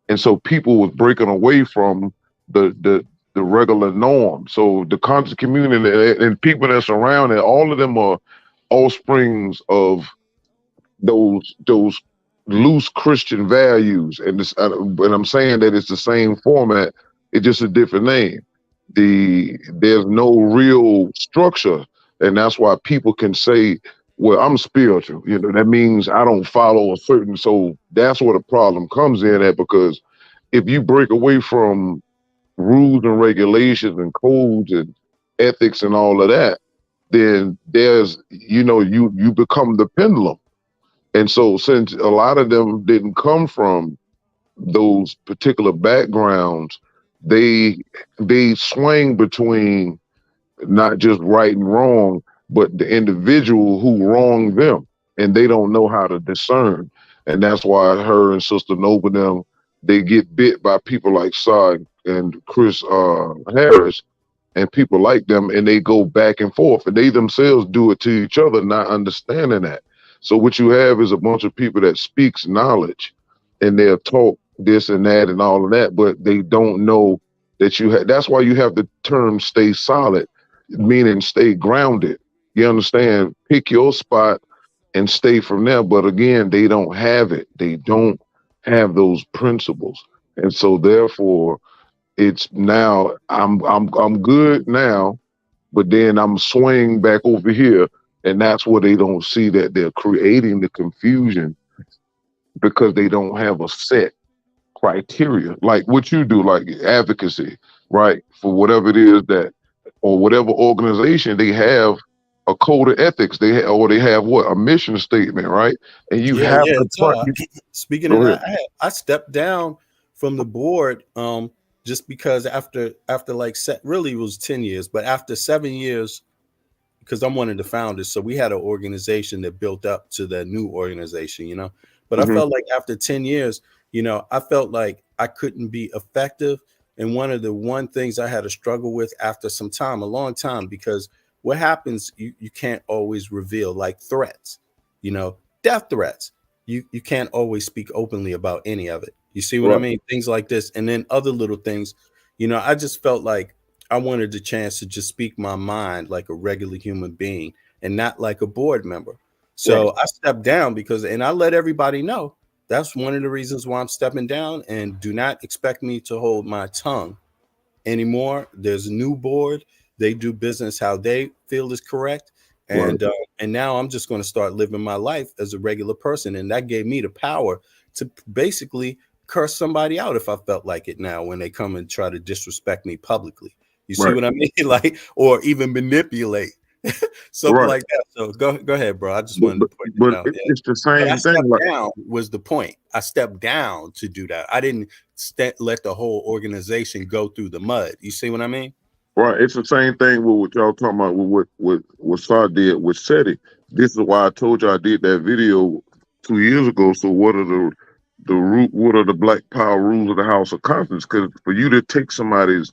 [SPEAKER 8] And so people was breaking away from the regular norm. So the conscious community and people that surround it, all of them are offsprings of those loose Christian values. And I'm saying that it's the same format, it's just a different name. There's no real structure, and that's why people can say, well, I'm spiritual. That means I don't follow a certain. So that's where the problem comes in at, because if you break away from rules and regulations and codes and ethics and all of that, then there's, you become the pendulum. And so since a lot of them didn't come from those particular backgrounds, they swing between not just right and wrong, but the individual who wronged them, and they don't know how to discern. And that's why her and Sister Nova them, they get bit by people like Saad and Chris Harris and people like them, and they go back and forth, and they themselves do it to each other, not understanding that. So what you have is a bunch of people that speaks knowledge, and they'll talk this and that and all of that, but they don't know that that's why you have the term stay solid, meaning stay grounded. You understand? Pick your spot and stay from there. But again, they don't have it. They don't have those principles. And so therefore it's now I'm good now, but then I'm swinging back over here. And that's where they don't see that they're creating the confusion, because they don't have a set criteria, like what you do, like advocacy, right? For whatever it is that, or whatever organization, they have a code of ethics. They have what? A mission statement, right? And you have to.
[SPEAKER 2] Speaking of that, I stepped down from the board just because after like really it was 10 years, but after 7 years, because I'm one of the founders, so we had an organization that built up to the new organization, But I felt like after 10 years, I felt like I couldn't be effective. And one of the things I had to struggle with after some time, a long time, because what happens, you can't always reveal, like threats, death threats. You can't always speak openly about any of it. You see what I mean? Things like this. And then other little things, I just felt like I wanted the chance to just speak my mind like a regular human being and not like a board member. So I stepped down and I let everybody know that's one of the reasons why I'm stepping down, and do not expect me to hold my tongue anymore. There's a new board. They do business how they feel is correct. And now I'm just going to start living my life as a regular person. And that gave me the power to basically curse somebody out if I felt like it now when they come and try to disrespect me publicly. You see what I mean? Like, or even manipulate. Something like that. So go ahead, bro. I just wanted to point it out.
[SPEAKER 8] It's the same thing.
[SPEAKER 2] Down was the point. I stepped down to do that. I didn't let the whole organization go through the mud. You see what I mean?
[SPEAKER 8] Right. It's the same thing with what y'all talking about with what Saad did with SETI. This is why I told you I did that video 2 years ago. So what are the Black Power rules of the House of Conscience? Because for you to take somebody's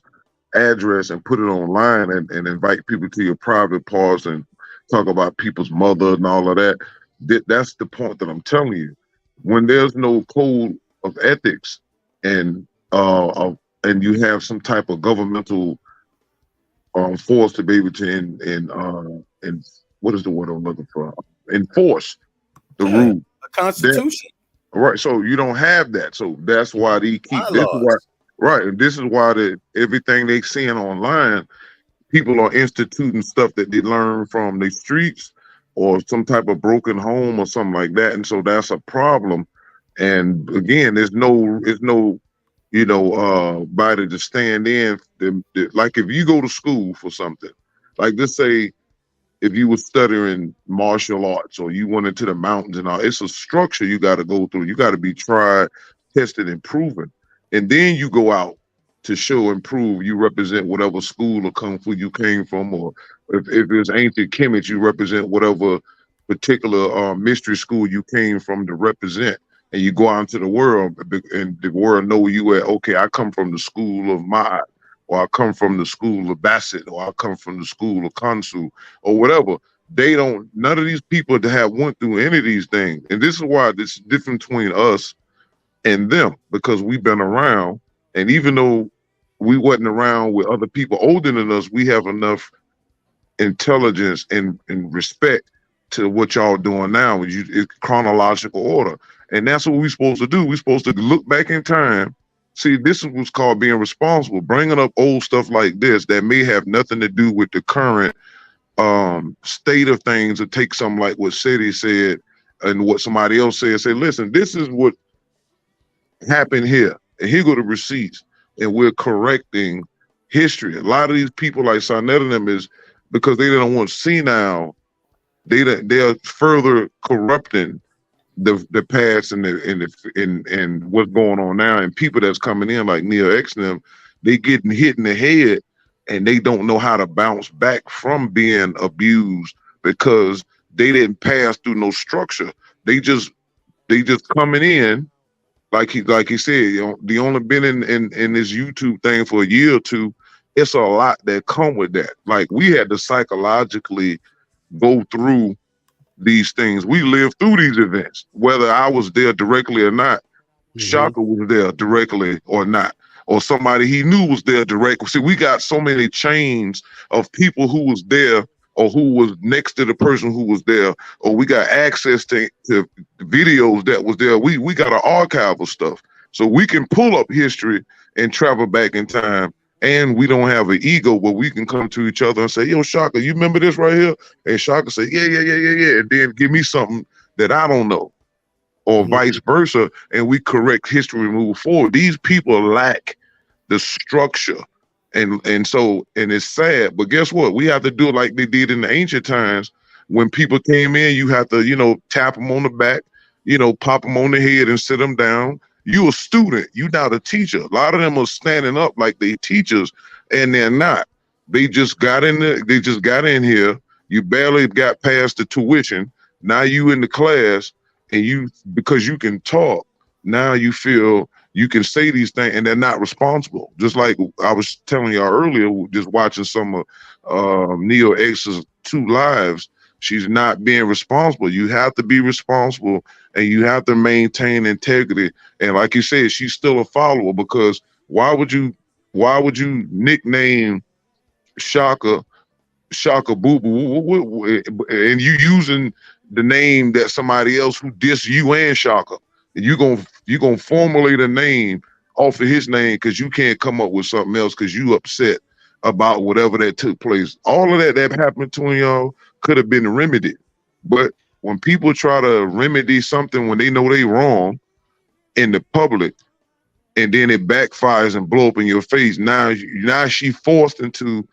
[SPEAKER 8] address and put it online and invite people to your private parts and talk about people's mother and all of that. That's the point that I'm telling you. When there's no code of ethics and you have some type of governmental force to be able to and what is the word I'm looking for? Enforce the rule.
[SPEAKER 2] A constitution.
[SPEAKER 8] Right. So you don't have that. So that's why they keep this is why, right. And this is why everything they seeing online, people are instituting stuff that they learn from the streets or some type of broken home or something like that. And so that's a problem. And again, there's no body to stand in. Like if you go to school for something, like let's say if you were studying martial arts or you went into the mountains and all, it's a structure you got to go through. You got to be tried, tested, and proven. And then you go out to show and prove you represent whatever school or kung fu you came from, or if it's ancient Kemet, you represent whatever particular mystery school you came from to represent. And you go out into the world, and the world know you at, okay, I come from the school of MAAT, or I come from the school of Bassett, or I come from the school of Konscious, or whatever. None of these people that have went through any of these things. And this is why this is different between us and them, because we've been around. And even though we wasn't around with other people older than us, we have enough intelligence and respect to what y'all doing now. It's chronological order. And that's what we're supposed to do. We're supposed to look back in time. See, this is what's called being responsible, bringing up old stuff like this that may have nothing to do with the current state of things, or take something like what Seti said and what somebody else said, say, listen, this is what happened here. And here go the receipts. And we're correcting history. A lot of these people like Sarnetta and them is because they don't want to see now, they're further corrupting the past and what's going on now, and people that's coming in like Neo X and them, they getting hit in the head and they don't know how to bounce back from being abused because they didn't pass through no structure. They just coming in like he said. They only been in this YouTube thing for a year or two. It's a lot that come with that. Like we had to psychologically go through these things. We lived through these events, whether I was there directly or not. Shaka was there directly or not, or somebody he knew was there directly. See, we got so many chains of people who was there or who was next to the person who was there, or we got access to videos that was there. We got an archive of stuff, so we can pull up history and travel back in time. And we don't have an ego where we can come to each other and say, yo, Shaka, you remember this right here? And Shaka say, yeah. And then give me something that I don't know, or vice versa. And we correct history and move forward. These people lack the structure. And it's sad, but guess what? We have to do it like they did in the ancient times. When people came in, you have to, tap them on the back, pop them on the head and sit them down. You a student, you not a teacher. A lot of them are standing up like they teachers, and they're not. They just got in there, they just got in here. You barely got past the tuition. Now you in the class, and because you can talk, now you feel you can say these things, and they're not responsible. Just like I was telling y'all earlier, just watching some of Neo X's 2 lives. She's not being responsible. You have to be responsible, and you have to maintain integrity. And like you said, she's still a follower, because why would you nickname Shaka Boo Boo, and you using the name that somebody else who dissed you and Shaka? And you gonna formulate a name off of his name because you can't come up with something else because you upset about whatever that took place. All of that happened between y'all could have been remedied. But when people try to remedy something when they know they wrong in the public, and then it backfires and blow up in your face, now she forced into,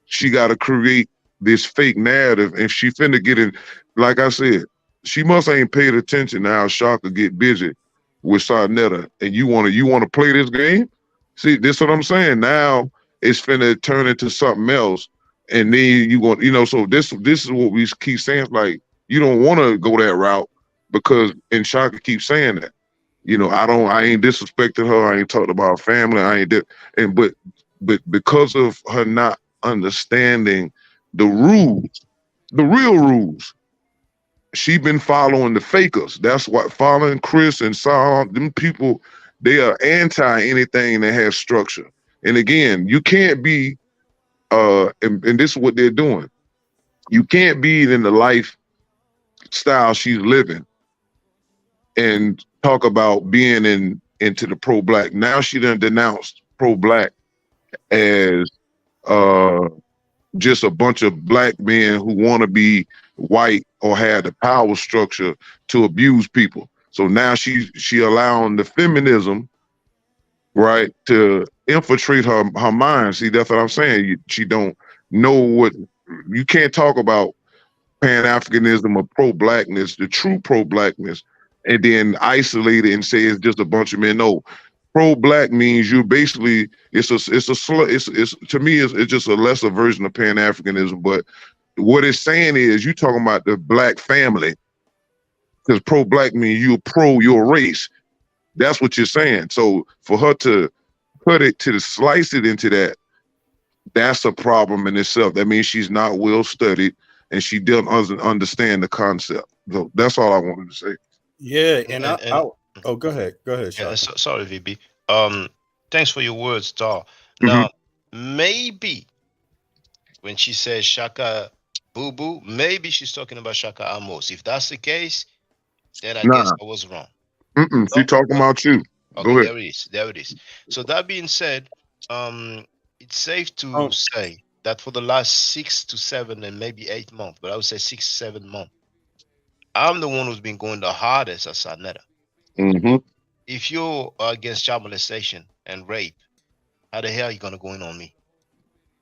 [SPEAKER 8] she got to create this fake narrative, and she finna get in. Like I said, she must ain't paid attention to how Shaka get busy with Sarnetta, and you wanna play this game? See, this is what I'm saying. Now it's finna turn into something else. And then you want, so this is what we keep saying. It's like, you don't want to go that route and Shaka keeps saying that, I ain't disrespected her. I ain't talked about her family. But because of her not understanding the rules, the real rules. She been following the fakers. That's what following Chris and Saul, them people, they are anti anything that has structure. And again, you can't be and this is what they're doing. You can't be in the lifestyle she's living and talk about being into the pro-black. Now she done denounced pro-black as just a bunch of black men who want to be white or have the power structure to abuse people. So now she allowing the feminism, right, to infiltrate her mind. See, that's what I'm saying. She don't know what, you can't talk about Pan-Africanism or pro-blackness, the true pro-blackness, and then isolate it and say it's just a bunch of men. No, pro-black means you basically, it's to me it's just a lesser version of Pan-Africanism. But what it's saying is you talking about the black family, because pro-black means you're pro your race. That's what you're saying. So for her to slice it into that, that's a problem in itself. That means she's not well studied and she doesn't understand the concept. So that's all I wanted to say.
[SPEAKER 2] Yeah, and oh, go ahead, Shaka.
[SPEAKER 5] Yeah, sorry, VB. Thanks for your words, Tar.
[SPEAKER 8] Mm-hmm.
[SPEAKER 5] Now, maybe when she says Shaka Boo Boo, maybe she's talking about Shaka Amos. If that's the case, then I guess I was wrong.
[SPEAKER 8] She talking about you.
[SPEAKER 5] Okay,
[SPEAKER 8] Go ahead.
[SPEAKER 5] there it is. So that being said, it's safe to say that for the last 6 to 7 and maybe 8 months, but I would say 6 to 7 months, I'm the one who's been going the hardest at Sarnetta.
[SPEAKER 8] Mm-hmm.
[SPEAKER 5] If you're against child molestation and rape, how the hell are you gonna go in on me?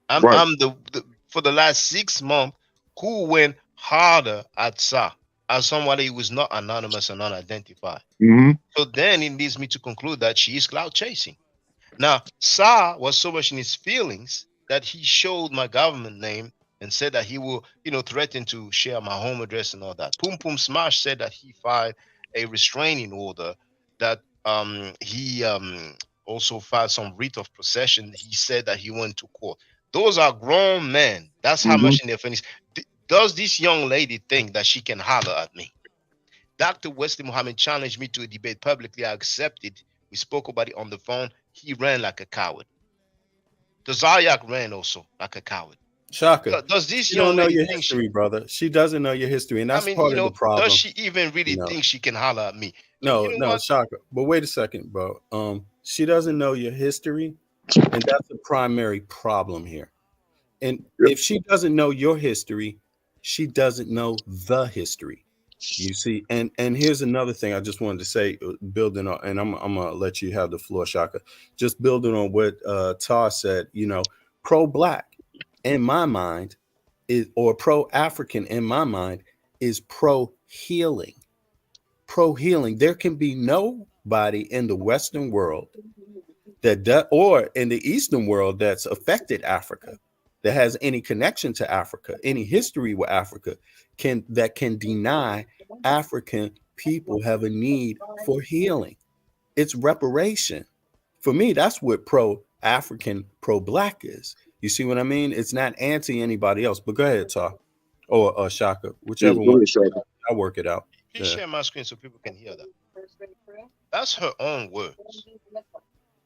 [SPEAKER 5] I'm the for the last 6 months who went harder at Sa as somebody who was not anonymous and unidentified.
[SPEAKER 8] Mm-hmm.
[SPEAKER 5] So then it leads me to conclude that she is cloud chasing. Now, Sa was so much in his feelings that he showed my government name and said that he will, threaten to share my home address and all that. Pum Pum Smash said that he filed a restraining order, that he also filed some writ of possession. He said that he went to court. Those are grown men. That's how much in their feelings. Does this young lady think that she can holler at me? Dr. Wesley Muhammad challenged me to a debate publicly. I accepted. We spoke about it on the phone. He ran like a coward. The Zayak ran also like a coward.
[SPEAKER 2] Shaka,
[SPEAKER 5] does this
[SPEAKER 2] she
[SPEAKER 5] young
[SPEAKER 2] don't know
[SPEAKER 5] lady
[SPEAKER 2] your
[SPEAKER 5] think
[SPEAKER 2] history, brother? She doesn't know your history, and that's part of the problem.
[SPEAKER 5] Does she even really think she can holler at me?
[SPEAKER 2] No, Shaka. But wait a second, bro. She doesn't know your history, and that's the primary problem here. And if she doesn't know your history, she doesn't know the history. You see, and here's another thing I just wanted to say, building on, and I'm gonna let you have the floor, Shaka. Just building on what Tar said, pro-black in my mind is, or pro-African in my mind, is pro-healing. Pro-healing. There can be nobody in the Western world or in the Eastern world that's affected Africa, that has any connection to Africa, any history with Africa, that can deny African people have a need for healing. It's reparation. For me, that's what pro-African, pro-black is. You see what I mean? It's not anti anybody else. But go ahead, Tar, or Shaka, whichever one. I'll work it out.
[SPEAKER 5] Please share my screen so people can hear that. That's her own words.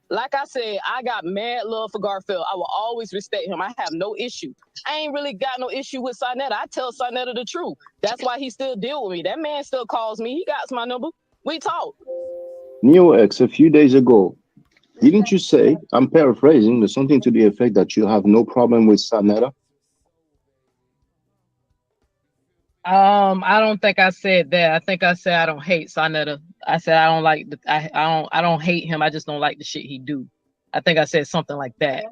[SPEAKER 4] Like I said, I got mad love for Garfield. I will always respect him. I have no issue. I ain't really got no issue with Sarnetta. I tell Sarnetta the truth. That's why he still deal with me. That man still calls me. He got my number. We talk.
[SPEAKER 3] NeoX, a few days ago, didn't you say, I'm paraphrasing, but something to the effect that you have no problem with Sarnetta?
[SPEAKER 4] I don't think I said that. I think I said I don't hate Sarnetta. I said I don't like I don't hate him. I just don't like the shit he do. I think I said something like that.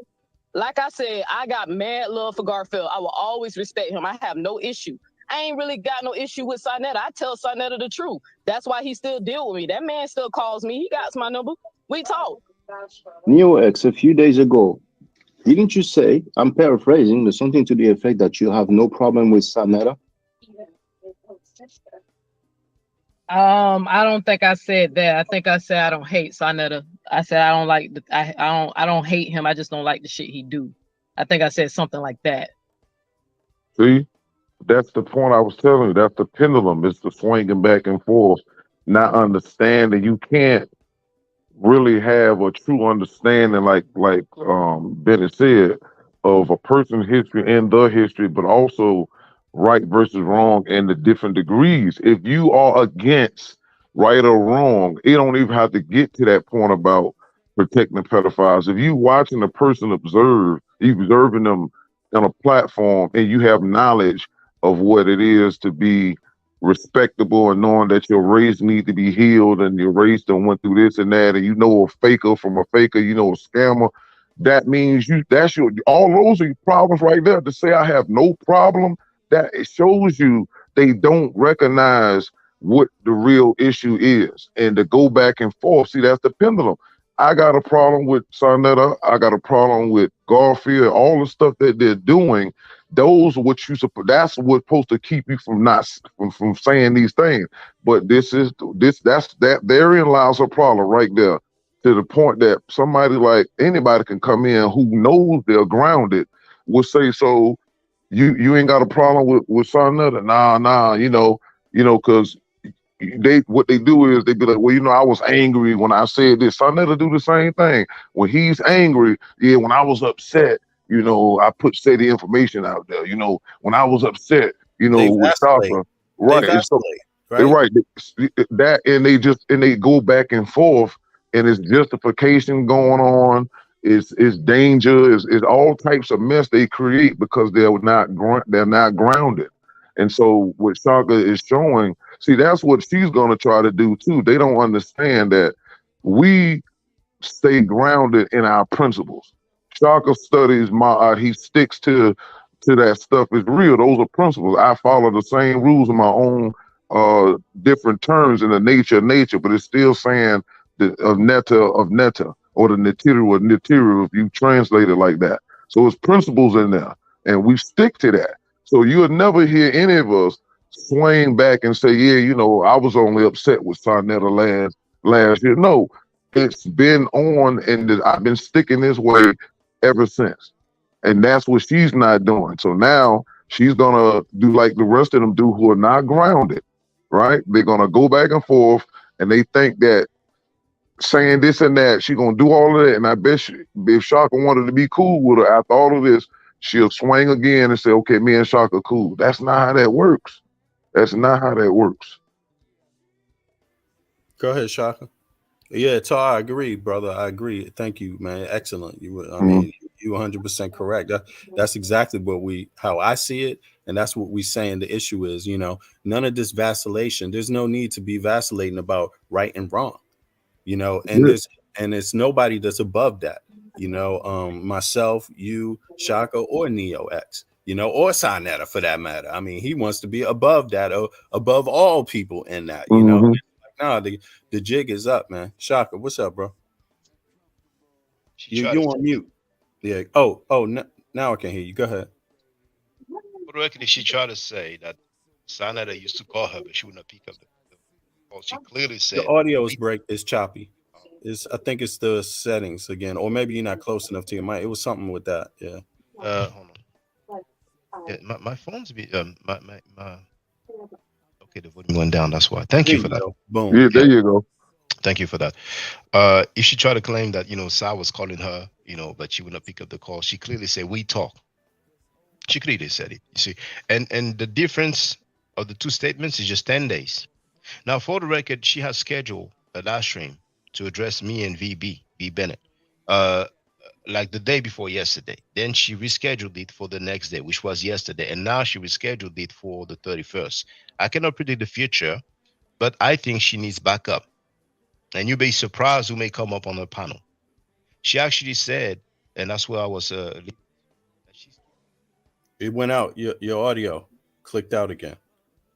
[SPEAKER 4] Like I said, I got mad love for Garfield. I will always respect him. I have no issue. I ain't really got no issue with Sarnetta. I tell Sarnetta the truth. That's why he still deal with me. That man still calls me. He got my number. We talk.
[SPEAKER 3] NeoX, a few days ago, didn't you say, I'm paraphrasing, but something to the effect that you have no problem with Sarnetta?
[SPEAKER 4] I don't think I said that. I think I said I don't hate Sarnetta. I said I don't like I don't hate him. I just don't like the shit he do. I think I said something like that.
[SPEAKER 8] See, That's the point I was telling you. That's the pendulum. It's the swinging back and forth, not understanding. You can't really have a true understanding, like Bennett said, of a person's history and the history, but also right versus wrong and the different degrees. If you are against right or wrong, it don't even have to get to that point about protecting pedophiles. If you watching a person observe, you observing them on a platform, and you have knowledge of what it is to be respectable and knowing that your race need to be healed and your race done went through this and that, and you know a faker from a faker, you know a scammer, that means that's your, all those are your problems right there. To say I have no problem, that it shows you they don't recognize what the real issue is. And to go back and forth, see, that's the pendulum. I got a problem with Sarnetta, I got a problem with Garfield, all the stuff that they're doing. Those are what you suppose. That's what's supposed to keep you from not from saying these things. But that therein lies a problem right there. To the point that somebody like anybody can come in who knows they're grounded will say, so you ain't got a problem with Sarnetta? Nah, because what they do is they be like, well, I was angry when I said this. Sarnetta do the same thing. When he's angry, yeah, when I was upset, I put steady information out there. When I was upset,
[SPEAKER 2] They
[SPEAKER 8] with
[SPEAKER 2] vacillate.
[SPEAKER 8] Shaka,
[SPEAKER 2] They
[SPEAKER 8] right? And so,
[SPEAKER 2] vacillate, right?
[SPEAKER 8] That, and they go back and forth, and it's justification going on. It's danger. It's all types of mess they create because they're not grounded. And so what Shaka is showing, see, that's what she's going to try to do too. They don't understand that we stay grounded in our principles. Shaka studies MAAT. He sticks to that stuff. Is real. Those are principles. I follow the same rules in my own different terms in the nature of nature, but it's still saying of netta or the netiru if you translate it like that. So it's principles in there, and we stick to that. So you'll never hear any of us swing back and say, yeah, I was only upset with Sarnetta last year. No, it's been on, and I've been sticking this way ever since. And that's what she's not doing. So now she's gonna do like the rest of them do who are not grounded, right? They're gonna go back and forth, and they think that saying this and that, she's gonna do all of that. And I bet if Shaka wanted to be cool with her after all of this, she'll swing again and say, okay, me and Shaka cool. That's not how that works. That's not how that works.
[SPEAKER 2] Go ahead, Shaka. Yeah, Tar, I agree, brother. I agree. Thank you, man. Excellent. You 100% correct. That's exactly how I see it, and that's what we saying the issue is. None of this vacillation. There's no need to be vacillating about right and wrong. And it's nobody that's above that. Myself, you, Shaka, or Neo X. Or Sarnetta for that matter. I mean, he wants to be above that, or above all people in that. Nah, the jig is up, man. Shaka, what's up, bro? You on mute. Yeah. Oh, now I can hear you. Go ahead.
[SPEAKER 15] For the record, she tried to say that Sarnetta used to call her, but she would not pick up the call. She clearly said
[SPEAKER 2] the audio is choppy. I think it's the settings again, or maybe you're not close enough to your mic. It was something with that. Yeah.
[SPEAKER 15] Hold on. Yeah, my phone's my okay, the volume went down. That's why. Thank you for that.
[SPEAKER 2] Boom.
[SPEAKER 8] Yeah, there you go.
[SPEAKER 15] Thank you for that. If she tried to claim that Sa was calling her, but she would not pick up the call, she clearly said we talk. She clearly said it. You see, and the difference of the two statements is just 10 days. Now, for the record, she has scheduled a live stream to address me and V Bennett, like the day before yesterday. Then she rescheduled it for the next day, which was yesterday, and now she rescheduled it for the 31st. I cannot predict the future, but I think she needs backup. And you'll be surprised who may come up on the panel. She actually said, and that's where I was.
[SPEAKER 2] It went out. Your audio clicked out again.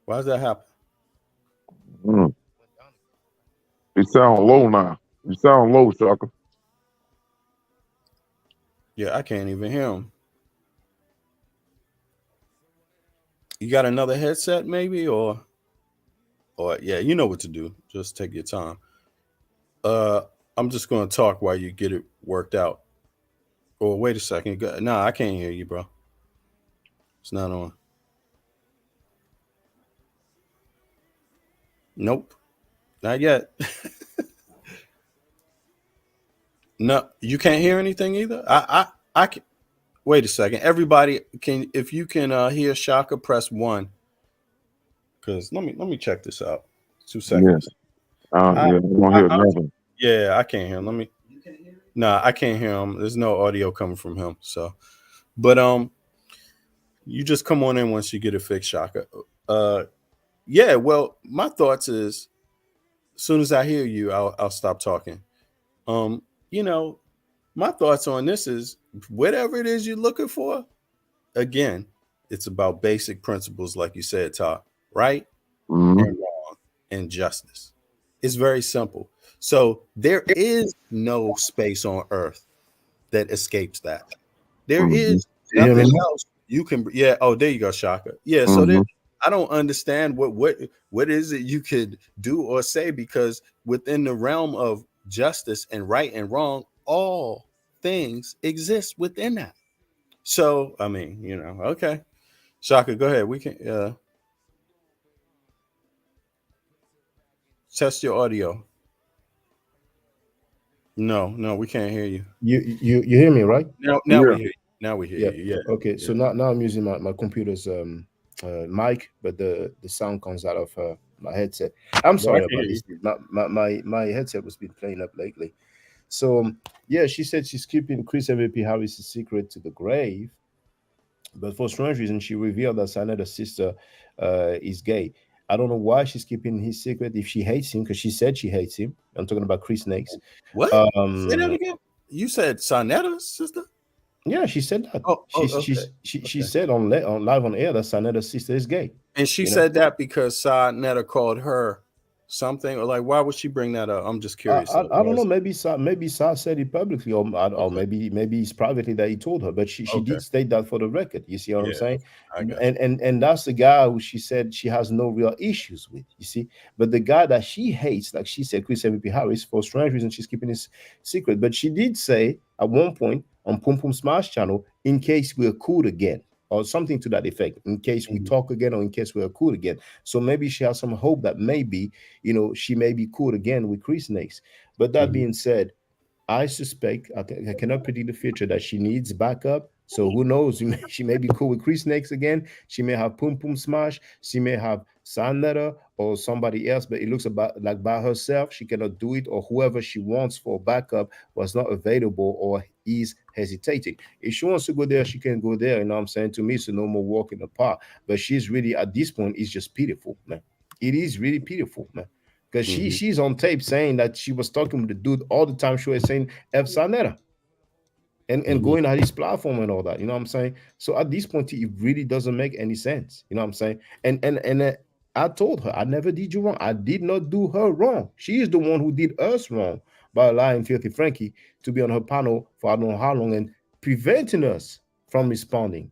[SPEAKER 2] Why does that happen?
[SPEAKER 8] You sound low now. You sound low, Shaka.
[SPEAKER 2] Yeah, I can't even hear him. You got another headset, maybe, or yeah, you know what to do. Just take your time. I'm just going to talk while you get it worked out. Oh, wait a second. No, I can't hear you, bro. It's not on. Nope, not yet. No, you can't hear anything either. I can. Wait a second, everybody. If you can hear Shaka, press 1. Because let me check this out. 2 seconds.
[SPEAKER 8] Yeah, I don't hear nothing.
[SPEAKER 2] Yeah, I can't hear him. Nah, I can't hear him. There's no audio coming from him. So, but you just come on in once you get it fixed, Shaka. Yeah. Well, my thoughts is, as soon as I hear you, I'll stop talking. You know, my thoughts on this is, whatever it is you're looking for, again, it's about basic principles, like you said, Todd, right and wrong and justice. It's very simple. So there is no space on earth that escapes that. There is
[SPEAKER 16] You hear me
[SPEAKER 2] nothing
[SPEAKER 16] now?
[SPEAKER 2] else you can. Yeah. Oh, there you go, Shaka. Yeah. So there, I don't understand what is it you could do or say, because within the realm of justice and right and wrong, all things exist within that. So I mean, okay. Shaka, go ahead. We can test your audio. No, we can't hear you.
[SPEAKER 16] You hear me, right?
[SPEAKER 2] Now we hear you. Now we hear you. Yeah.
[SPEAKER 16] Okay. So now I'm using my computer's mic, but the sound comes out of my headset. I'm sorry about this. My headset was been playing up lately. So yeah, she said she's keeping Chris MVP Harris' secret to the grave, but for strange reason, she revealed that Saneda's sister is gay. I don't know why she's keeping his secret if she hates him, because she said she hates him. I'm talking about Chris Snakes.
[SPEAKER 2] What? Say that again. You said Saneda's sister?
[SPEAKER 16] Yeah, she said that.
[SPEAKER 2] Oh,
[SPEAKER 16] she said on live on air that Saneda's sister is gay.
[SPEAKER 2] And she said that because Saneda called her something, or like, why would she bring that up? I'm just curious.
[SPEAKER 16] I don't know. Maybe Sa said it publicly, or maybe it's privately that he told her. But she did state that for the record. You see what I'm saying? And that's the guy who she said she has no real issues with. You see, but the guy that she hates, like she said, Chris MVP Harris, for strange reason, she's keeping his secret. But she did say at one point on Pum Pum Smash channel, in case we're cool again, or something to that effect, in case we talk again, or in case we're cool again. So maybe she has some hope that maybe, she may be cool again with Chris Snakes. But that being said, I suspect, I cannot predict the future, that she needs backup. So who knows? She may be cool with Chris Snakes again. She may have Pum Pum Smash. She may have Sanetta or somebody else, but it looks like by herself, she cannot do it, or whoever she wants for backup was not available or is hesitating. If she wants to go there, she can go there. You know what I'm saying? To me, it's a no more walk in the park. But she's really, at this point, it's just pitiful, man. It is really pitiful, man. Because she's on tape saying that she was talking with the dude all the time. She was saying F Sanetta. And going at his platform and all that, you know what I'm saying? So at this point, it really doesn't make any sense, you know what I'm saying? And I told her, I never did you wrong. I did not do her wrong. She is the one who did us wrong by allowing Filthy Frankie to be on her panel for I don't know how long and preventing us from responding.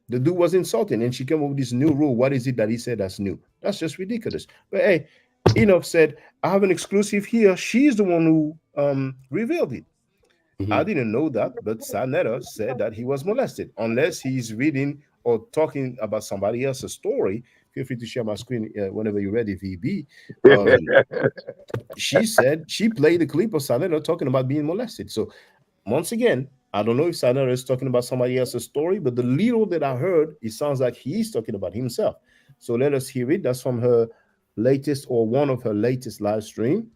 [SPEAKER 16] The dude was insulting, and she came up with this new rule. What is it that he said that's new? That's just ridiculous. But hey, enough said. I have an exclusive here. She's the one who revealed it. I didn't know that, but Sanetta said that he was molested. Unless he's reading or talking about somebody else's story, feel free to share my screen whenever you're ready, VB. She said she played the clip of Sanetta talking about being molested. So once again, I don't know if Sanetta is talking about somebody else's story, but the little that I heard, it sounds like he's talking about himself. So let us hear it. That's from her latest, or one of her latest live stream.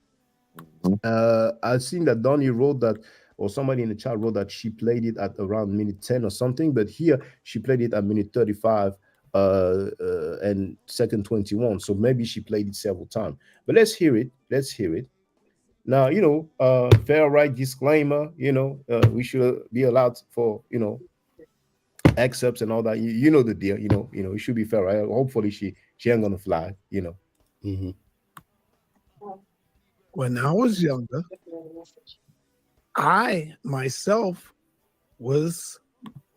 [SPEAKER 16] I've seen that Donnie wrote that, or somebody in the chat wrote that she played it at around minute 10 or something, but here she played it at minute 35 and second 21. So maybe she played it several times. But let's hear it. Let's hear it. Now, fair right disclaimer, we should be allowed for, excerpts and all that. You know the deal, it should be fair, right? Hopefully she ain't gonna fly,
[SPEAKER 13] When I was younger, I myself was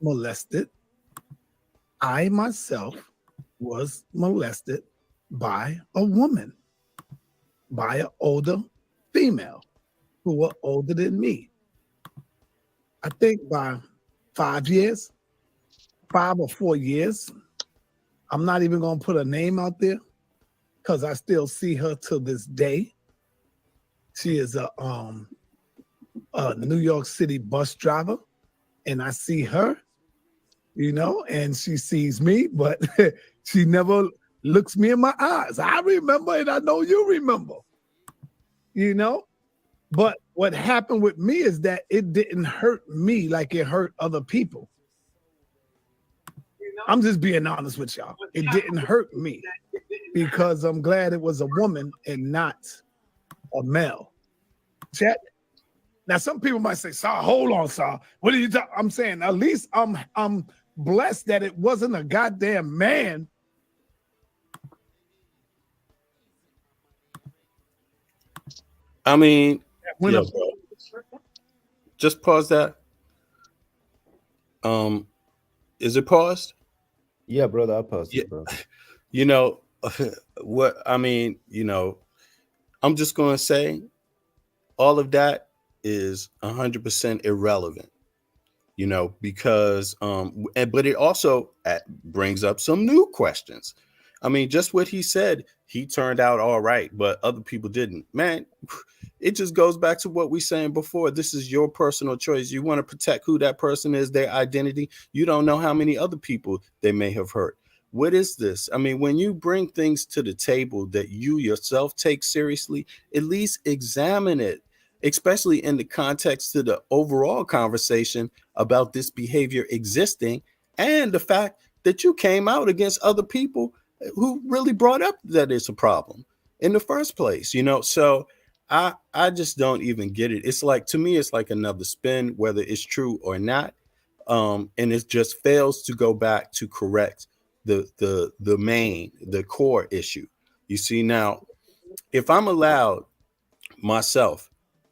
[SPEAKER 13] molested. I myself was molested by a woman, by an older female who were older than me. I think by 5 years, 5 or 4 years. I'm not even going to put a name out there. because I still see her to this day. She is a New York City bus driver, and I see her, you know, and she sees me, but she never looks me in my eyes. I remember, and I know you remember, you know. But what happened with me is that it didn't hurt me like it hurt other people. I'm just being honest with y'all. It didn't hurt me because I'm glad it was a woman and not a male. Check. Now, some people might say, "Sir, hold on, sir. What are you talking?" I'm saying, at least I'm blessed that it wasn't a goddamn man.
[SPEAKER 2] I mean, yeah, bro. Just pause that. Is it paused?
[SPEAKER 16] Yeah, brother, I paused it, bro.
[SPEAKER 2] You know what I mean, you know, I'm just gonna say all of that is 100% irrelevant, you know, because but it also brings up some new questions. I mean, just what he said, he turned out all right, but other people didn't. Man, it just goes back to what we saying before. This is your personal choice. You want to protect who that person is, their identity. You don't know how many other people they may have hurt. What is this? I mean, when you bring things to the table that you yourself take seriously, at least examine it, especially in the context of the overall conversation about this behavior existing and the fact that you came out against other people who really brought up that it's a problem in the first place, you know? So I just don't even get it. It's like, to me, it's like another spin, whether it's true or not. And it just fails to go back to correct the core issue. You see, now, if I'm allowed myself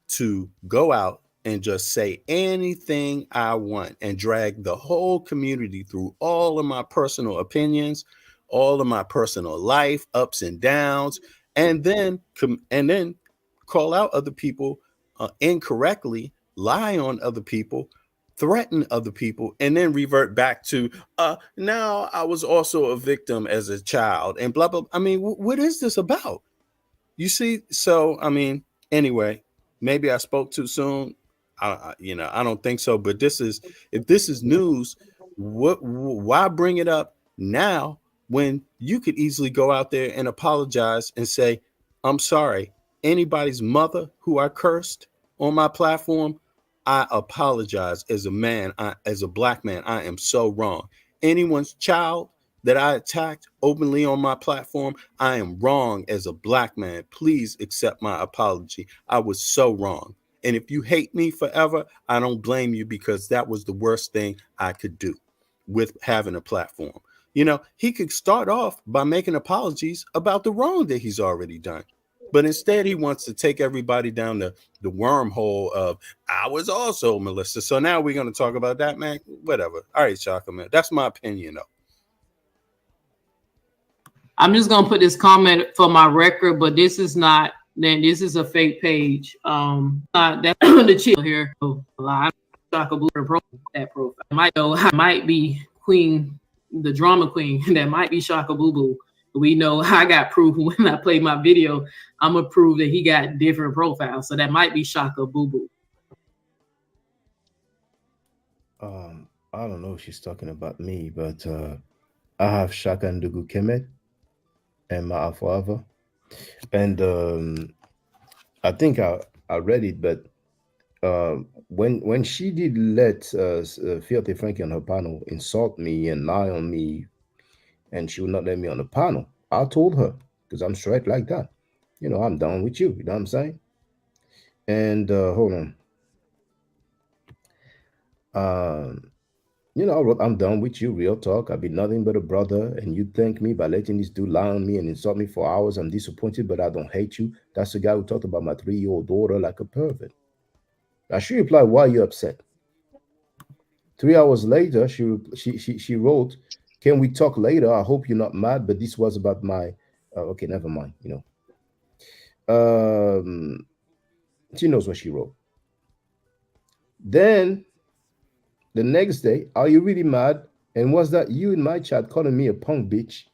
[SPEAKER 2] to go out and just say anything I want and drag the whole community through all of my personal opinions, all of my personal life ups and downs, and then call out other people incorrectly, lie on other people, threaten other people, and then revert back to now I was also a victim as a child and blah blah. I mean, what is this about? You see? So I mean, anyway, maybe I spoke too soon. I don't think so. But if this is news, why bring it up now when you could easily go out there and apologize and say, "I'm sorry. Anybody's mother who I cursed on my platform, I apologize as a man, as a black man. I am so wrong. Anyone's child that I attacked openly on my platform, I am wrong as a black man. Please accept my apology. I was so wrong. And if you hate me forever, I don't blame you, because that was the worst thing I could do with having a platform." You know, he could start off by making apologies about the wrong that he's already done. But instead, he wants to take everybody down the wormhole of, I was also Melissa. So now we're going to talk about that, man. Whatever. All right, Shaka, man. That's my opinion, though.
[SPEAKER 4] I'm just going to put this comment for my record, but this is not, then this is a fake page. That's the chill here. Shaka Blue, that profile. I might be Queen, the drama queen. That might be Shaka Boo Boo. We know I got proof when I played my video. I'm gonna prove that he got different profiles. So that might be Shaka Boo Boo.
[SPEAKER 16] I don't know if she's talking about me, but I have Shaka Ndugu Kemet and MAAT FOREVER. And I think I read it, but when she did let Filthy Frankie on her panel insult me and lie on me, and she would not let me on the panel, I told her, because I'm straight like that, you know, I'm done with you. You know what I'm saying? And hold on. You know, I wrote, I'm done with you, real talk. I've been nothing but a brother, and you thank me by letting this dude lie on me and insult me for hours. I'm disappointed, but I don't hate you. That's the guy who talked about my 3-year-old daughter like a pervert. Now she replied, why are you upset? 3 hours later, she wrote, can we talk later? I hope you're not mad, but this was about my, okay, never mind, you know. She knows what she wrote. Then the next day, are you really mad? And was that you in my chat calling me a punk bitch?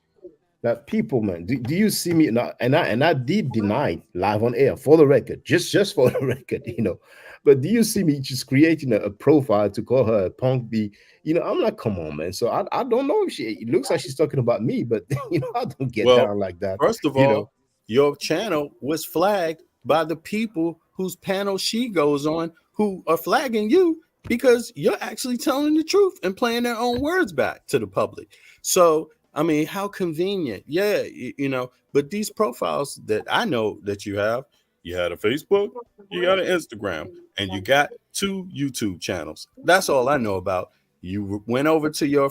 [SPEAKER 16] That people, man, do you see me now? And I did deny live on air for the record, just for the record, you know. But do you see me just creating a profile to call her a punk B? You know, I'm like, come on, man. So I don't know if it looks like she's talking about me, but you know, I don't get down like that.
[SPEAKER 2] First of all, your channel was flagged by the people whose panel she goes on, who are flagging you because you're actually telling the truth and playing their own words back to the public. So I mean, how convenient. Yeah, you know, but these profiles that I know that you had a Facebook, you got an Instagram, and you got 2 YouTube channels. That's all I know about. You went over to your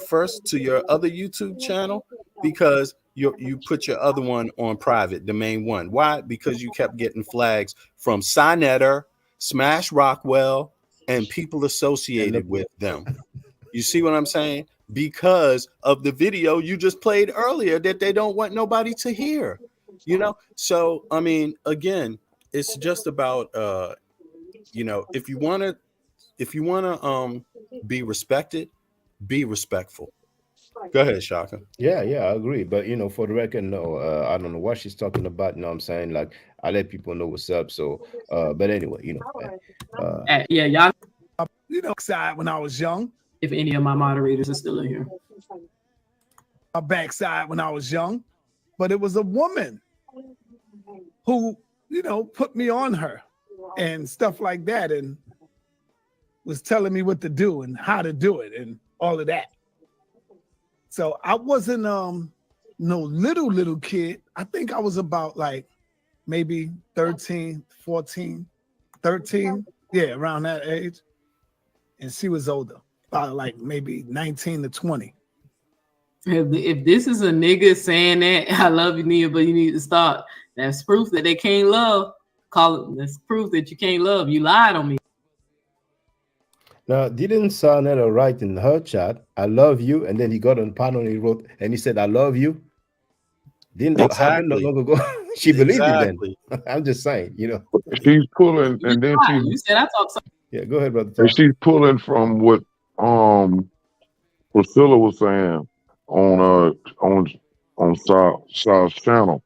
[SPEAKER 2] other YouTube channel because you put your other one on private, the main one. Why? Because you kept getting flags from Sinetter, Smash Rockwell, and people associated with them. You see what I'm saying? Because of the video you just played earlier that they don't want nobody to hear, you know? So, I mean, again, it's just about, you know, if you want to be respected, be respectful. Go ahead, Shaka.
[SPEAKER 16] Yeah, I agree. But, you know, for the record, no, I don't know what she's talking about. You know what I'm saying? Like, I let people know what's up. So, but anyway, you know.
[SPEAKER 17] Yeah, y'all.
[SPEAKER 13] You know, side when I was young.
[SPEAKER 17] If any of my moderators are still in here.
[SPEAKER 13] A backside when I was young, but it was a woman who, you know, put me on her and stuff like that and was telling me what to do and how to do it and all of that. So I wasn't no little kid. I think I was about like maybe 13, 14, 13. Yeah, around that age. And she was older. About like maybe 19 to 20.
[SPEAKER 17] If this is a nigga saying that, I love you, Nia, but you need to stop. That's proof that they can't love. That's proof that you can't love. You lied on me.
[SPEAKER 16] Now, didn't Sarnetta write in her chat, I love you, and then he got on panel and he wrote, and he said, I love you? Didn't that happen not long ago? She believed it then. I'm just saying, you know.
[SPEAKER 8] She's pulling, and then
[SPEAKER 17] you said I talk something.
[SPEAKER 16] Yeah, go ahead, brother.
[SPEAKER 8] And she's pulling from what Priscilla was saying on Sal's channel,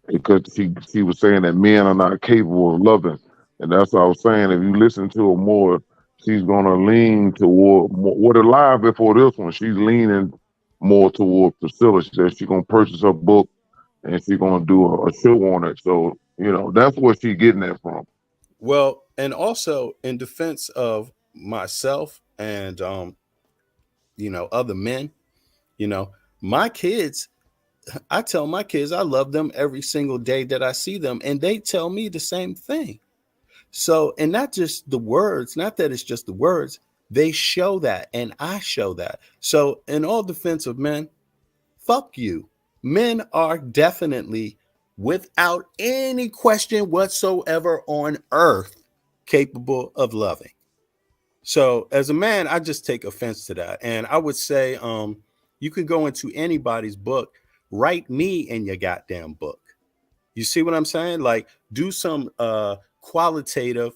[SPEAKER 8] because she was saying that men are not capable of loving, and that's what I was saying. If you listen to her more, she's gonna lean toward what alive before this one. She's leaning more toward Priscilla. She said she's gonna purchase her book and she's gonna do a show on it. So you know that's where she's getting that from.
[SPEAKER 2] Well, and also in defense of myself and you know, other men, you know, my kids, I tell my kids I love them every single day that I see them, and they tell me the same thing. So, and not just the words, not that it's just the words, they show that, and I show that. So in all defense of men, fuck you. Men are definitely, without any question whatsoever on earth, capable of loving. So as a man, I just take offense to that. And I would say you could go into anybody's book, write me in your goddamn book. You see what I'm saying? Like, do some qualitative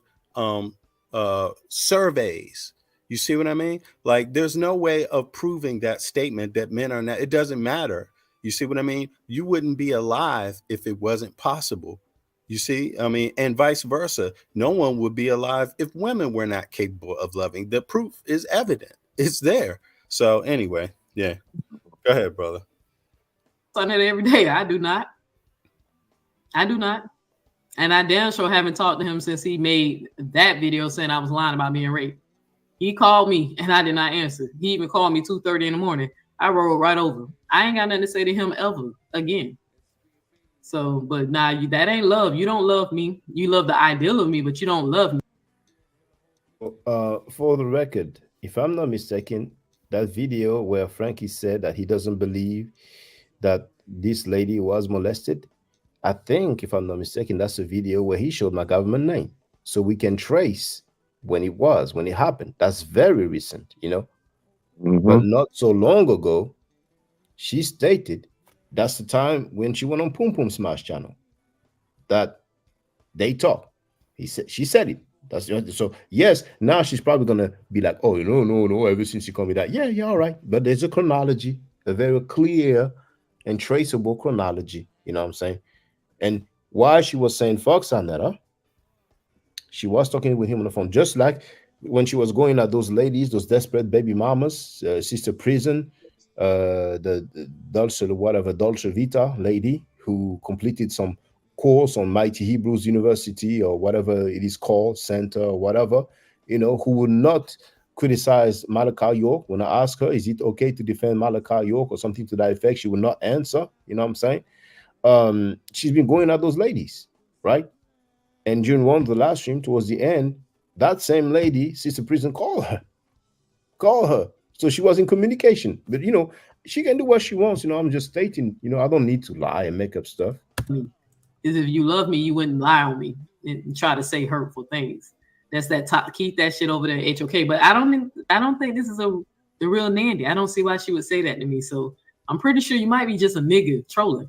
[SPEAKER 2] surveys. You see what I mean? Like, there's no way of proving that statement that men are not, it doesn't matter. You see what I mean? You wouldn't be alive if it wasn't possible. You see, I mean, and vice versa. No one would be alive if women were not capable of loving. The proof is evident. It's there. So anyway, yeah. Go ahead, brother.
[SPEAKER 17] On it every day. I do not. And I damn sure haven't talked to him since he made that video saying I was lying about being raped. He called me and I did not answer. He even called me 2:30 in the morning. I rolled right over. I ain't got nothing to say to him ever again. So, but nah, that ain't love. You don't love me. You love the ideal of me, but you don't love me.
[SPEAKER 16] For the record, if I'm not mistaken, that video where Frankie said that he doesn't believe that this lady was molested, I think, if I'm not mistaken, that's a video where he showed my government name. So we can trace when it happened. That's very recent, you know. But not so long ago, she stated that's the time when she went on Poom Poom Smash channel that they talk. She said it. That's so. Yes, now she's probably gonna be like, "Oh, no. Ever since she called me that, yeah, all right." But there's a chronology, a very clear and traceable chronology. You know what I'm saying? And while she was saying fuck Sanetta, she was talking with him on the phone, just like when she was going at those ladies, those desperate baby mamas, Sister Prison, the Dolce, whatever, Dolce Vita lady who completed some course on Mighty Hebrews University or whatever it is called, center or whatever, you know, who would not criticize Malachi York. When I asked her, is it okay to defend Malachi York or something to that effect, she would not answer. You know what I'm saying? She's been going at those ladies, right? And during one of the last stream, towards the end, that same lady, Sister Prison, called her. So she was in communication. But, you know, she can do what she wants. You know, I'm just stating, you know, I don't need to lie and make up stuff.
[SPEAKER 17] Is if you love me, you wouldn't lie on me and try to say hurtful things. That's that top. Keep that shit over there, HOK. But I don't think this is the real Nandy. I don't see why she would say that to me. So I'm pretty sure you might be just a nigga trolling.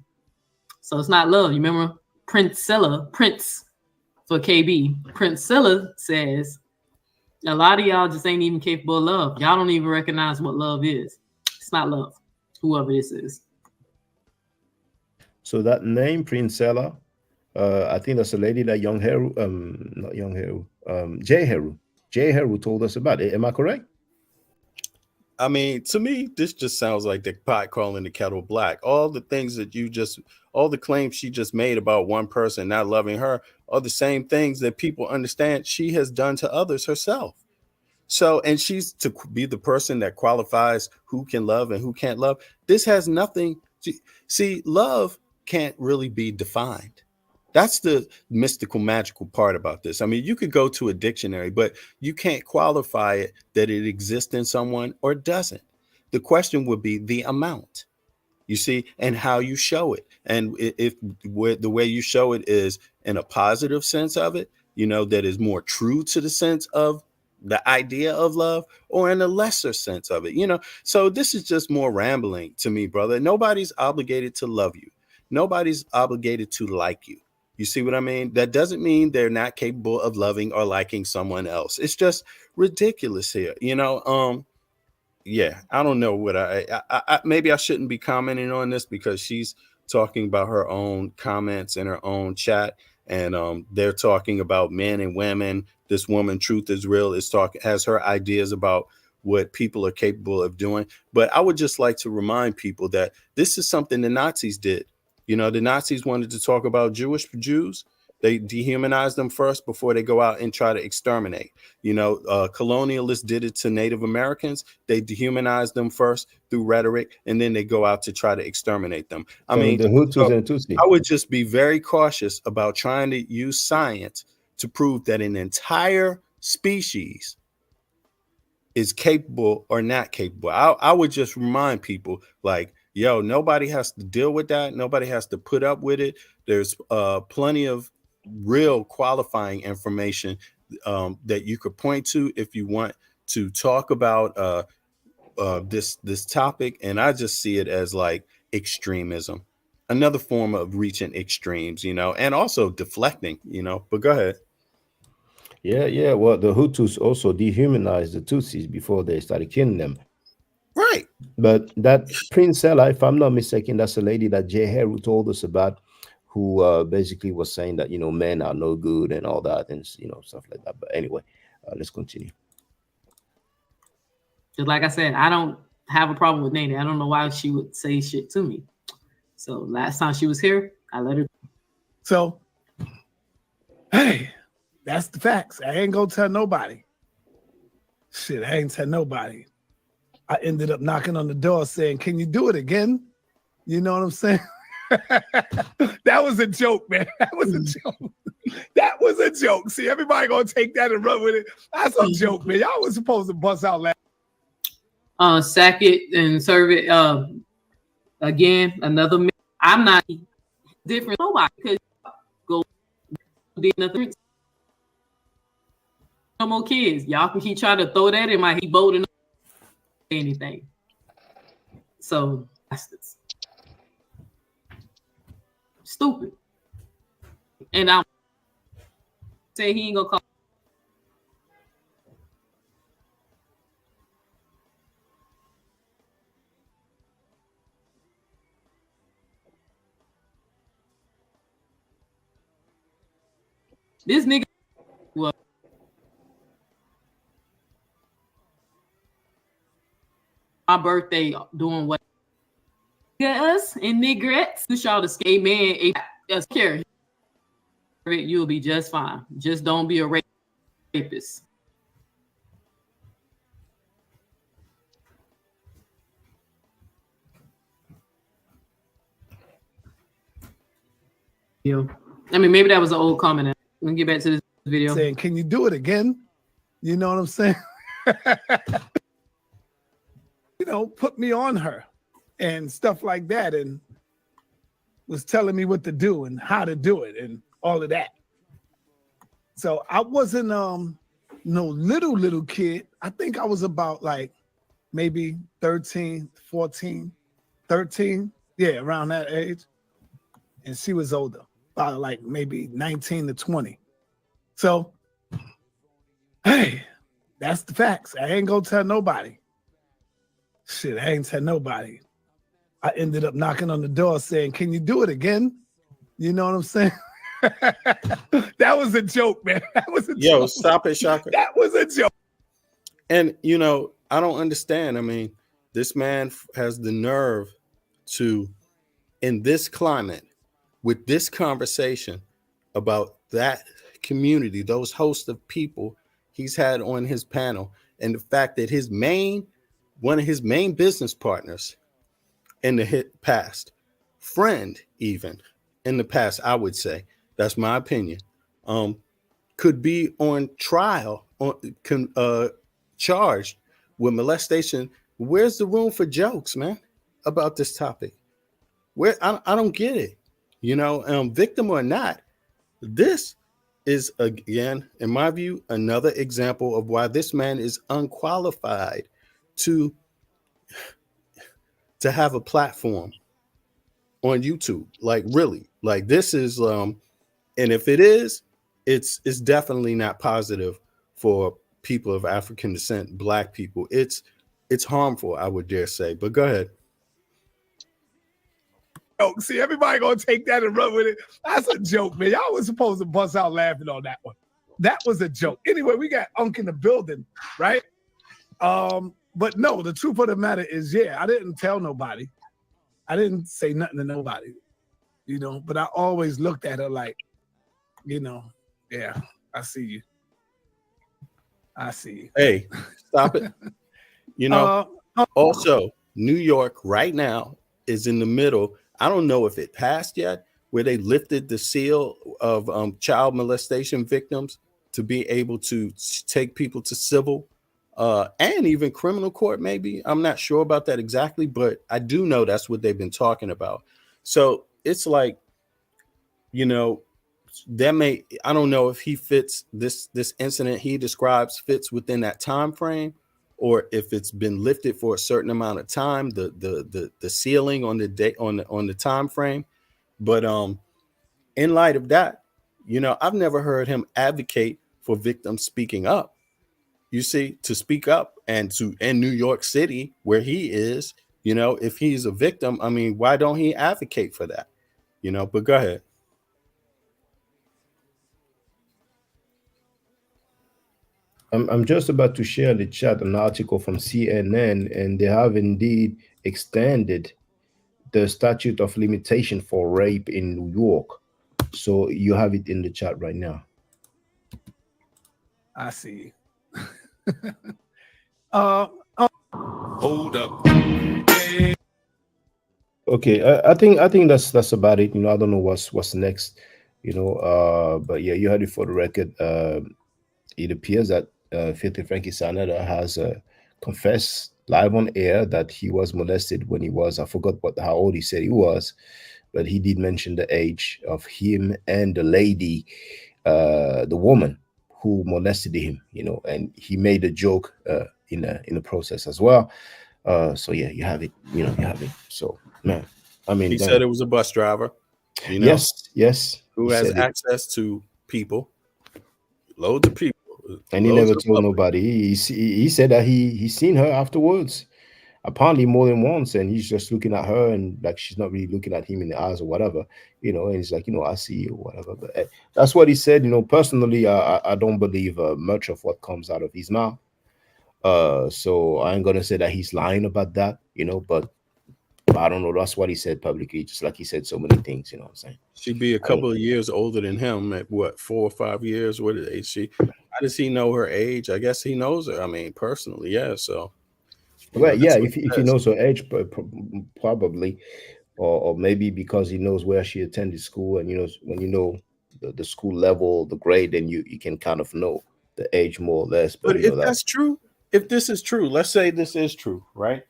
[SPEAKER 17] So it's not love. You remember Prince for KB. Princella says a lot of y'all just ain't even capable of love. Y'all don't even recognize what love is. It's not love. Whoever this is.
[SPEAKER 16] So that name, Princella, I think that's a lady that Jay Heru told us about it. Am I correct?
[SPEAKER 2] I mean, to me, this just sounds like the pot calling the kettle black. All the things that all the claims she just made about one person not loving her are the same things that people understand she has done to others herself. So, and she's to be the person that qualifies who can love and who can't love. This has nothing to see. Love can't really be defined. That's the mystical, magical part about this. I mean, you could go to a dictionary, but you can't qualify it that it exists in someone or doesn't. The question would be the amount, you see, and how you show it. And if the way you show it is in a positive sense of it, you know, that is more true to the sense of the idea of love, or in a lesser sense of it, you know. So this is just more rambling to me, brother. Nobody's obligated to love you. Nobody's obligated to like you. You see what I mean? That doesn't mean they're not capable of loving or liking someone else. It's just ridiculous here, you know. Yeah, I don't know what I maybe I shouldn't be commenting on this because she's talking about her own comments in her own chat, and they're talking about men and women. This woman, Truth is Real, has her ideas about what people are capable of doing. But I would just like to remind people that this is something the Nazis did. You know, the Nazis wanted to talk about Jewish Jews. They dehumanize them first before they go out and try to exterminate. You know, colonialists did it to Native Americans. They dehumanize them first through rhetoric, and then they go out to try to exterminate them. I mean,
[SPEAKER 16] the Hutus and Tutsi.
[SPEAKER 2] I would just be very cautious about trying to use science to prove that an entire species is capable or not capable. I would just remind people, like, yo, nobody has to deal with that. Nobody has to put up with it. There's plenty of real qualifying information that you could point to if you want to talk about this topic. And I just see it as like extremism, another form of reaching extremes, you know, and also deflecting, you know. But go ahead.
[SPEAKER 16] Yeah. Well, the Hutus also dehumanized the Tutsis before they started killing them.
[SPEAKER 2] Right.
[SPEAKER 16] But that Princella, if I'm not mistaken, that's a lady that Jay Heru told us about, who basically was saying that, you know, men are no good and all that, and, you know, stuff like that. But anyway, let's continue.
[SPEAKER 17] Just like I said, I don't have a problem with Nene. I don't know why she would say shit to me. So last time she was here, I let her.
[SPEAKER 13] So, hey, that's the facts. I ain't gonna tell nobody. Shit, I ain't tell nobody. I ended up knocking on the door saying, "Can you do it again?" You know what I'm saying? That was a joke, man. That was a joke. That was a joke. See, everybody gonna take that and run with it. That's a joke, man. Y'all was supposed to bust out laughing.
[SPEAKER 17] Sack it and serve it. Again, another. I'm not different. Nobody could go do nothing. No more kids. Y'all can keep trying to throw that in my heat boat and anything. So that's stupid. And I'm say he ain't gonna call. This nigga was my birthday doing what? Niggas and nigrettes. You y'all the skate man. Just care. You'll be just fine. Just don't be a rapist. Yeah. I mean, maybe that was an old comment. Let me get back to this video.
[SPEAKER 13] Saying, can you do it again? You know what I'm saying? You know, put me on her and stuff like that, and was telling me what to do and how to do it and all of that. So I wasn't no little kid. I think I was about like maybe 13, 14, 13. Yeah, around that age. And she was older, about like maybe 19 to 20. So, hey, that's the facts. I ain't gonna tell nobody. Shit, I ain't tell nobody. I ended up knocking on the door saying, can you do it again? You know what I'm saying? That was a joke, man. That was a joke.
[SPEAKER 2] Yo, stop it, Shaka.
[SPEAKER 13] That was a joke.
[SPEAKER 2] And, you know, I don't understand. I mean, this man has the nerve to, in this climate, with this conversation about that community, those hosts of people he's had on his panel, and the fact that one of his main business partners in the past, friend even in the past, I would say, that's my opinion, could be on trial, charged with molestation. Where's the room for jokes, man, about this topic? Where I don't get it. You know, victim or not, this is, again, in my view, another example of why this man is unqualified to have a platform on YouTube. Like, really, like this is, and if it is, it's definitely not positive for people of African descent, Black people. It's harmful, I would dare say. But go ahead.
[SPEAKER 13] Oh, see, everybody gonna take that and run with it. That's a joke, man. Y'all was supposed to bust out laughing on that one. That was a joke. Anyway, we got Unc in the building, right? But no, the truth of the matter is, yeah, I didn't tell nobody. I didn't say nothing to nobody, you know, but I always looked at her like, you know, yeah, I see you. I see you.
[SPEAKER 2] Hey, stop it. You know, also, New York right now is in the middle. I don't know if it passed yet, where they lifted the seal of child molestation victims to be able to take people to civil and even criminal court, maybe. I'm not sure about that exactly, but I do know that's what they've been talking about. So it's like, you know, I don't know if he fits this incident he describes fits within that time frame, or if it's been lifted for a certain amount of time, the ceiling on the day on the time frame. But in light of that, you know, I've never heard him advocate for victims speaking up. You see, to speak up, and in New York City, where he is, you know, if he's a victim, I mean, why don't he advocate for that? You know, but go ahead.
[SPEAKER 16] I'm just about to share in the chat an article from CNN, and they have indeed extended the statute of limitation for rape in New York. So you have it in the chat right now.
[SPEAKER 13] I see. Hold up.
[SPEAKER 16] Okay, I think that's about it. You know, I don't know what's next. You know, but yeah, you heard it for the record. It appears that Filthy Frankie Sanada has confessed live on air that he was molested when he was, I forgot how old he said he was, but he did mention the age of him and the lady, the woman who molested him, you know, and he made a joke in the process as well. So yeah, you have it, you know, you have it. So man, I mean,
[SPEAKER 2] he said it was a bus driver, you know,
[SPEAKER 16] yes,
[SPEAKER 2] who has access to people, loads of people.
[SPEAKER 16] And he never told nobody. He said that he seen her afterwards, apparently more than once, and he's just looking at her, and like she's not really looking at him in the eyes or whatever, you know. And he's like, you know, I see you or whatever. But that's what he said. You know, personally, I don't believe much of what comes out of his mouth. So I ain't gonna say that he's lying about that, you know, but I don't know. That's what he said publicly, just like he said so many things, you know what I'm saying?
[SPEAKER 2] She'd be a couple of years older than him at what, 4 or 5 years? What is she? How does he know her age? I guess he knows her. I mean, personally, yeah. So,
[SPEAKER 16] well, yeah, if he knows her age, probably, or maybe because he knows where she attended school, and you know, when you know the school level, the grade, then you can kind of know the age more or less.
[SPEAKER 2] But
[SPEAKER 16] you
[SPEAKER 2] if
[SPEAKER 16] know,
[SPEAKER 2] that's true, if this is true, let's say this is true, right?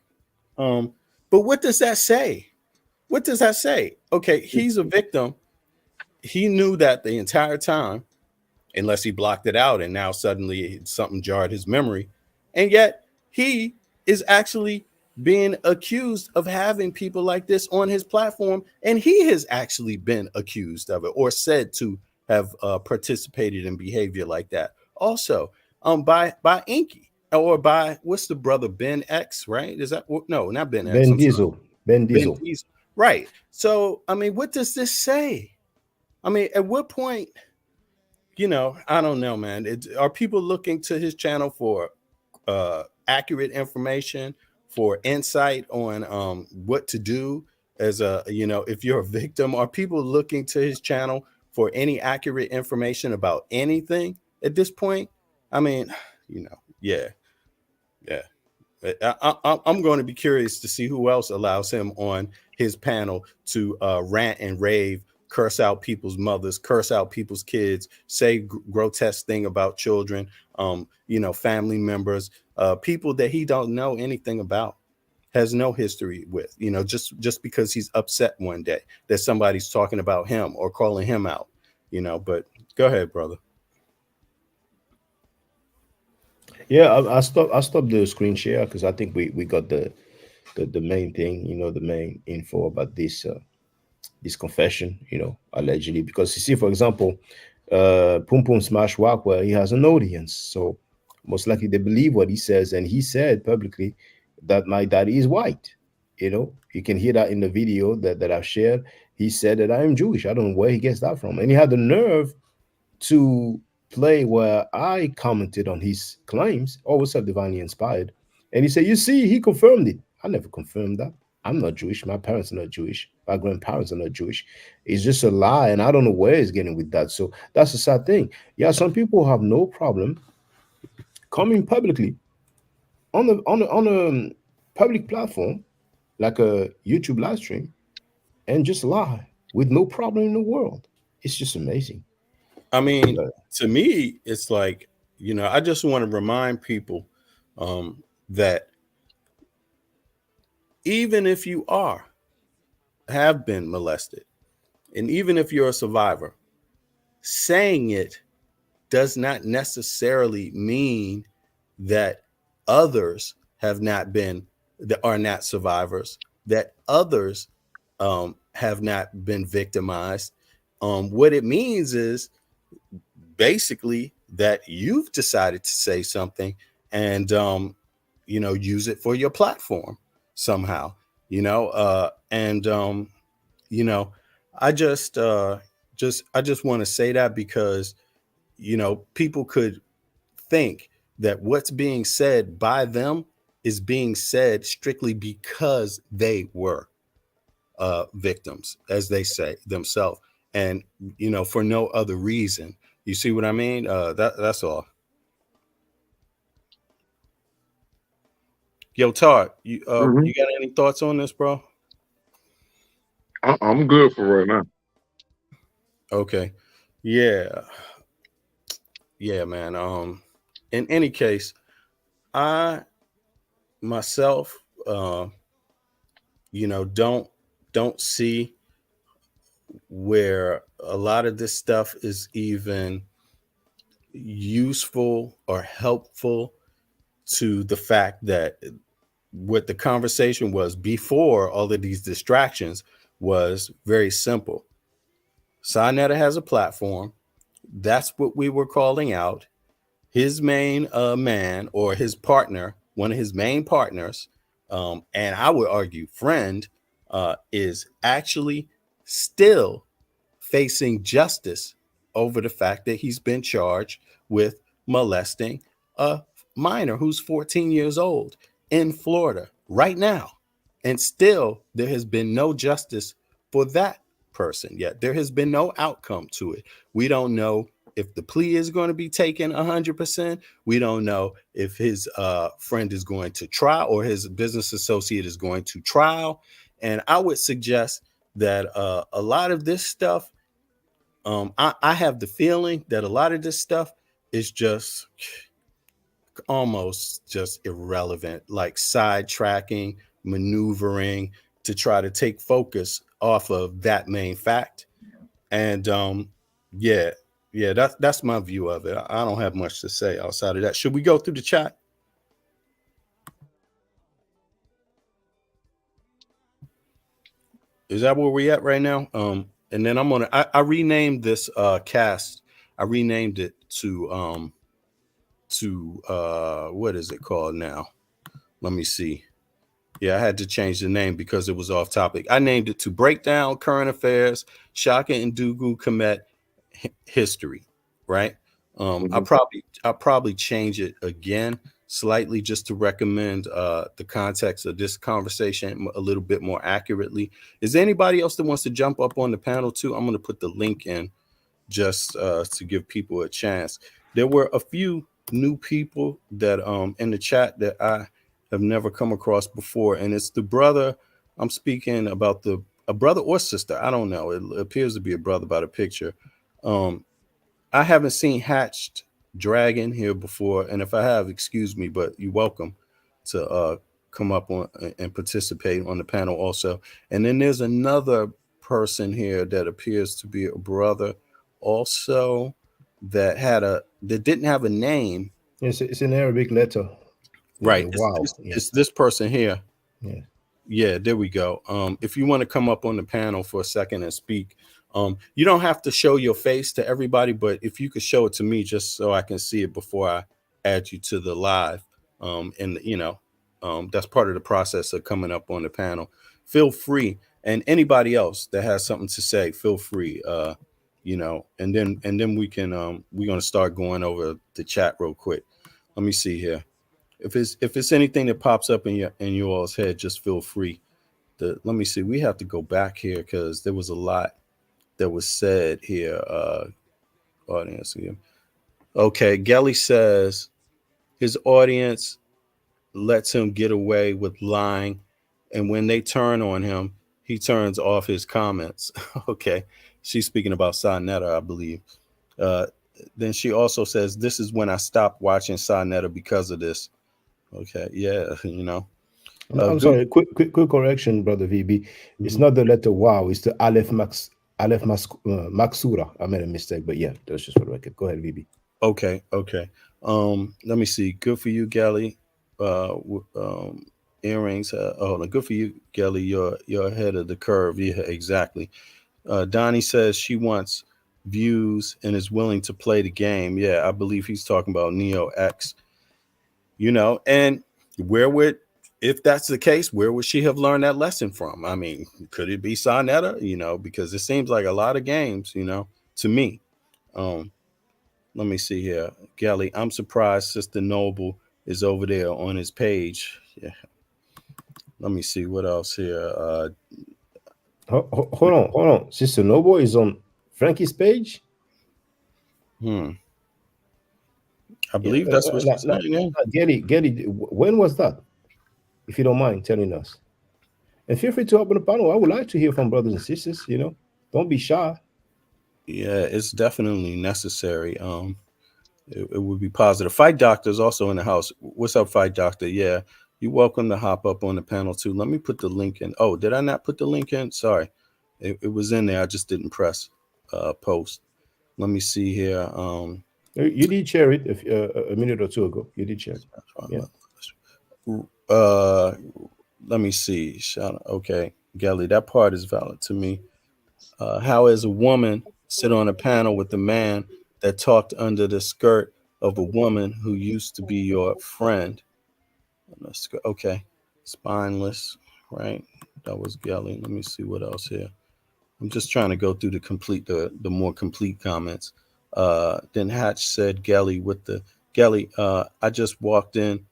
[SPEAKER 2] But what does that say? What does that say? Okay, he's a victim. He knew that the entire time, unless he blocked it out and now suddenly something jarred his memory. And yet he is actually being accused of having people like this on his platform. And he has actually been accused of it or said to have participated in behavior like that. Also, by Inky. Or by, what's the brother, Ben X, right? Is that, no, not Ben X.
[SPEAKER 16] Ben Diesel. Ben Diesel.
[SPEAKER 2] Right. So, I mean, what does this say? I mean, at what point, you know, I don't know, man. Are people looking to his channel for accurate information, for insight on what to do as a, you know, if you're a victim? Are people looking to his channel for any accurate information about anything at this point? I mean, you know, yeah. Yeah, I'm going to be curious to see who else allows him on his panel to rant and rave, curse out people's mothers, curse out people's kids, say grotesque thing about children, you know, family members, people that he don't know anything about, has no history with, you know, just because he's upset one day that somebody's talking about him or calling him out, you know. But go ahead, brother.
[SPEAKER 16] Yeah, I stopped the screen share because I think we got the main thing, you know, the main info about this this confession, you know, allegedly. Because you see, for example, Pum Pum Smash Rockwell, he has an audience, so most likely they believe what he says, and he said publicly that my daddy is white. You know, you can hear that in the video that I've shared. He said that I am Jewish. I don't know where he gets that from, and he had the nerve to play where I commented on his claims. Oh, what's up, divinely inspired? And he said, you see, he confirmed it. I never confirmed that. I'm not Jewish. My parents are not Jewish. My grandparents are not Jewish. It's just a lie, and I don't know where he's getting with that. So that's a sad thing. Yeah, some people have no problem coming publicly on a public platform like a YouTube live stream and just lie with no problem in the world. It's just amazing.
[SPEAKER 2] I mean, to me, it's like, you know, I just want to remind people that even if you have been molested, and even if you're a survivor, saying it does not necessarily mean that others have not been, that are not survivors, that others have not been victimized. What it means is basically that you've decided to say something and you know, use it for your platform somehow, you know, you know, I just want to say that because, you know, people could think that what's being said by them is being said strictly because they were victims, as they say themselves, and, you know, for no other reason. You see what I mean? That's all. Yo, Tar, you you got any thoughts on this, bro?
[SPEAKER 8] I'm good for right now.
[SPEAKER 2] Okay. Yeah, man. In any case, I myself, you know, don't see where a lot of this stuff is even useful or helpful to the fact that what the conversation was before all of these distractions was very simple. Sinetta has a platform. That's what we were calling out. His main man, or his partner, one of his main partners, And I would argue friend is actually still facing justice over the fact that he's been charged with molesting a minor who's 14 years old in Florida right now. And still, there has been no justice for that person yet. There has been no outcome to it. We don't know if the plea is going to be taken 100%. We don't know if his friend is going to trial or his business associate is going to trial. And I would suggest that a lot of this stuff, I have the feeling that a lot of this stuff is just almost just irrelevant, like sidetracking, maneuvering to try to take focus off of that main fact. And that's my view of it. I don't have much to say outside of that. Should we go through the chat? Is that where we're at right now? And then I renamed this cast. I renamed it to what is it called now? Let me see. Yeah, I had to change the name because it was off topic. I named it to Breakdown Current Affairs, Shaka Ndugu Kemet History, right? I'll probably change it again slightly just to recommend the context of this conversation a little bit more accurately. Is there anybody else that wants to jump up on the panel too? I'm going to put the link in just to give people a chance. There were a few new people that in the chat that I have never come across before, and it's the brother. I'm speaking about a brother or sister. I don't know. It appears to be a brother by the picture. I haven't seen Hatched Dragon here before, and if I have, excuse me, but you're welcome to come up on and participate on the panel also. And then there's another person here that appears to be a brother also that didn't have a name.
[SPEAKER 16] It's an Arabic letter.
[SPEAKER 2] Right.
[SPEAKER 16] Wow.
[SPEAKER 2] It's this person here.
[SPEAKER 16] Yeah.
[SPEAKER 2] Yeah, there we go. If you want to come up on the panel for a second and speak, you don't have to show your face to everybody, but if you could show it to me just so I can see it before I add you to the live, and that's part of the process of coming up on the panel. Feel free, and anybody else that has something to say, feel free. And then we can we're gonna start going over the chat real quick. Let me see here. If it's anything that pops up in your all's head, just feel free. Let me see. We have to go back here because there was a lot that was said here. Audience here. Okay, Gelly says his audience lets him get away with lying, and when they turn on him, he turns off his comments. Okay, she's speaking about Sonetta, I believe. Then she also says, "This is when I stopped watching Sonetta because of this." Okay, yeah,
[SPEAKER 16] I'm sorry. Quick correction, brother VB. It's not the letter wow. It's the Aleph Maksura. I made a mistake, but yeah, that's just for the record. Go ahead, VB.
[SPEAKER 2] Okay. Let me see. Good for you, Gally. Earrings. Hold on. Good for you, Gally. You're ahead of the curve. Yeah, exactly. Donnie says she wants views and is willing to play the game. Yeah, I believe he's talking about Neo X. And if that's the case, where would she have learned that lesson from? I mean, could it be Sonetta? Because it seems like a lot of games, to me. Let me see here. Gally, I'm surprised Sister Noble is over there on his page. Yeah. Let me see what else here.
[SPEAKER 16] Hold on. Sister Noble is on Frankie's page?
[SPEAKER 2] I believe that's what she's saying.
[SPEAKER 16] Getty, when was that? If you don't mind telling us. And feel free to open the panel. I would like to hear from brothers and sisters, Don't be shy.
[SPEAKER 2] Yeah, it's definitely necessary. It would be positive. Fight Doctor is also in the house. What's up, Fight Doctor? Yeah, you're welcome to hop up on the panel too. Let me put the link in. Oh, did I not put the link in? Sorry. It was in there. I just didn't press post. Let me see here.
[SPEAKER 16] You did share it a minute or two ago. You did share it.
[SPEAKER 2] Yeah. Let me see. Okay, Gelly, that part is valid to me. How is a woman sit on a panel with a man that talked under the skirt of a woman who used to be your friend? Okay. Spineless, right? That was Gelly. Let me see what else here. I'm just trying to go through the more complete comments. Then Hatch said Gelly with the Gelly. I just walked in.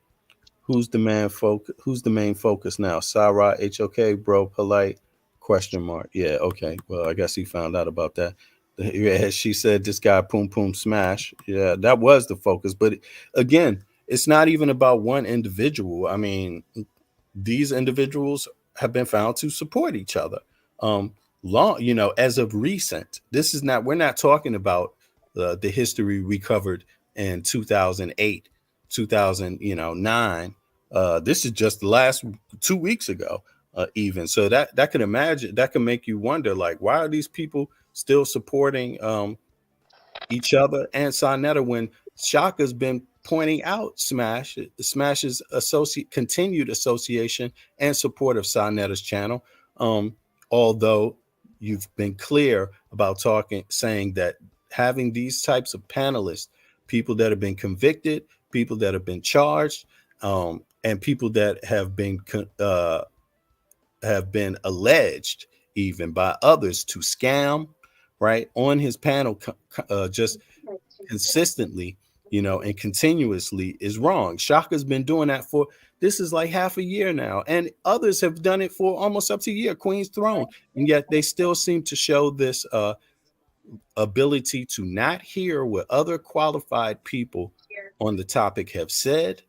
[SPEAKER 2] Who's the main focus now? Sarah, HOK, bro, polite, question mark. Yeah, okay. Well, I guess he found out about that. Yeah, she said this guy Poom Smash. Yeah, that was the focus. But again, it's not even about one individual. I mean, these individuals have been found to support each other. As of recent, this is not, we're not talking about the history we covered in 2008, 2009. This is just the last 2 weeks ago, even. So that can make you wonder, like, why are these people still supporting each other and Sarnetta when Shaka's been pointing out Smash's continued association and support of Sarnetta's channel. Although you've been clear about saying that having these types of panelists, people that have been convicted, people that have been charged, and people that have been alleged even by others to scam, right, on his panel, just consistently, and continuously is wrong. Shaka's been doing that for, this is like half a year now, and others have done it for almost up to a year, Queen's Throne, and yet they still seem to show this ability to not hear what other qualified people on the topic have said.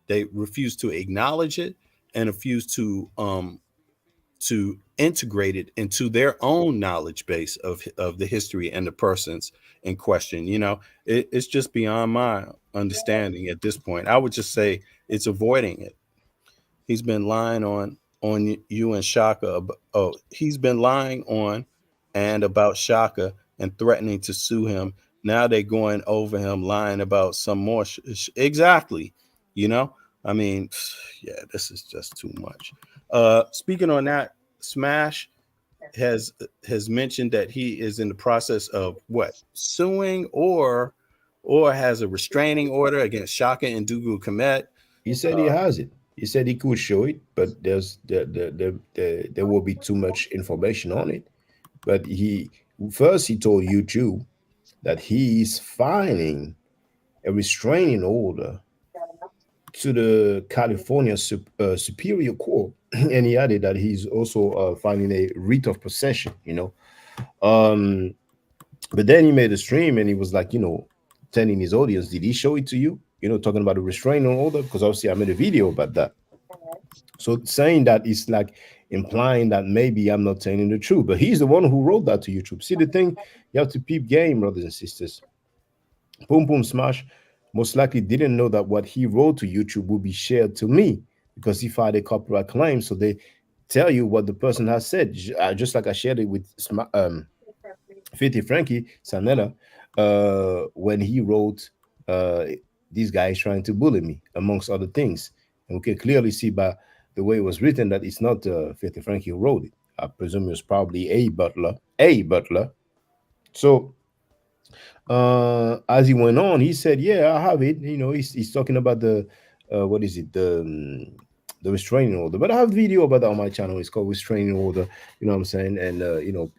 [SPEAKER 2] They refuse to acknowledge it and refuse to integrate it into their own knowledge base of the history and the persons in question. It's just beyond my understanding at this point. I would just say it's avoiding it. He's been lying on you and Shaka. He's been lying on and about Shaka and threatening to sue him. Now they're going over him, lying about some more. Exactly. I mean, yeah, this is just too much. Speaking on that, Smash has mentioned that he is in the process of suing or has a restraining order against Shaka Ndugu Kemet.
[SPEAKER 16] He said he has it. He said he could show it, but there will be too much information on it. But he told YouTube that he is filing a restraining order to the California Superior Court, and he added that he's also filing a writ of possession. But then he made a stream and he was like, telling his audience, did he show it to you? Talking about the restraining order, because obviously I made a video about that. So saying that is like implying that maybe I'm not telling the truth, but he's the one who wrote that to YouTube. See, the thing, you have to peep game, brothers and sisters. Poom Smash most likely didn't know that what he wrote to YouTube would be shared to me, because he filed a copyright claim. So they tell you what the person has said, just like I shared it with 50 Frankie Sarnetta when he wrote, "This guy is trying to bully me," amongst other things. And we can clearly see by the way it was written that it's not 50 Frankie who wrote it. I presume it was probably a butler. So as he went on, he said, yeah, I have it. He's talking about the the restraining order. But I have a video about that on my channel. It's called Restraining Order. You know what I'm saying? And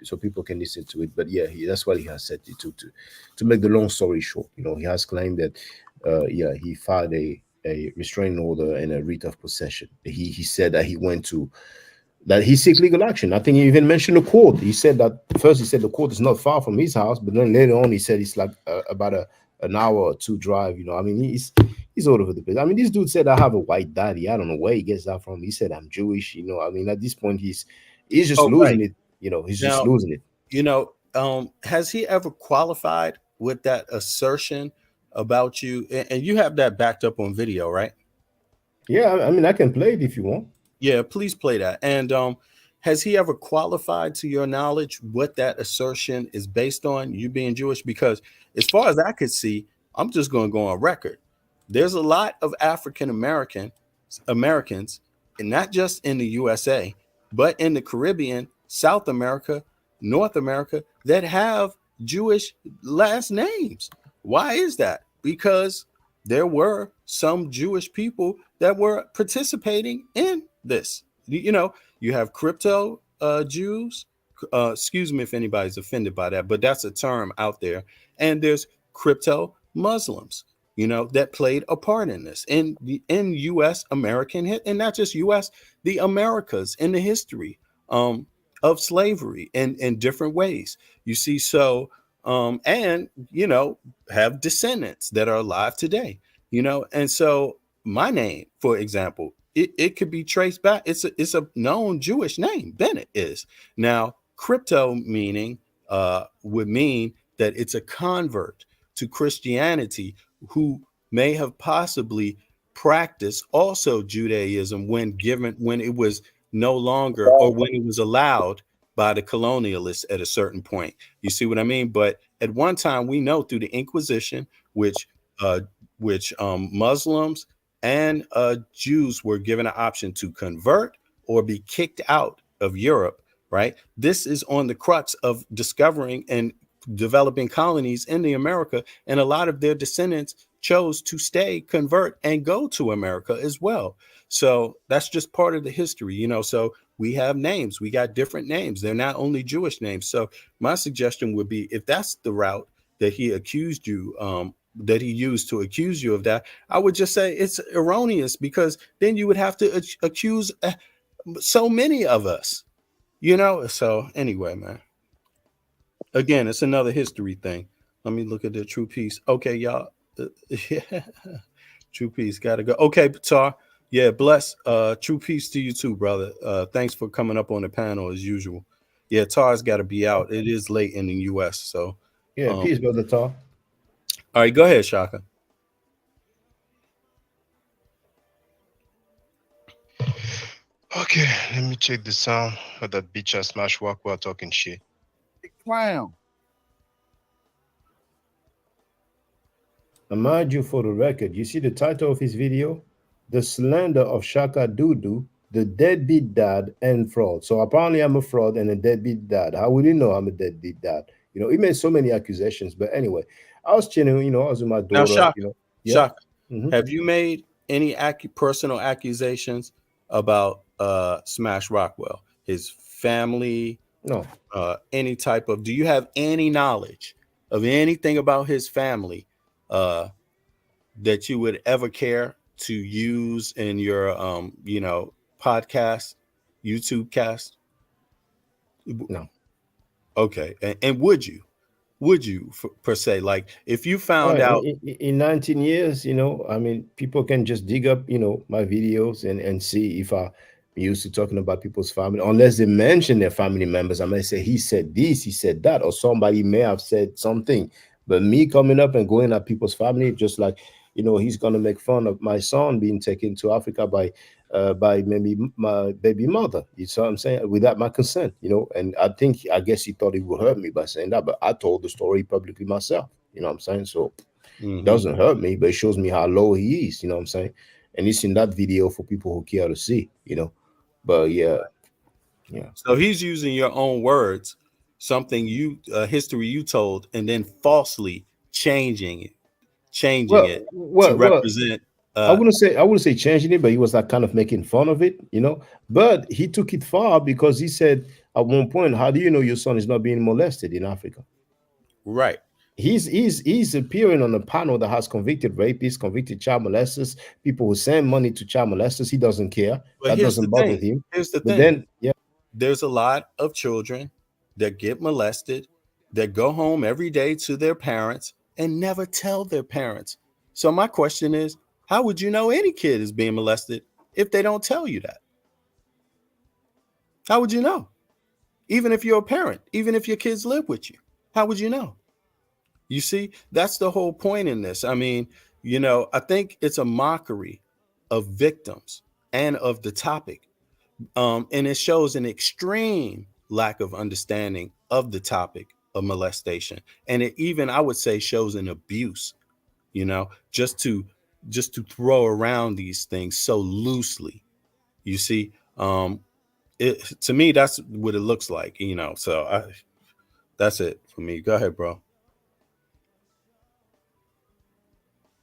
[SPEAKER 16] so people can listen to it. But yeah, that's what he has said to make the long story short. He has claimed that he filed a restraining order and a writ of possession. He said that he seek legal action. I think he even mentioned the court. He said that first he said the court is not far from his house, but then later on he said it's like about an hour or two drive. I mean, he's all over the place. I mean, this dude said I have a white daddy. I don't know where he gets that from. He said I'm Jewish. I mean, at this point he's just losing it. He's just losing it.
[SPEAKER 2] Has he ever qualified with that assertion about you? And you have that backed up on video, right?
[SPEAKER 16] Yeah, I mean, I can play it if you want.
[SPEAKER 2] Yeah, please play that. And has he ever qualified, to your knowledge, what that assertion is based on, you being Jewish? Because as far as I could see, I'm just going to go on record. There's a lot of African Americans, and not just in the USA, but in the Caribbean, South America, North America, that have Jewish last names. Why is that? Because there were some Jewish people that were participating in this. You know, you have crypto Jews. Excuse me if anybody's offended by that, but that's a term out there. And there's crypto Muslims, you know, that played a part in this in U.S. American and not just U.S. the Americas in the history of slavery in different ways. You see, so and you know, have descendants that are alive today, you know, and so my name, for example, it could be traced back. It's a known Jewish name. Bennett is. Now, crypto meaning would mean that it's a convert to Christianity who may have possibly practiced also Judaism when it was no longer, or when it was allowed by the colonialists at a certain point. You see what I mean? But at one time, we know through the Inquisition, which Muslims and Jews were given an option to convert or be kicked out of Europe, right? This is on the crux of discovering and developing colonies in the America, and a lot of their descendants chose to stay, convert, and go to America as well. So that's just part of the history, you know. So we have names, we got different names. They're not only Jewish names. So my suggestion would be, if that's the route that he accused you, that he used to accuse you of that, I would just say it's erroneous, because then you would have to accuse so many of us, you know. So anyway, man, again, it's another history thing. Let me look at the True Peace. Okay, y'all. True Peace gotta go. Okay, Tar. Yeah, bless. True peace to you too, brother. Thanks for coming up on the panel as usual. Yeah, Tar's got to be out. It is late in the U.S. So
[SPEAKER 16] yeah, peace, brother Tar.
[SPEAKER 2] All right, go ahead, Shaka.
[SPEAKER 15] Okay, let me check the sound of that bitch ass Smash Rockwell talking shit.
[SPEAKER 1] Clown.
[SPEAKER 16] Mind you, for the record, you see the title of his video? The Slander of Shaka Ndugu, the Deadbeat Dad and Fraud. So apparently I'm a fraud and a deadbeat dad. How would you know I'm a deadbeat dad? You know, he made so many accusations. But anyway, I was chilling, you know, I was with my daughter.
[SPEAKER 2] Now, Shaka,
[SPEAKER 16] you know,
[SPEAKER 2] Shaka, have you made any personal accusations about Smash Rockwell, his family?
[SPEAKER 16] No.
[SPEAKER 2] Any type of, do you have any knowledge of anything about his family that you would ever care to use in your you know, podcast, YouTube cast?
[SPEAKER 16] No.
[SPEAKER 2] Okay. And would you per se, like if you found out
[SPEAKER 16] in 19 years, you know, I mean, people can just dig up, you know, my videos and see if I'm used to talking about people's family, unless they mention their family members. I may say he said this, he said that, or somebody may have said something. But me coming up and going at people's family, just like, you know, he's gonna make fun of my son being taken to Africa by maybe my baby mother. You see what I'm saying? Without my consent, you know. And I guess he thought he would hurt me by saying that, but I told the story publicly myself. You know what I'm saying? So it doesn't hurt me, but it shows me how low he is. You know what I'm saying? And it's in that video for people who care to see. You know, but yeah.
[SPEAKER 2] So he's using your own words, something you history you told, and then falsely changing it to represent.
[SPEAKER 16] I wouldn't say changing it, but he was like kind of making fun of it, you know. But he took it far, because he said at one point, "How do you know your son is not being molested in Africa?"
[SPEAKER 2] Right.
[SPEAKER 16] He's appearing on a panel that has convicted rapists, convicted child molesters, people who send money to child molesters. He doesn't care.
[SPEAKER 2] But
[SPEAKER 16] that doesn't bother him.
[SPEAKER 2] Here's the
[SPEAKER 16] but
[SPEAKER 2] thing.
[SPEAKER 16] Then,
[SPEAKER 2] there's a lot of children that get molested, that go home every day to their parents and never tell their parents. So my question is, how would you know any kid is being molested if they don't tell you that? How would you know? Even if you're a parent, even if your kids live with you, how would you know? You see, that's the whole point in this. I mean, you know, I think it's a mockery of victims and of the topic. And it shows an extreme lack of understanding of the topic of molestation. And it even, I would say, shows an abuse, you know, just to throw around these things so loosely. You see, to me, that's what it looks like, you know. So that's it for me. Go ahead, bro.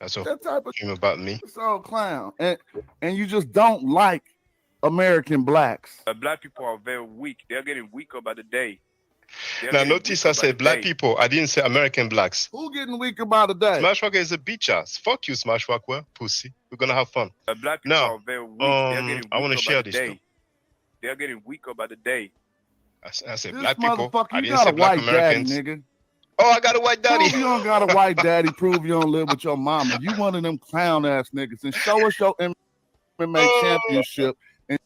[SPEAKER 15] That's all
[SPEAKER 1] that type of
[SPEAKER 15] about me.
[SPEAKER 1] It's all clown, and you just don't like American blacks.
[SPEAKER 18] Black people are very weak. They're getting weaker by the day.
[SPEAKER 15] Now notice I said black people. I didn't say American blacks.
[SPEAKER 1] Who getting weaker by the day?
[SPEAKER 15] Smash Rockwell is a bitch ass. Fuck you, Smash Rockwell, pussy. We're gonna have fun.
[SPEAKER 18] Black people
[SPEAKER 15] now,
[SPEAKER 18] are very weak. They're getting weaker
[SPEAKER 15] I want to share
[SPEAKER 18] by the
[SPEAKER 15] this.
[SPEAKER 18] day. They're getting weaker by the day.
[SPEAKER 15] I said
[SPEAKER 1] This
[SPEAKER 15] black people. I
[SPEAKER 1] you
[SPEAKER 15] didn't
[SPEAKER 1] got
[SPEAKER 15] say
[SPEAKER 1] a
[SPEAKER 15] black
[SPEAKER 1] white
[SPEAKER 15] Americans.
[SPEAKER 1] daddy, nigga.
[SPEAKER 15] Oh, I got a white daddy.
[SPEAKER 1] Prove you don't got a white daddy. Prove you don't live with your mama. You one of them clown ass niggas. And show us your MMA championship. And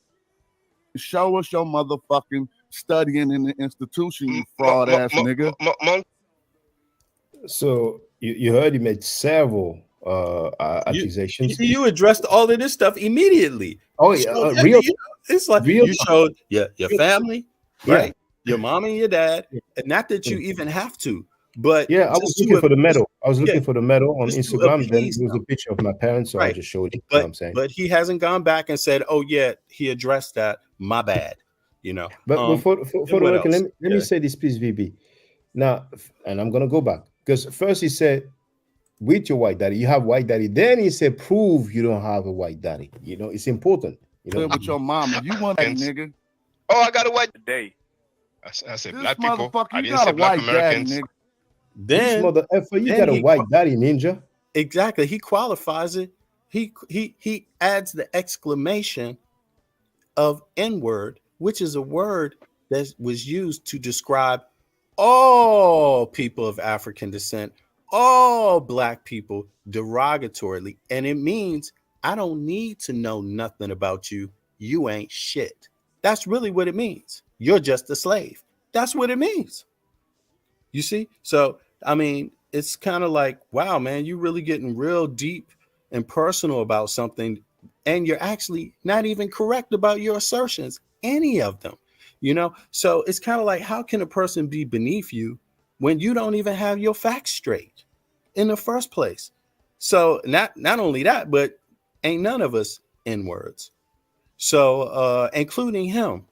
[SPEAKER 1] show us your motherfucking studying in the institution, you fraud ass nigga.
[SPEAKER 16] So you heard he made several accusations.
[SPEAKER 2] You addressed all of this stuff immediately.
[SPEAKER 16] Oh yeah, real.
[SPEAKER 2] It's like you showed your family, right?
[SPEAKER 16] Yeah.
[SPEAKER 2] Your mom and your dad, and not that you even have to. But
[SPEAKER 16] yeah, I was looking for the medal. I was looking for the medal on
[SPEAKER 2] just to
[SPEAKER 16] Instagram. Then
[SPEAKER 2] appease
[SPEAKER 16] there was a picture of my parents, so I just showed it. You know what I'm saying.
[SPEAKER 2] But he hasn't gone back and said, "Oh yeah, he addressed that. My bad." You know.
[SPEAKER 16] But for the record, let me say this, please, VB. Now, and I'm gonna go back because first he said, "With your white daddy, you have white daddy." Then he said, "Prove you don't have a white daddy." You know, it's important. You know,
[SPEAKER 1] Live with your mama. You want that nigga?
[SPEAKER 15] Oh, I got a white
[SPEAKER 18] day.
[SPEAKER 15] I said
[SPEAKER 1] This
[SPEAKER 15] black people.
[SPEAKER 1] motherfucker,
[SPEAKER 15] I
[SPEAKER 1] you
[SPEAKER 15] didn't
[SPEAKER 1] got
[SPEAKER 15] say
[SPEAKER 1] a
[SPEAKER 15] black
[SPEAKER 1] white
[SPEAKER 15] Americans.
[SPEAKER 1] daddy, nigga.
[SPEAKER 2] Then
[SPEAKER 16] mother effer, you
[SPEAKER 2] then
[SPEAKER 16] got a
[SPEAKER 2] he
[SPEAKER 16] white daddy, ninja.
[SPEAKER 2] Exactly. He qualifies it. He adds the exclamation of N-word, which is a word that was used to describe all people of African descent, all black people derogatorily. And it means I don't need to know nothing about you. You ain't shit. That's really what it means. You're just a slave. That's what it means. You see? So, I mean, it's kind of like, wow, man, you're really getting real deep and personal about something, and you're actually not even correct about your assertions, any of them, you know? So it's kind of like, how can a person be beneath you when you don't even have your facts straight in the first place? So not only that, but ain't none of us N-words. So, including him,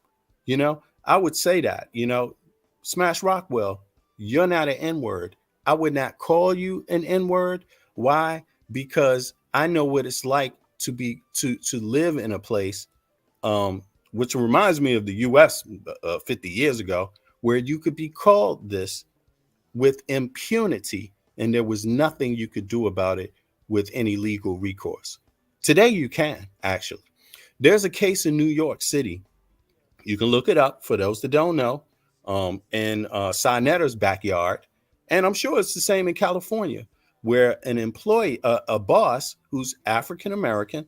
[SPEAKER 2] you know, I would say that, you know, Smash Rockwell, you're not an N-word. I would not call you an N-word. Why? Because I know what it's like to live in a place, which reminds me of the U.S. 50 years ago, where you could be called this with impunity, and there was nothing you could do about it with any legal recourse. Today, you can, actually. There's a case in New York City. You can look it up for those that don't know, in Sinetter's backyard. And I'm sure it's the same in California, where an employee, a boss who's African-American,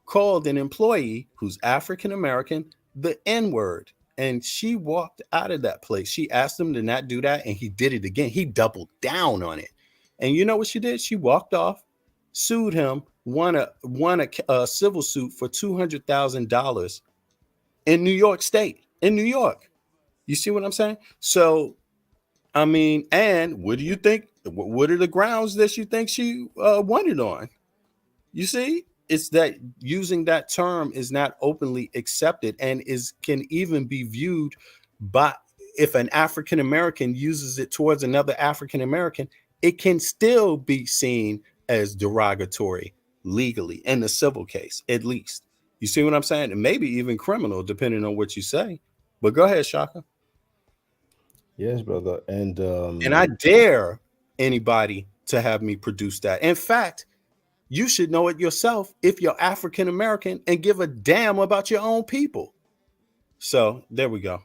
[SPEAKER 2] called an employee who's African-American the N-word. And she walked out of that place. She asked him to not do that, and he did it again. He doubled down on it. And you know what she did? She walked off, sued him, won a civil suit for $200,000 in New York State, in New York. You see what I'm saying? So, I mean, and what do you think? What are the grounds that you think she won it on? You see, it's that using that term is not openly accepted and can even be viewed by, if an African American uses it towards another African American, it can still be seen as derogatory legally in the civil case, at least. You see what I'm saying? And maybe even criminal, depending on what you say. But go ahead, Shaka.
[SPEAKER 16] Yes, brother. And
[SPEAKER 2] I dare anybody to have me produce that. In fact, you should know it yourself if you're African American and give a damn about your own people. So there we go.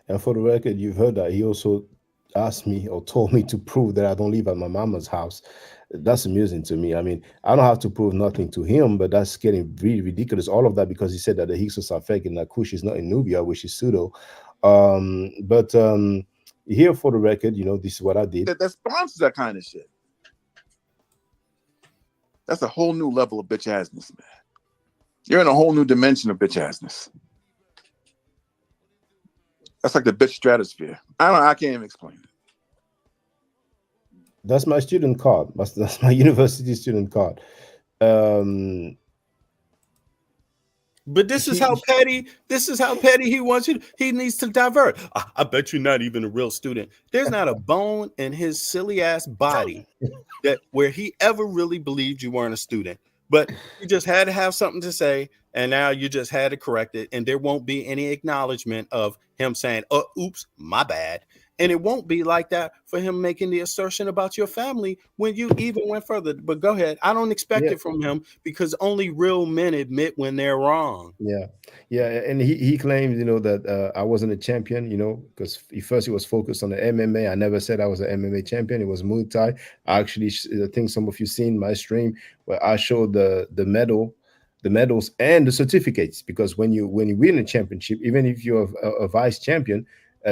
[SPEAKER 16] And for the record, you've heard that he also asked me or told me to prove that I don't live at my mama's house. That's amusing to me. I mean, I don't have to prove nothing to him, but that's getting really ridiculous. All of that because he said that the Hyksos are fake and that Kush is not in Nubia, which is pseudo. But here for the record, you know, this is what I did.
[SPEAKER 19] That sponsors that kind of shit. That's a whole new level of bitch assness, man. You're in a whole new dimension of bitch assness. That's like the bitch stratosphere. I can't even explain it.
[SPEAKER 16] That's my student card. That's my university student card.
[SPEAKER 2] But this is how petty he wants you. He needs to divert. I bet you're not even a real student. There's not a bone in his silly ass body where he ever really believed you weren't a student. But he just had to have something to say and now you just had to correct it, and there won't be any acknowledgement of him saying, "Oh, oops, my bad." And it won't be like that for him making the assertion about your family when you even went further. But go ahead. I don't expect it from him, because only real men admit when they're wrong.
[SPEAKER 16] Yeah, yeah, and he claims, you know, that I wasn't a champion, you know, because first he was focused on the MMA. I never said I was an MMA champion. It was Muay Thai. I think some of you seen my stream where I showed the medals and the certificates, because when you win a championship, even if you're a vice champion,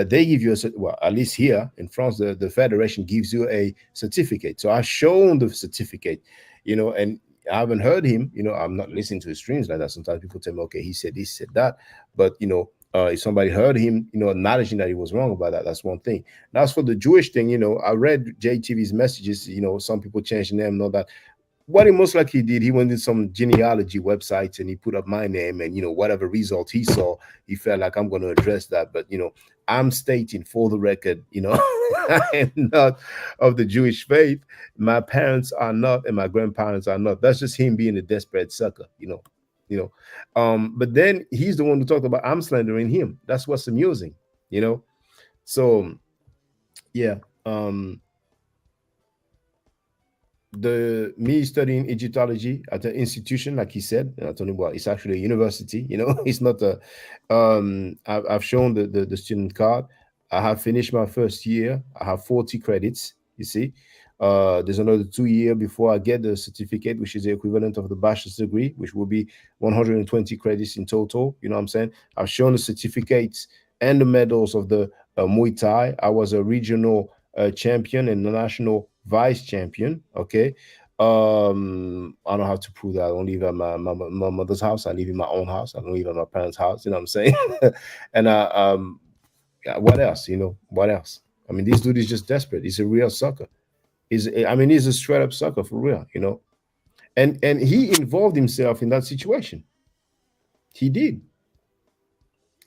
[SPEAKER 16] they give you well, at least here in France, the federation gives you a certificate. So I've shown the certificate, you know, and I haven't heard him, you know, I'm not listening to his streams like that. Sometimes people tell me, okay, he said this, said that. But, you know, if somebody heard him, you know, acknowledging that he was wrong about that, that's one thing. Now, as for the Jewish thing, you know, I read JTV's messages, you know, some people changing them and all that. What he most likely did, he went to some genealogy websites and he put up my name, and, you know, whatever result he saw, he felt like, I'm going to address that. But, you know, I'm stating for the record, you know, I am not of the Jewish faith. My parents are not, and my grandparents are not. That's just him being a desperate sucker, you know. But then he's the one who talked about I'm slandering him. That's what's amusing, you know. So, yeah. Me studying Egyptology at an institution, like he said, I told him, well, it's actually a university, you know. It's not a I've shown the student card. I have finished my first year. I have 40 credits, you see. There's another 2 years before I get the certificate, which is the equivalent of the bachelor's degree, which will be 120 credits in total. You know what I'm saying? I've shown the certificates and the medals of the Muay Thai. I was a regional champion and the national vice champion. Okay. I don't have to prove that. I don't live at my mother's house. I live in my own house. I don't live at my parents' house. You know what I'm saying? And what else? You know, what else? I mean, this dude is just desperate. He's a real sucker. He's a straight up sucker for real, you know. And he involved himself in that situation. He did.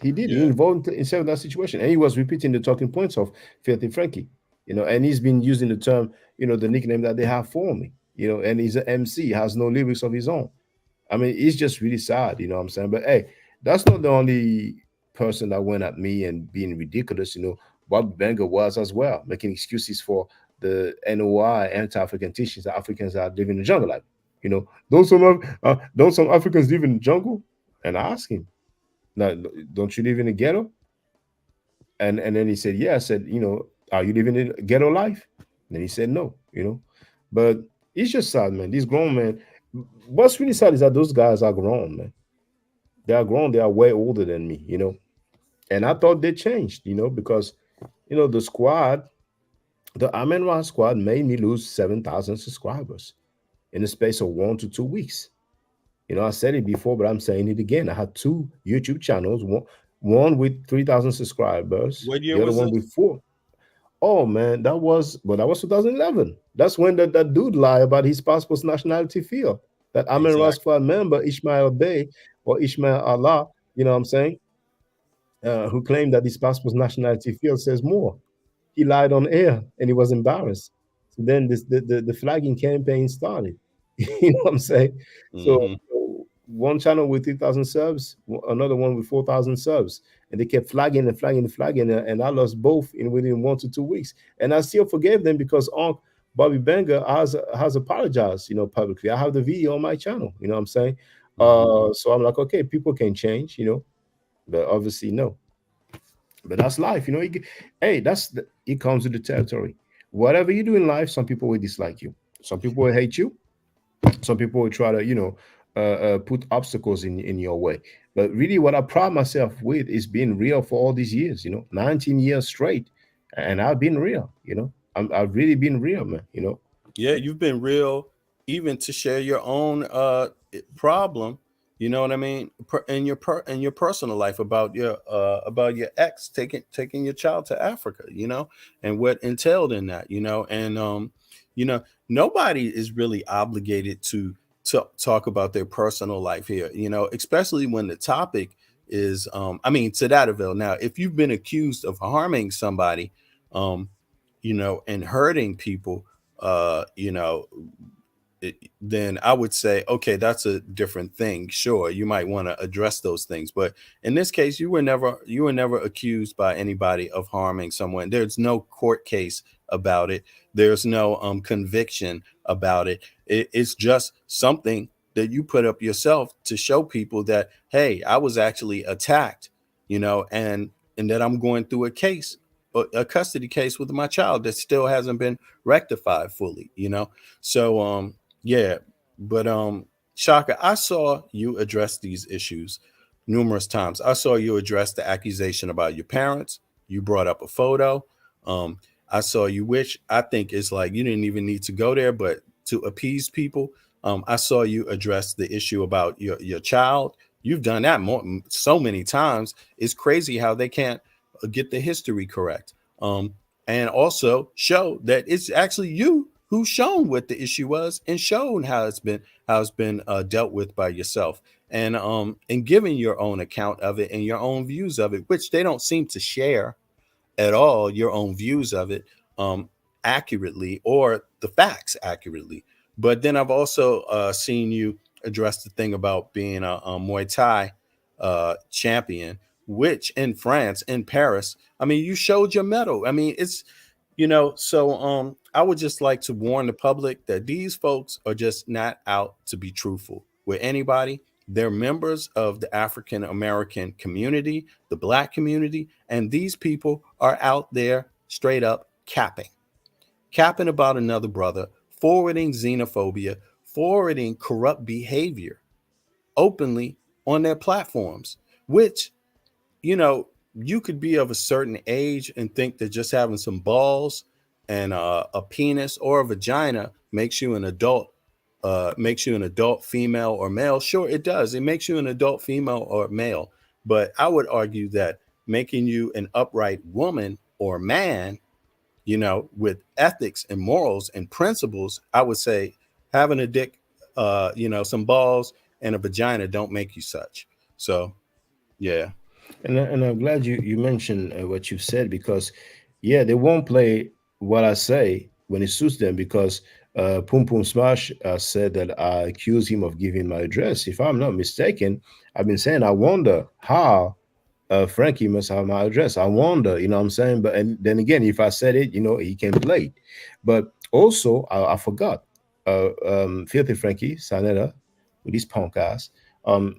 [SPEAKER 16] He involved himself in that situation. And he was repeating the talking points of Filthy Frankie, you know, and he's been using the term, you know, the nickname that they have for me, you know, and he's an MC, has no lyrics of his own. I mean, it's just really sad, you know what I'm saying? But hey, that's not the only person that went at me and being ridiculous, you know. Bob Benga was as well, making excuses for the NOI, anti-African teachings that Africans are living in the jungle. Like, you know, don't some Africans live in the jungle? And I asked him, now, don't you live in a ghetto? And then he said, yeah. I said, you know, are you living in a ghetto life? And then he said, no, you know. But it's just sad, man. These grown men, what's really sad is that those guys are grown, man. They are grown. They are way older than me, you know. And I thought they changed, you know, because, you know, the squad, the Amen-Ra squad made me lose 7,000 subscribers in the space of 1 to 2 weeks. You know, I said it before, but I'm saying it again. I had 2 YouTube channels, one with 3,000 subscribers,
[SPEAKER 2] What year
[SPEAKER 16] the other
[SPEAKER 2] was
[SPEAKER 16] one
[SPEAKER 2] this?
[SPEAKER 16] with 4. Oh man, that was 2011. That's when that dude lied about his passport's nationality field. That Amen-Ra squad member, Ishmael Bey or Ishmael Allah, you know what I'm saying? Who claimed that his passport's nationality field says more. He lied on air and he was embarrassed. So then the flagging campaign started. You know what I'm saying? So one channel with 3,000 subs, another one with 4,000 subs, and they kept flagging and flagging and flagging, and I lost both within 1 to 2 weeks. And I still forgave them because Unc Bobby Benga has apologized, you know, publicly. I have the video on my channel. You know what I'm saying? So I'm like, okay, people can change, you know, but obviously no. But that's life, you know. It comes with the territory. Whatever you do in life, some people will dislike you. Some people will hate you. Some people will try to, you know, put obstacles in your way. But really, what I pride myself with is being real for all these years, you know, 19 years straight. And I've been real, you know. I've really been real, man, you know.
[SPEAKER 2] Yeah, you've been real, even to share your own problem. You know what I mean? In your personal life about your ex taking your child to Africa, you know, and what entailed in that, you know, and you know, nobody is really obligated to talk about their personal life here, you know, especially when the topic is I mean, to that avail. Now, if you've been accused of harming somebody, you know, and hurting people, you know, then I would say, okay, that's a different thing. Sure, you might want to address those things, but in this case, you were never accused by anybody of harming someone. There's no court case about it. There's no conviction about it. It's just something that you put up yourself to show people that, hey, I was actually attacked, and that I'm going through a custody case with my child that still hasn't been rectified fully, So yeah, but Shaka, I saw you address these issues numerous times. I saw you address the accusation about your parents. You brought up a photo. I saw you, which I think is like you didn't even need to go there, but to appease people. I saw you address the issue about your child. You've done that so many times. It's crazy how they can't get the history correct. And also show that it's actually you who's shown what the issue was and shown how it's been dealt with by yourself, and giving your own account of it and your own views of it, which they don't seem to share at all, your own views of it accurately or the facts accurately. But then I've also seen you address the thing about being a Muay Thai champion, which in France, in Paris, I mean, you showed your medal. I mean, it's, so I would just like to warn the public that these folks are just not out to be truthful with anybody. They're members of the African American community, the Black community, and these people are out there straight up capping about another brother, forwarding xenophobia, forwarding corrupt behavior openly on their platforms, which, you could be of a certain age and think that just having some balls and a penis or a vagina makes you an adult, female or male. Sure, it does. It makes you an adult female or male. But I would argue that making you an upright woman or man, with ethics and morals and principles, I would say having a dick, some balls and a vagina don't make you such. So, yeah.
[SPEAKER 16] And I'm glad you mentioned what you said, because, yeah, they won't play what I say when it suits them, because Pum Pum Smash said that I accused him of giving my address. If I'm not mistaken, I've been saying I wonder how Frankie must have my address. I wonder, what I'm saying? But and then again, if I said it, he can play it. But also, I forgot. Filthy Frankie Sanetta, with his punk ass,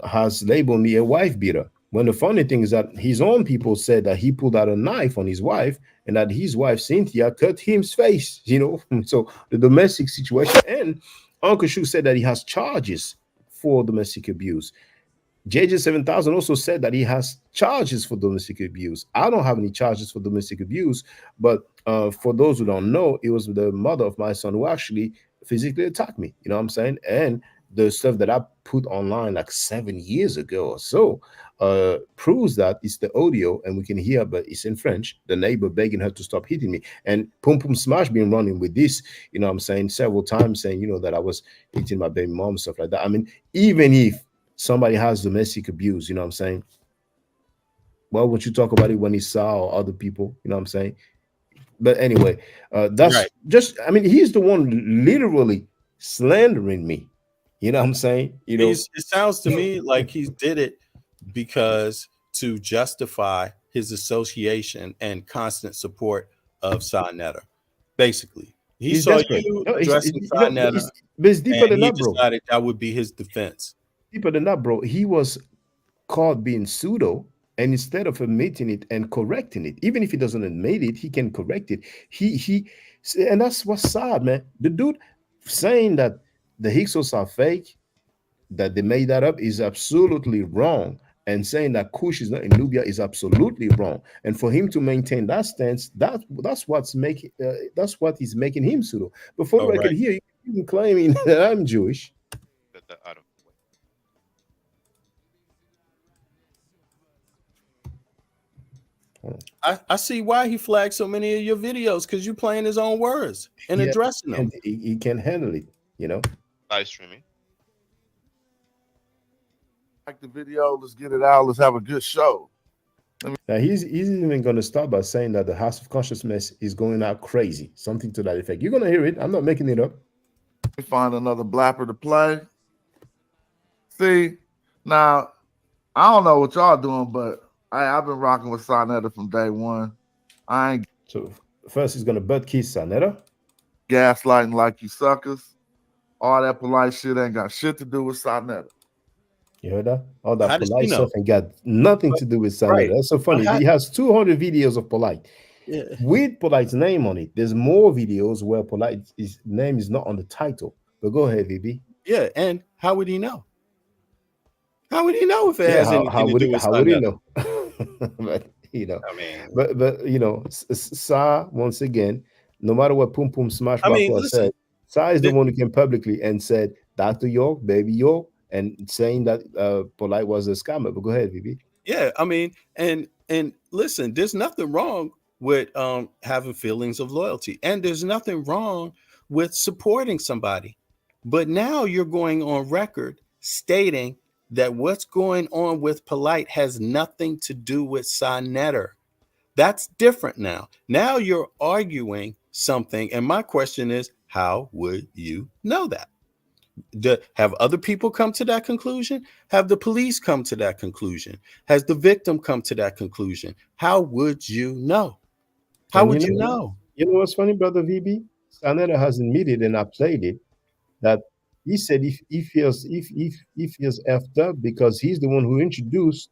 [SPEAKER 16] has labeled me a wife beater. When the funny thing is that his own people said that he pulled out a knife on his wife and that his wife, Cynthia, cut his face, So the domestic situation. And Uncle Shu said that he has charges for domestic abuse. JJ 7000 also said that he has charges for domestic abuse. I don't have any charges for domestic abuse, but for those who don't know, it was the mother of my son who actually physically attacked me. You know what I'm saying? And the stuff that I put online like 7 years ago or so proves that it's the audio and we can hear, but it's in French, the neighbor begging her to stop hitting me. And Pum Pum Smash been running with this, what I'm saying, several times, saying, that I was hitting my baby mom, stuff like that. I mean, even if somebody has domestic abuse, what I'm saying, why won't you talk about it when it's Saw or other people, what I'm saying? But anyway, that's right. Just, I mean, he's the one literally slandering me. You know what I'm saying?
[SPEAKER 2] It sounds to me like he did it because to justify his association and constant support of Sa Neter. Basically, he saw you addressing Sa Neter,
[SPEAKER 16] but it's deeper than
[SPEAKER 2] he
[SPEAKER 16] that, bro.
[SPEAKER 2] decided that would be his defense.
[SPEAKER 16] Deeper than that, bro. He was caught being pseudo, and instead of admitting it and correcting it, even if he doesn't admit it, he can correct it. And that's what's sad, man. The dude saying that the Hyksos are fake, that they made that up, is absolutely wrong. And saying that Kush is not in Nubia is absolutely wrong. And for him to maintain that stance, that's what is making him pseudo. But for the record, here you claiming that I'm Jewish.
[SPEAKER 2] I see why he flagged so many of your videos, because you're playing his own words and addressing them.
[SPEAKER 16] He can handle it,
[SPEAKER 5] Live streaming.
[SPEAKER 1] Like the video, let's get it out. Let's have a good show.
[SPEAKER 16] Now he's even going to start by saying that the House of Consciousness is going out crazy, something to that effect. You're going to hear it. I'm not making it up.
[SPEAKER 1] me find another blapper to play. See, now I don't know what y'all doing, but I've been rocking with Sonetta from day one. I ain't
[SPEAKER 16] So first he's gonna butt kiss Sonetta.
[SPEAKER 1] Gaslighting like you suckers. All that polite shit ain't got shit to do with Sonetta.
[SPEAKER 16] You heard that? All that
[SPEAKER 2] How does
[SPEAKER 16] polite
[SPEAKER 2] he know?
[SPEAKER 16] stuff ain't got nothing to do with Sonetta.
[SPEAKER 2] Right.
[SPEAKER 16] That's so funny.
[SPEAKER 2] How-
[SPEAKER 16] He has 200 videos of Polite.
[SPEAKER 2] Yeah.
[SPEAKER 16] With Polite's name on it. There's more videos where Polite's name is not on the title. But go ahead, VB.
[SPEAKER 2] Yeah, and how would he know? How would he know if it has anything
[SPEAKER 16] how
[SPEAKER 2] to
[SPEAKER 16] would
[SPEAKER 2] do
[SPEAKER 16] he,
[SPEAKER 2] with
[SPEAKER 16] how would he
[SPEAKER 2] Sonetta?
[SPEAKER 16] know? But you know,
[SPEAKER 2] I mean,
[SPEAKER 16] but you know, Sa once again, no matter what Pum Pum Smash
[SPEAKER 2] I mean,
[SPEAKER 16] Rockwell
[SPEAKER 2] listen,
[SPEAKER 16] said, Sa is the one who came publicly and said Dr. York, Baby York, and saying that Polite was a scammer. But go ahead, VB.
[SPEAKER 2] yeah, I mean, and listen, there's nothing wrong with having feelings of loyalty, and there's nothing wrong with supporting somebody. But now you're going on record stating that what's going on with Polite has nothing to do with Sonetta. That's different now. Now you're arguing something, and my question is, how would you know that? Have other people come to that conclusion? Have the police come to that conclusion? Has the victim come to that conclusion? How would you know? How
[SPEAKER 16] And
[SPEAKER 2] would you know?
[SPEAKER 16] You know what's funny, brother VB? Sonetta has admitted, and I played it, that he said if he feels effed up because he's the one who introduced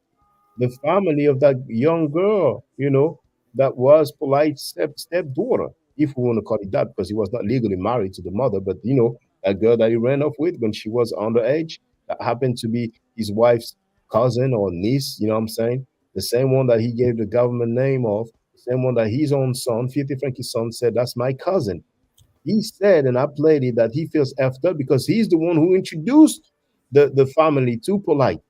[SPEAKER 16] the family of that young girl, you know, that was Polite's stepdaughter, if we want to call it that, because he was not legally married to the mother, but you know, that girl that he ran off with when she was underage, that happened to be his wife's cousin or niece, you know what I'm saying? The same one that he gave the government name of, the same one that his own son, 50 Frankie's son, said, that's my cousin. He said, and I played it, that he feels effed up because he's the one who introduced the family to Polite.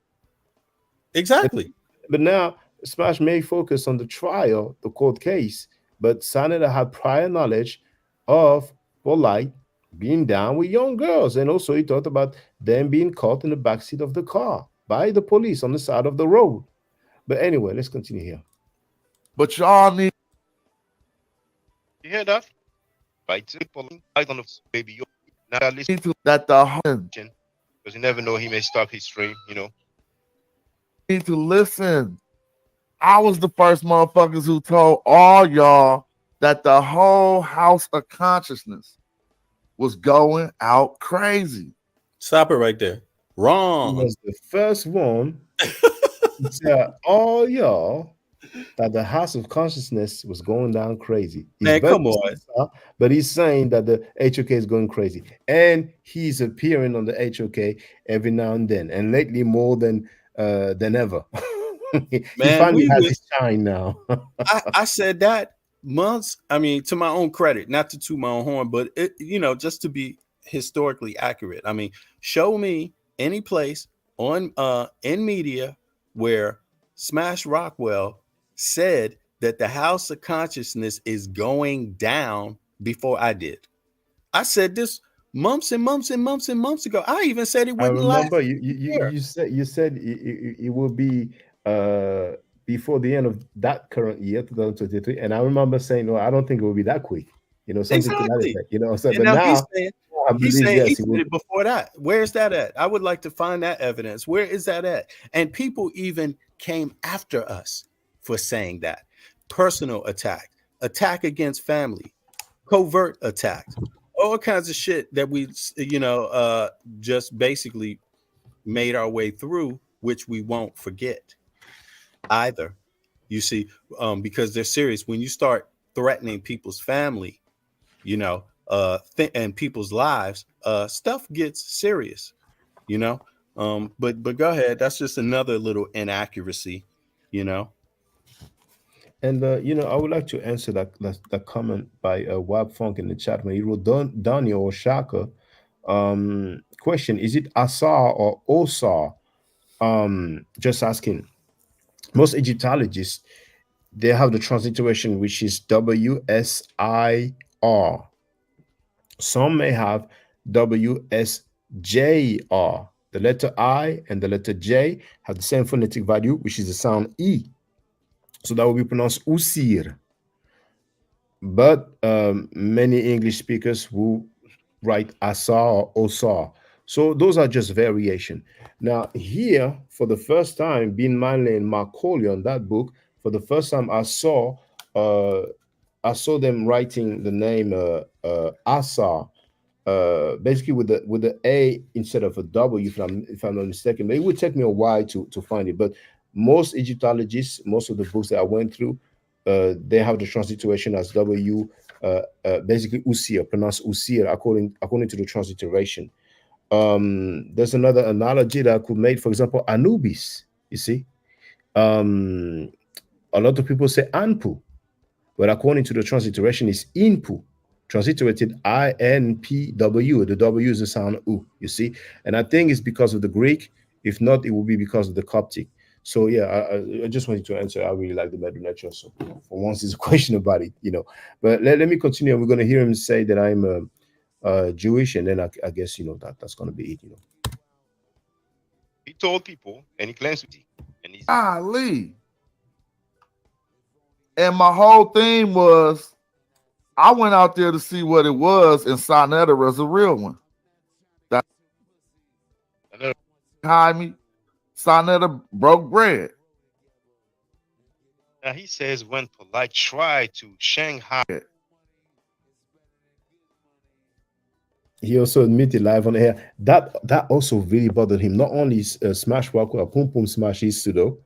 [SPEAKER 2] Exactly.
[SPEAKER 16] But now Smash may focus on the trial, the court case, but Sonetta had prior knowledge of Polite being down with young girls. And also he talked about them being caught in the backseat of the car by the police on the side of the road. But anyway, let's continue here.
[SPEAKER 1] But y'all need.
[SPEAKER 15] You hear that? Right, I don't know, baby. You now listen
[SPEAKER 1] to that the
[SPEAKER 15] because you never know, he may stop his stream. You know,
[SPEAKER 1] need to listen. I was the first motherfuckers who told all y'all that the whole house of consciousness was going out crazy.
[SPEAKER 2] Stop it right there. Wrong.
[SPEAKER 16] He was the first one to tell all y'all that the house of consciousness was going down crazy.
[SPEAKER 2] Man, come on.
[SPEAKER 16] But he's saying that the HOK is going crazy. And he's appearing on the HOK every now and then. And lately more than ever. He finally has his shine now.
[SPEAKER 2] I said that months, I mean, to my own credit, not to toot my own horn, but it, you know, just to be historically accurate. I mean, show me any place on in media where Smash Rockwell said that the house of consciousness is going down before I did. I said this months and months and months and months ago. I even said it wouldn't last.
[SPEAKER 16] I remember you said it will be before the end of that current year, 2023. And I remember saying, no, I don't think it will be that quick. You know, something to that effect, you know. So, but now
[SPEAKER 2] he's saying he said it before that. Where's that at? I would like to find that evidence. Where is that at? And people even came after us for saying that. Personal attack against family, covert attacks, all kinds of shit that we, you know, just basically made our way through, which we won't forget either. You see, because they're serious. When you start threatening people's family, you know, and people's lives, stuff gets serious, you know. But go ahead. That's just another little inaccuracy, you know.
[SPEAKER 16] And you know, I would like to answer that comment by Wab Funk in the chat when he wrote Daniel or Shaka. Question: is it Asar or Osar? Just asking. Most Egyptologists, they have the transliteration which is WSIR. Some may have WSJR. The letter I and the letter J have the same phonetic value, which is the sound E. So that will be pronounced Usir. But many English speakers who write Asar or Osar. So those are just variation. Now here, for the first time, Bin Manley and Macaulay on that book, for the first time I saw them writing the name Asar, basically with the A instead of a W, if I'm not mistaken. But it would take me a while to find it. But most Egyptologists, most of the books that I went through, they have the transliteration as W, basically Usir, pronounced Usir, according to the transliteration. There's another analogy that I could make. For example, Anubis. You see, a lot of people say Anpu, but according to the transliteration, is Inpu. Transliterated INPW. The W is the sound U. You see, and I think it's because of the Greek. If not, it will be because of the Coptic. So yeah, I just wanted to answer. I really like the Medu Nature. So for once, it's a question about it, But let me continue. We're going to hear him say that I'm Jewish, and then I guess that's going to be it.
[SPEAKER 15] He told people, and he claims to be, and he's
[SPEAKER 1] Ali. And my whole thing was, I went out there to see what it was, and Sonetta was a real one. That behind me, Sonetta broke bread.
[SPEAKER 15] Now he says when Polite tried to Shanghai.
[SPEAKER 16] He also admitted live on air that also really bothered him. Not only Smash Rockwell, Pum Pum Smash Pseudo,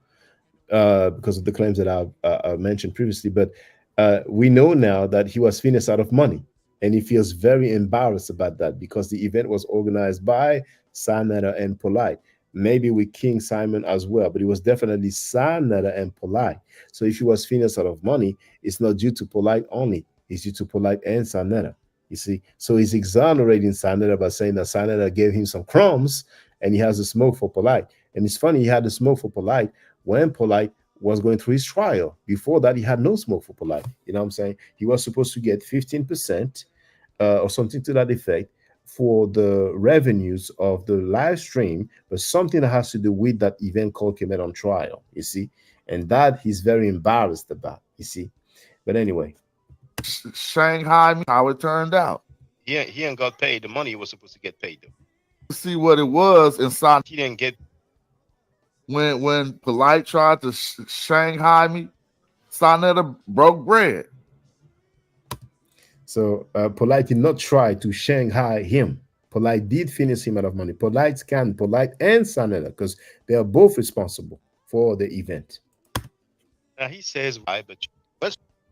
[SPEAKER 16] because of the claims that I mentioned previously, but we know now that he was finished out of money, and he feels very embarrassed about that because the event was organized by Sonetta and Polite, maybe with King Simon as well, but it was definitely Sonetta and Polite. So if he was finished out of money, it's not due to Polite only, it's due to Polite and Sonetta. You see, so he's exonerating Sonetta by saying that Sonetta gave him some crumbs, and he has the smoke for Polite. And it's funny, he had the smoke for Polite when Polite was going through his trial. Before that, he had no smoke for Polite. You know what I'm saying? He was supposed to get 15% or something to that effect for the revenues of the live stream, but something that has to do with that event called Kemet on Trial, you see? And that he's very embarrassed about, you see? But anyway.
[SPEAKER 1] Shanghai, how it turned out.
[SPEAKER 15] He ain't got paid the money he was supposed to get paid, though.
[SPEAKER 1] See what it was, and
[SPEAKER 15] he didn't get.
[SPEAKER 1] When Polite tried to Shanghai me, Sonetta broke bread.
[SPEAKER 16] So Polite did not try to Shanghai him. Polite did finish him out of money. Polite and Sonetta, because they are both responsible for the event.
[SPEAKER 15] Now he says why, but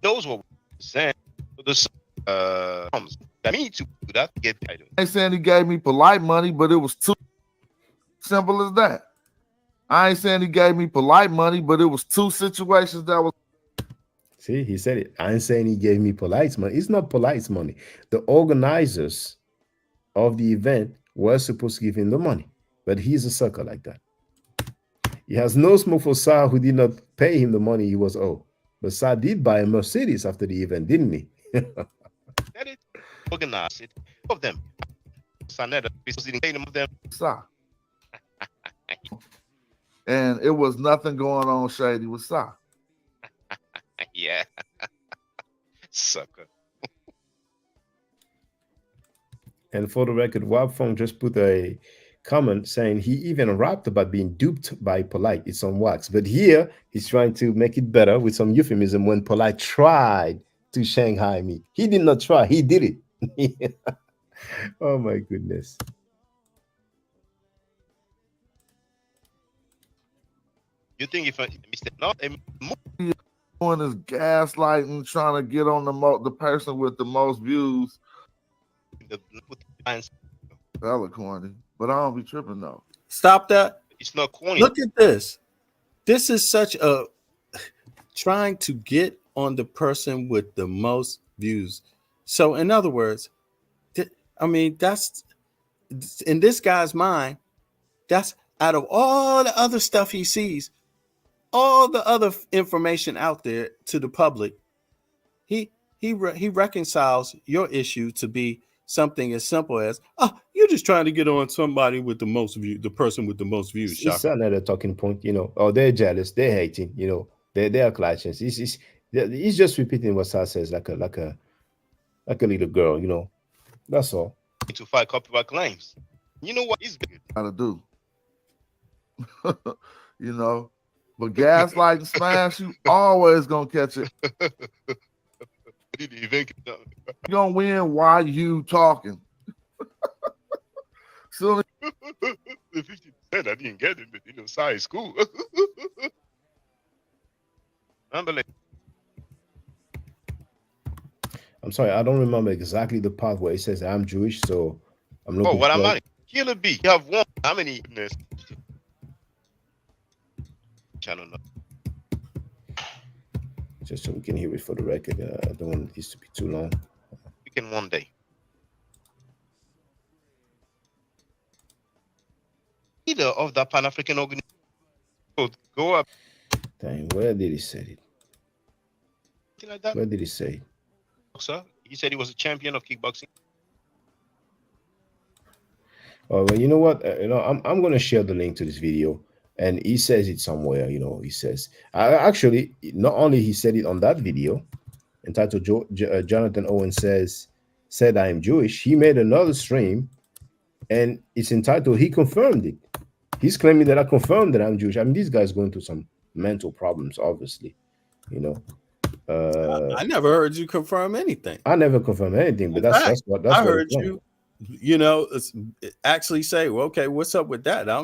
[SPEAKER 15] those were saying the that me to do that get paid.
[SPEAKER 1] I ain't saying he gave me Polite money, but it was too simple as that. I ain't saying he gave me Polite money, but it was two situations that was.
[SPEAKER 16] See, he said it. I ain't saying he gave me Polite's money. It's not Polite's money. The organizers of the event were supposed to give him the money, but he's a sucker like that. He has no smoke for Sa, who did not pay him the money he was owed. But Sa did buy a Mercedes after the event, didn't he?
[SPEAKER 15] That is organized it of them. Sonetta didn't pay them of them.
[SPEAKER 1] Sa. And it was nothing going on shady with Sa.
[SPEAKER 15] Yeah. Sucker.
[SPEAKER 16] And for the record, Wabfong just put a comment saying he even rapped about being duped by Polite. It's on wax. But here, he's trying to make it better with some euphemism when Polite tried to Shanghai me. He did not try. He did it. Oh, my goodness.
[SPEAKER 15] You think if Mr. Not
[SPEAKER 1] doing is gaslighting, trying to get on the person with the most views. Hella corny, but I don't be tripping though.
[SPEAKER 2] Stop that.
[SPEAKER 15] It's not corny.
[SPEAKER 2] Look at this. This is such a trying to get on the person with the most views. So in other words, I mean, that's in this guy's mind, that's out of all the other stuff he sees, all the other information out there to the public, he reconciles your issue to be something as simple as, oh, you're just trying to get on somebody with the most views, the person with the most views.
[SPEAKER 16] It's another talking point, Oh, they're jealous, they're hating, they are clashing. He's just repeating what Sa says like a little girl, That's all.
[SPEAKER 15] to file copyright claims. You know what he's
[SPEAKER 1] gotta do. You know, but gaslight and Smash, you always gonna catch it. You're gonna win while you talking. So
[SPEAKER 15] the 50% I didn't get it, but you know, science school. Unbelievable.
[SPEAKER 16] I'm sorry, I don't remember exactly the part where it says I'm Jewish, so I'm looking.
[SPEAKER 15] Oh, what am I? Killer B. You have one. How many? I don't know.
[SPEAKER 16] Just so we can hear it for the record. I don't want this to be too long.
[SPEAKER 15] We can one day. Leader of that Pan-African organization. Go up.
[SPEAKER 16] Dang, where did he say it?
[SPEAKER 15] Like that?
[SPEAKER 16] Where did he say it?
[SPEAKER 15] Sir, he said he was a champion of kickboxing.
[SPEAKER 16] Oh, well, you know what? I'm going to share the link to this video, and he says it somewhere. You know, he says actually not only he said it on that video entitled Jonathan Owen said I am Jewish. He made another stream, and it's entitled He Confirmed It. He's claiming that I confirmed that I'm Jewish. I mean, this guy's going through some mental problems, obviously. You know.
[SPEAKER 2] I never heard you confirm anything.
[SPEAKER 16] I never confirmed anything, but that's what
[SPEAKER 2] I heard you. You know, actually say, well, okay, what's up with that? That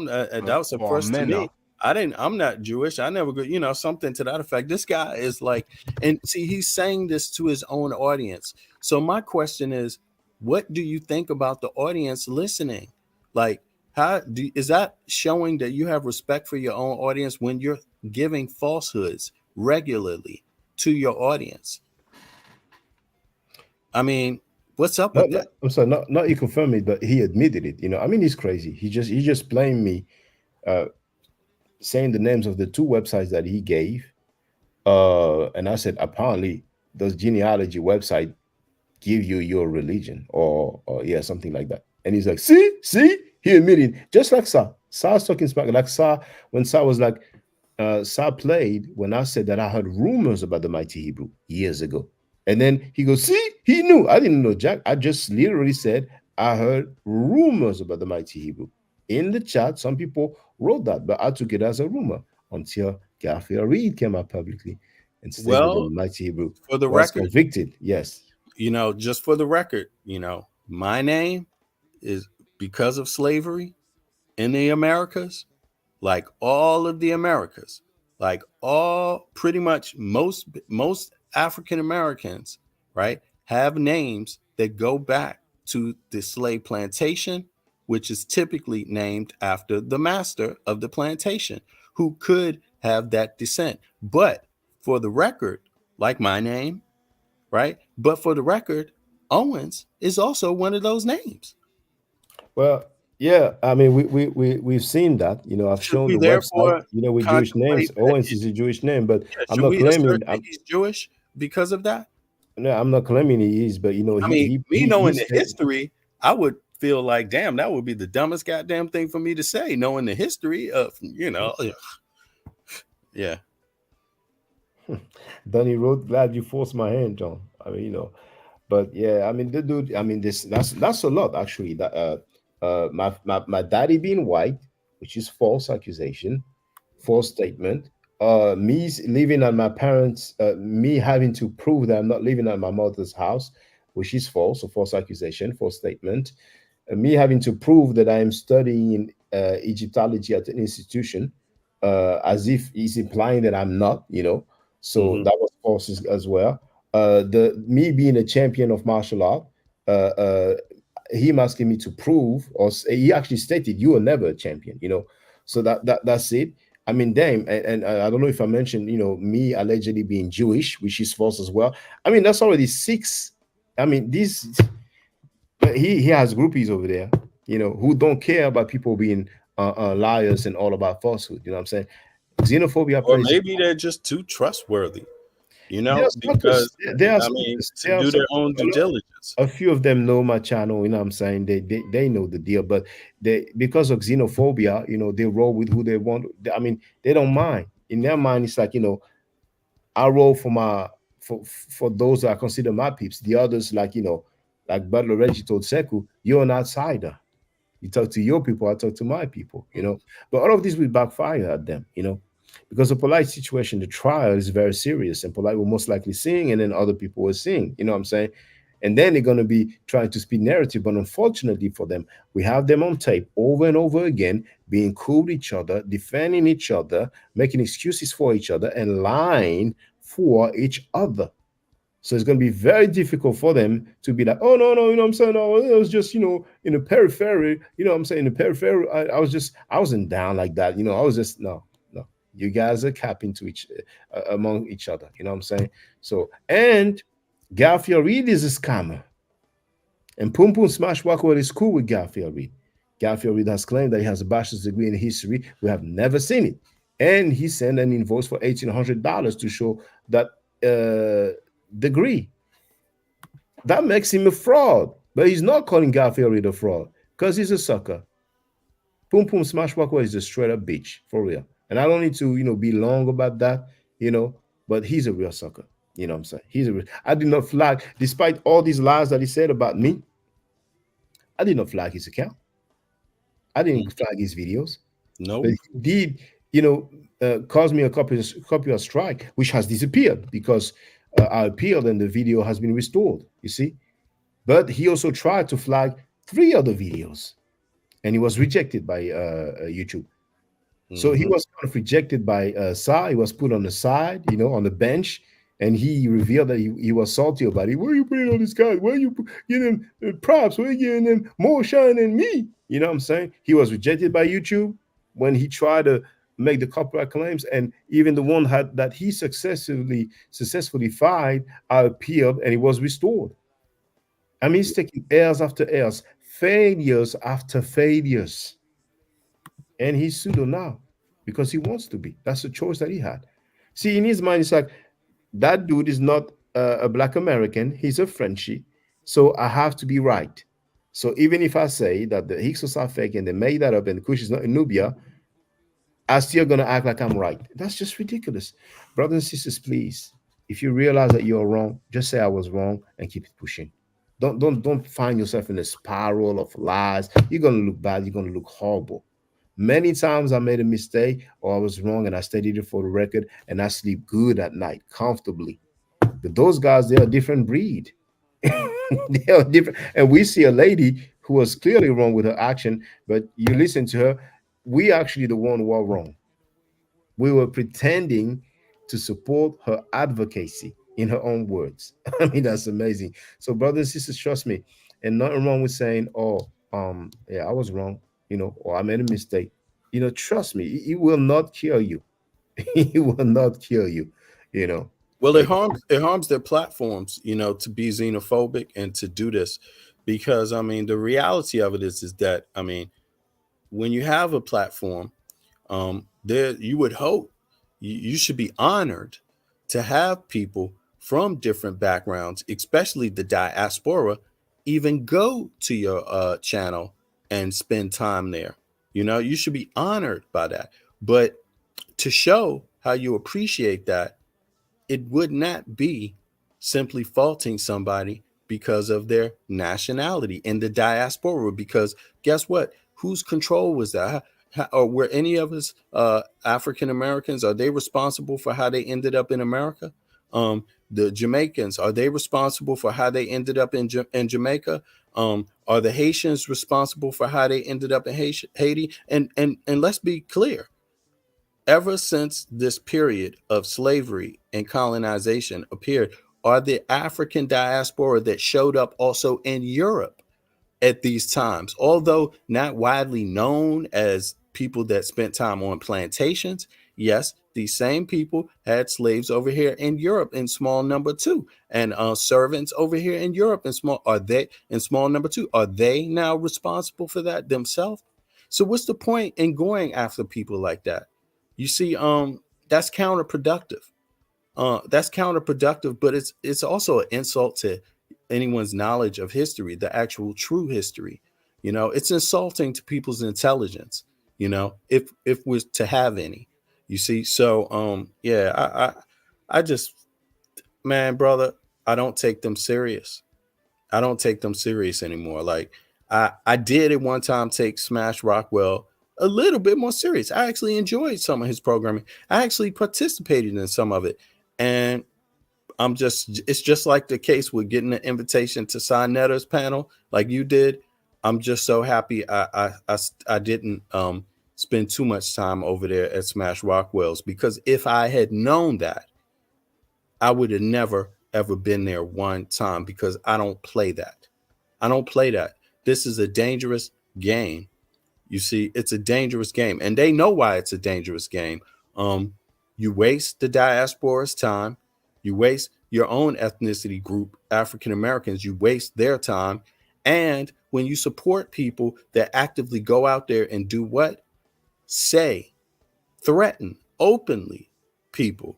[SPEAKER 2] was the first to me. I'm not Jewish. I never go, you know, something to that effect. This guy is like, and see, he's saying this to his own audience. So my question is, what do you think about the audience listening? Like, is that showing that you have respect for your own audience when you're giving falsehoods regularly to your audience? I mean, what's up with that?
[SPEAKER 16] I'm sorry, not he confirmed it, but he admitted it. You know, I mean, he's crazy. He just blamed me, saying the names of the two websites that he gave. And I said, apparently, those genealogy website give you your religion or yeah, something like that. And he's like, see, he admitted, just like Sa. Sa's talking smack, like Sa, when Sa was like, Sa played when I said that I heard rumors about the Mighty Hebrew years ago. And then he goes, see, he knew. I didn't know Jack. I just literally said I heard rumors about the Mighty Hebrew. In the chat, some people wrote that, but I took it as a rumor until Garfield Reed came out publicly and said that the Mighty Hebrew
[SPEAKER 2] for the
[SPEAKER 16] was
[SPEAKER 2] record,
[SPEAKER 16] convicted. Yes.
[SPEAKER 2] You know, just for the record, you know, my name is because of slavery in the Americas, like all of the Americas, like all pretty much most African Americans, right, have names that go back to the slave plantation, which is typically named after the master of the plantation, who could have that descent. But for the record, like my name, right? But for the record, Owens is also one of those names.
[SPEAKER 16] Well, yeah, I mean, we've seen that. You know, I've shown the website. You know, with Jewish names, Owens is a Jewish name, but I'm not claiming
[SPEAKER 2] he's Jewish because of that.
[SPEAKER 16] No, I'm not claiming he is, but you know,
[SPEAKER 2] me knowing the history, I would feel like, damn, that would be the dumbest goddamn thing for me to say, knowing the history of, you know, yeah.
[SPEAKER 16] Donnie wrote, glad you forced my hand, John. I mean, you know, but yeah, I mean, the dude, I mean, that's a lot actually. That my daddy being white, which is false accusation, false statement. Me living at my parents, me having to prove that I'm not living at my mother's house, which is false, a false accusation, false statement. Me having to prove that I am studying Egyptology at an institution, as if he's implying that I'm not, you know. So that was false as well. Me being a champion of martial art, him asking me to prove, or he actually stated, you were never a champion, you know. So that's it. I mean, damn, and I don't know if I mentioned, you know, me allegedly being Jewish, which is false as well. I mean, that's already 6. I mean, he has groupies over there, you know, who don't care about people being liars and all about falsehood. You know what I'm saying? Xenophobia.
[SPEAKER 2] Or maybe they're just too trustworthy, you know, because I mean, to do their own due diligence.
[SPEAKER 16] A few of them know my channel, you know what I'm saying? They know the deal, but because of xenophobia, you know, they roll with who they want. I mean, they don't mind. In their mind, it's like, you know, I roll for those that I consider my peeps. The others, like, you know, Like Butler Reggie told Sekou, you're an outsider. You talk to your people, I talk to my people, you know. But all of this will backfire at them, you know, because the Polite situation, the trial is very serious, and Polite will most likely sing, and then other people will sing, you know what I'm saying? And then they're going to be trying to speak narrative. But unfortunately for them, we have them on tape over and over again, being cool with each other, defending each other, making excuses for each other, and lying for each other. So it's going to be very difficult for them to be like, oh, no, you know what I'm saying? No, it was just, you know, in the periphery, you know what I'm saying? In the periphery, I wasn't down like that. You know, I was just, no. You guys are capping to among each other. You know what I'm saying? So, and Garfield Reed is a scammer. And Pum Pum Smash Rockwell is cool with Garfield Reed. Garfield Reed has claimed that he has a bachelor's degree in history. We have never seen it. And he sent an invoice for $1,800 to show that degree. That makes him a fraud. But he's not calling Garfield Reed a fraud because he's a sucker. Pum Pum Smash Rockwell is a straight up bitch, for real. And I don't need to, you know, be long about that, you know, but he's a real sucker. You know what I'm saying? I did not flag, despite all these lies that he said about me, I did not flag his account. I didn't flag his videos.
[SPEAKER 2] No.
[SPEAKER 16] But he did, you know, cause me a copyright strike, which has disappeared because I appealed and the video has been restored, you see? But he also tried to flag 3 other videos and he was rejected by YouTube. So he was kind of rejected by Sa. He was put on the side, you know, on the bench, and he revealed that he was salty about it. Where are you putting all these guys? Where are you giving them props? Where are you giving them more shine than me? You know what I'm saying? He was rejected by YouTube when he tried to make the copyright claims, and even the one that he successfully filed, I appealed, and it was restored. I mean, he's taking errors after errors, failures after failures. And he's pseudo now because he wants to be. That's the choice that he had. See, in his mind, it's like, that dude is not a Black American. He's a Frenchie. So I have to be right. So even if I say that the Hyksos are fake and they made that up and Kush is not in Nubia, I'm still going to act like I'm right. That's just ridiculous. Brothers and sisters, please, if you realize that you're wrong, just say I was wrong and keep it pushing. Don't find yourself in a spiral of lies. You're going to look bad. You're going to look horrible. Many times I made a mistake or I was wrong and I studied it for the record and I sleep good at night, comfortably. But those guys, they're a different breed. They are different. And we see a lady who was clearly wrong with her action, but you listen to her, we actually the one who are wrong. We were pretending to support her advocacy in her own words. I mean, that's amazing. So brothers and sisters, trust me. And nothing wrong with saying, oh, yeah, I was wrong. You know, or I made a mistake, you know, trust me, it will not kill you. It will not kill you, you know.
[SPEAKER 2] Well, it harms their platforms, you know, to be xenophobic and to do this, because I mean, the reality of it is that, I mean, when you have a platform, there you would hope you should be honored to have people from different backgrounds, especially the diaspora, even go to your channel and spend time there. You know, you should be honored by that. But to show how you appreciate that, it would not be simply faulting somebody because of their nationality in the diaspora. Because guess what? Whose control was that? Or were any of us African Americans? Are they responsible for how they ended up in America? The Jamaicans, are they responsible for how they ended up in Jamaica? Are the Haitians responsible for how they ended up in Haiti? And let's be clear. Ever since this period of slavery and colonization appeared, are the African diaspora that showed up also in Europe at these times, although not widely known as people that spent time on plantations. Yes, these same people had slaves over here in Europe in small number too, and servants over here in Europe in small. Are they in small number too? Are they now responsible for that themselves? So what's the point in going after people like that? You see, that's counterproductive. That's counterproductive, but it's also an insult to anyone's knowledge of history, the actual true history. You know, it's insulting to people's intelligence, you know, if we're to have any. You see, so yeah, I just, man, brother, I don't take them serious. I don't take them serious anymore. Like I did at one time take Smash Rockwell a little bit more serious. I actually enjoyed some of his programming. I actually participated in some of it. And it's just like the case with getting an invitation to Sonetta's panel like you did. I'm just so happy I didn't spend too much time over there at Smash Rockwell's, because if I had known that, I would have never ever been there one time, because I don't play that. I don't play that. This is a dangerous game. You see, it's a dangerous game, and they know why it's a dangerous game. You waste the diaspora's time. You waste your own ethnicity group, African Americans, you waste their time. And when you support people that actively go out there and do what? Say, threaten openly people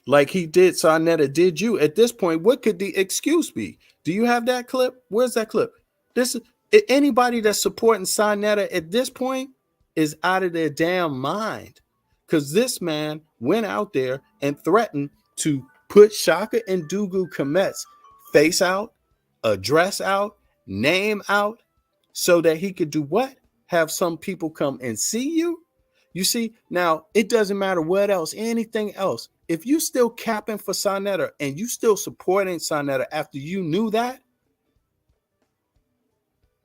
[SPEAKER 2] like he did, Sonetta did you. At this point, what could the excuse be? Do you have that clip? Where's that clip? Anybody that's supporting Sonetta at this point is out of their damn mind, because this man went out there and threatened to put Shaka Ndugu Kemet's face out, address out, name out, so that he could do what? Have some people come and see you? You see, now it doesn't matter what else, anything else. If you still capping for Sonetta and you still supporting Sonetta after you knew that,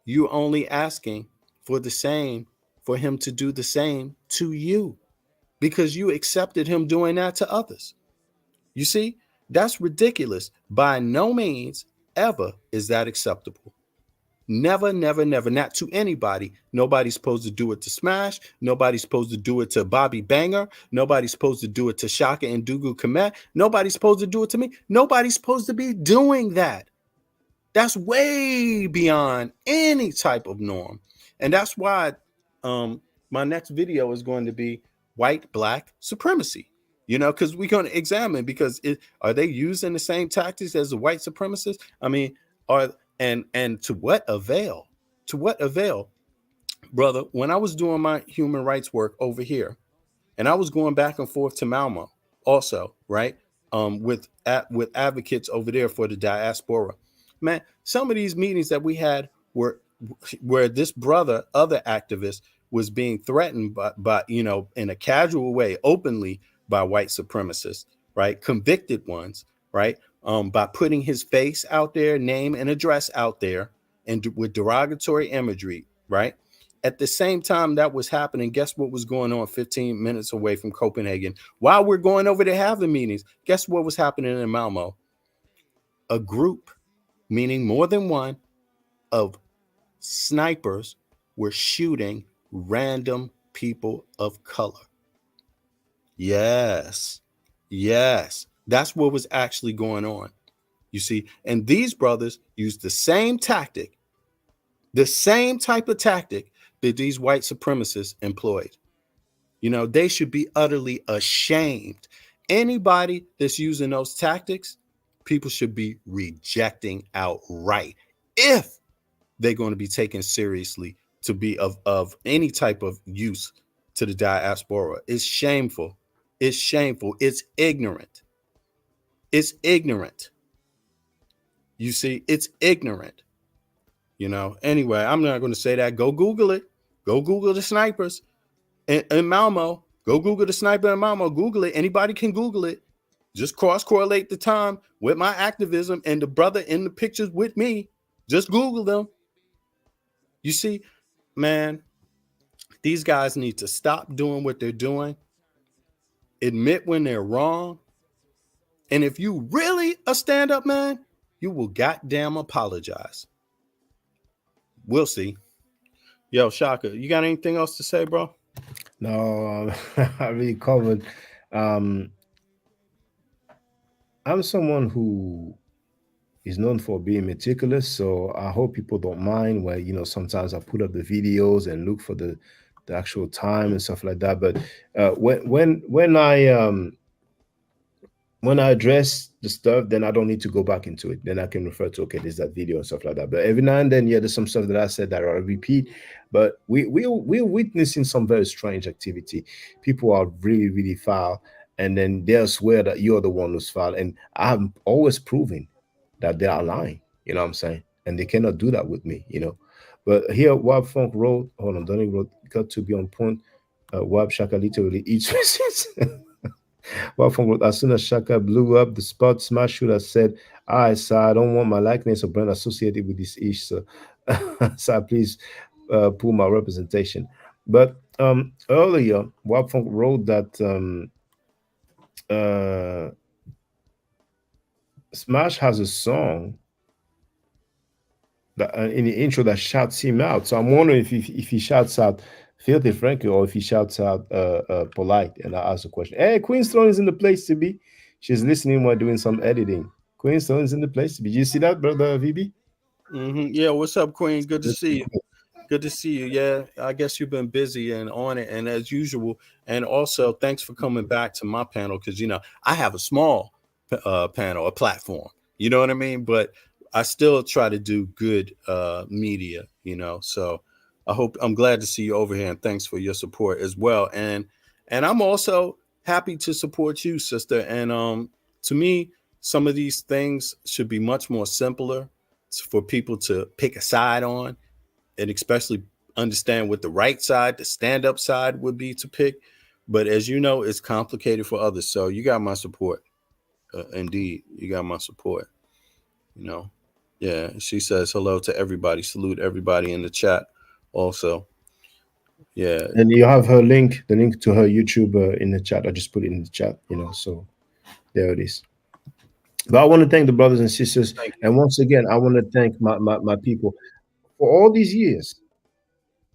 [SPEAKER 2] you're only asking for the same, for him to do the same to you, because you accepted him doing that to others. You see, that's ridiculous. By no means ever is that acceptable. Never, never, never, not to anybody. Nobody's supposed to do it to Smash. Nobody's supposed to do it to Bobby Banger. Nobody's supposed to do it to Shaka Ndugu Kemet. Nobody's supposed to do it to me. Nobody's supposed to be doing that. That's way beyond any type of norm. And that's why my next video is going to be white, black supremacy. You know, because we're going to examine, because are they using the same tactics as the white supremacists? I mean, and to what avail? To what avail? Brother, when I was doing my human rights work over here, and I was going back and forth to Malmo also, right? With advocates over there for the diaspora. Man, some of these meetings that we had were where this brother, other activist, was being threatened by you know, in a casual way, openly, by white supremacists, right? Convicted ones, right? By putting his face out there, name and address out there, and with derogatory imagery, right? At the same time that was happening, guess what was going on 15 minutes away from Copenhagen? While we're going over to have the meetings, guess what was happening in Malmo? A group, meaning more than one, of snipers were shooting random people of color. Yes, that's what was actually going on. You see, and these brothers used the same tactic, the same type of tactic that these white supremacists employed. You know, they should be utterly ashamed. Anybody that's using those tactics, people should be rejecting outright if they're going to be taken seriously to be of any type of use to the diaspora. It's shameful. It's shameful. It's ignorant. It's ignorant. You see, it's ignorant. You know, anyway, I'm not going to say that. Go Google it. Go Google the snipers in Malmo. Go Google the sniper in Malmo. Google it. Anybody can Google it. Just cross-correlate the time with my activism and the brother in the pictures with me. Just Google them. You see, man, these guys need to stop doing what they're doing. Admit when they're wrong. And if you really a stand-up man, you will goddamn apologize. We'll see. Yo, Shaka, you got anything else to say, bro?
[SPEAKER 16] No, I really covered. I'm someone who is known for being meticulous, so I hope people don't mind where, you know, sometimes I put up the videos and look for the actual time and stuff like that. But when I address the stuff, then I don't need to go back into it. Then I can refer to, okay, there's that video and stuff like that. But every now and then, yeah, there's some stuff that I said that I repeat. But we're witnessing some very strange activity. People are really, really foul, and then they'll swear that you're the one who's foul. And I'm always proving that they are lying. You know what I'm saying? and they cannot do that with me, But here, Wab Funk wrote, hold on, Donnie wrote, got to be on point. Wab Shaka literally eats receipts. Wab Funk wrote, as soon as Shaka blew up the spot, Smash should have said, sir, I don't want my likeness or brand associated with this ish, so sir, please pull my representation. But earlier, Wab Funk wrote that Smash has a song that in the intro that shouts him out. So I'm wondering if he shouts out Filthy Frankie or if he shouts out Polite. And I ask a question. Hey, Queenstone is in the place to be. She's listening while doing some editing. Queenstone is in the place to be. You see that, brother VB?
[SPEAKER 2] Yeah, what's up, Queen? Good to see you. Good to see you. Yeah, I guess you've been busy and on it, and as usual. And also, thanks for coming back to my panel because I have a small panel, a platform. You know what I mean? But I still try to do good media. So I'm glad to see you over here, and thanks for your support as well. And I'm also happy to support you, sister. And to me, some of these things should be much more simpler for people to pick a side on, and especially understand what the right side, the stand-up side would be to pick. But as you know, it's complicated for others. So you got my support. Indeed, you got my support. Yeah, she says hello to everybody. Salute everybody in the chat also. Yeah.
[SPEAKER 16] And you have her link, the link to her YouTube in the chat. I just put it in the chat, so there it is. But I want to thank the brothers and sisters. And once again, I want to thank my people. For all these years,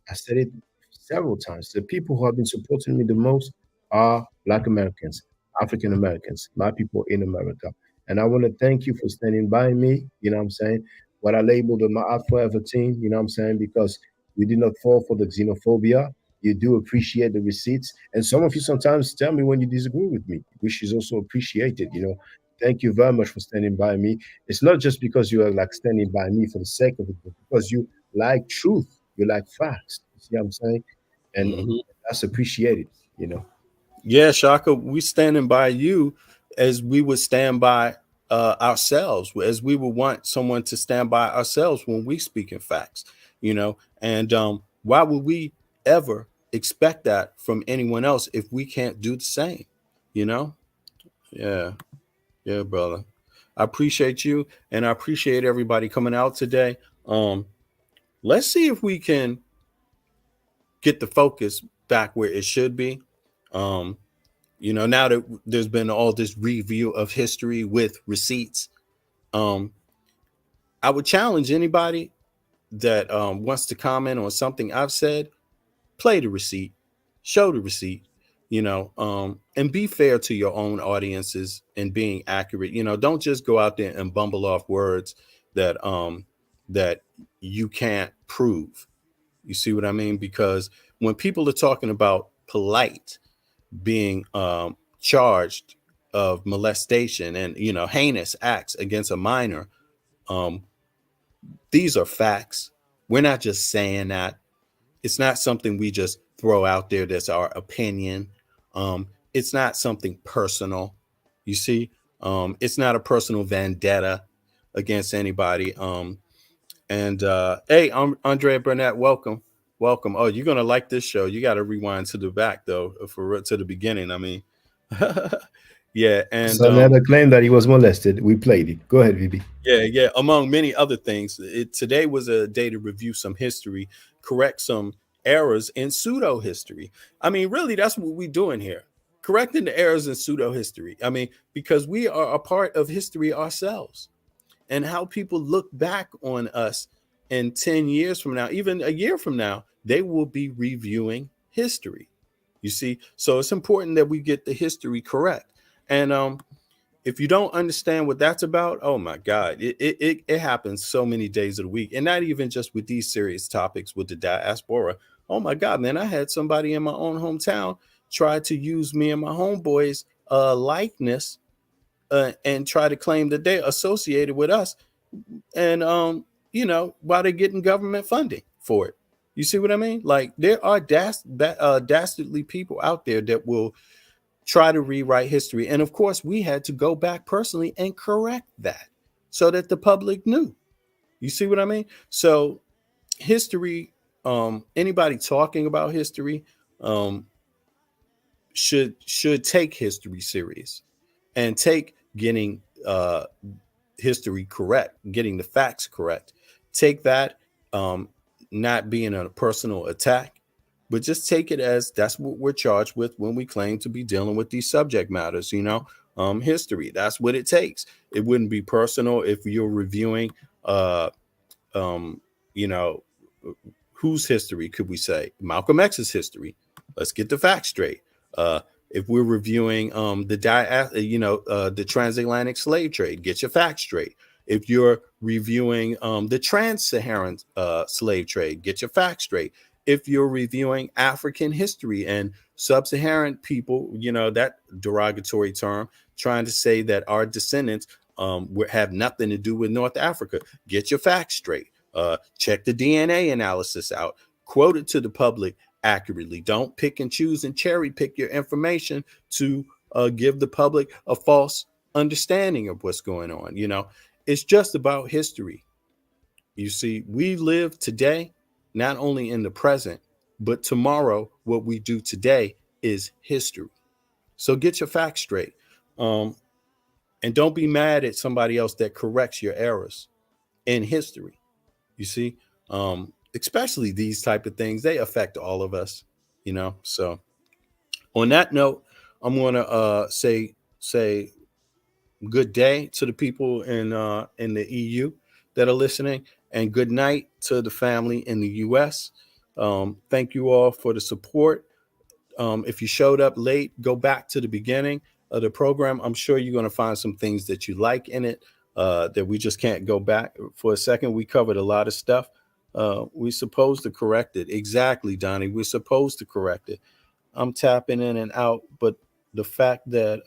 [SPEAKER 16] I said it several times, the people who have been supporting me the most are Black Americans, African Americans, my people in America. And I want to thank you for standing by me, what I labeled the MAAT FOREVER team, because we did not fall for the xenophobia. You do appreciate the receipts. And some of you sometimes tell me when you disagree with me, which is also appreciated, Thank you very much for standing by me. It's not just because you are like standing by me for the sake of it, but because you like truth, you like facts. You see what I'm saying? And that's appreciated,
[SPEAKER 2] Yeah, Shaka, we standing by you as we would stand by ourselves, as we would want someone to stand by ourselves when we speak in facts, And why would we ever expect that from anyone else if we can't do the same, Yeah, brother. I appreciate you, and I appreciate everybody coming out today. Let's see if we can get the focus back where it should be. Now that there's been all this review of history with receipts, I would challenge anybody that wants to comment on something I've said, play the receipt, show the receipt, and be fair to your own audiences and being accurate. Don't just go out there and bumble off words that you can't prove. You see what I mean? Because when people are talking about Polite being charged of molestation and heinous acts against a minor, these are facts. We're not just saying that. It's not something we just throw out there that's our opinion. It's not something personal. You see, it's not a personal vendetta against anybody. Hey, Andrea Burnett, welcome. Oh, you're gonna like this show. You got to rewind to the back though, to the beginning. I mean, yeah. And
[SPEAKER 16] so another claim that he was molested. We played it. Go ahead, VB.
[SPEAKER 2] Yeah. Among many other things, today was a day to review some history, correct some errors in pseudo history. I mean, really, that's what we're doing here, correcting the errors in pseudo history. I mean, because we are a part of history ourselves, and how people look back on us in 10 years from now, even a year from now, they will be reviewing history. You see, so it's important that we get the history correct. And if you don't understand what that's about, oh my God, it happens so many days of the week, and not even just with these serious topics with the diaspora. Oh my God, man, I had somebody in my own hometown try to use me and my homeboys' likeness and try to claim that they're associated with us, and while they're getting government funding for it. You see what I mean? Like, there are dastardly people out there that will try to rewrite history. And of course, we had to go back personally and correct that so that the public knew. You see what I mean? So history, anybody talking about history should take history serious and take getting history correct, getting the facts correct. Take that, not being a personal attack, but just take it as that's what we're charged with when we claim to be dealing with these subject matters, history. That's what it takes. It wouldn't be personal if you're reviewing, whose history could we say? Malcolm X's history. Let's get the facts straight. If we're reviewing the transatlantic slave trade, get your facts straight. If you're reviewing the trans-Saharan slave trade, get your facts straight. If you're reviewing African history and sub-Saharan people, that derogatory term, trying to say that our descendants have nothing to do with North Africa, get your facts straight. Check the DNA analysis out. Quote it to the public accurately. Don't pick and choose and cherry pick your information to give the public a false understanding of what's going on. It's just about history. You see, we live today, not only in the present, but tomorrow, what we do today is history. So get your facts straight. And don't be mad at somebody else that corrects your errors in history. You see, especially these type of things, they affect all of us, So on that note, I'm going to say good day to the people in the EU that are listening, and good night to the family in the US. Thank you all for the support. If you showed up late, go back to the beginning of the program. I'm sure you're going to find some things that you like in it that we just can't go back for a second. We covered a lot of stuff. We're supposed to correct it. Exactly, Donnie. We're supposed to correct it. I'm tapping in and out, but the fact that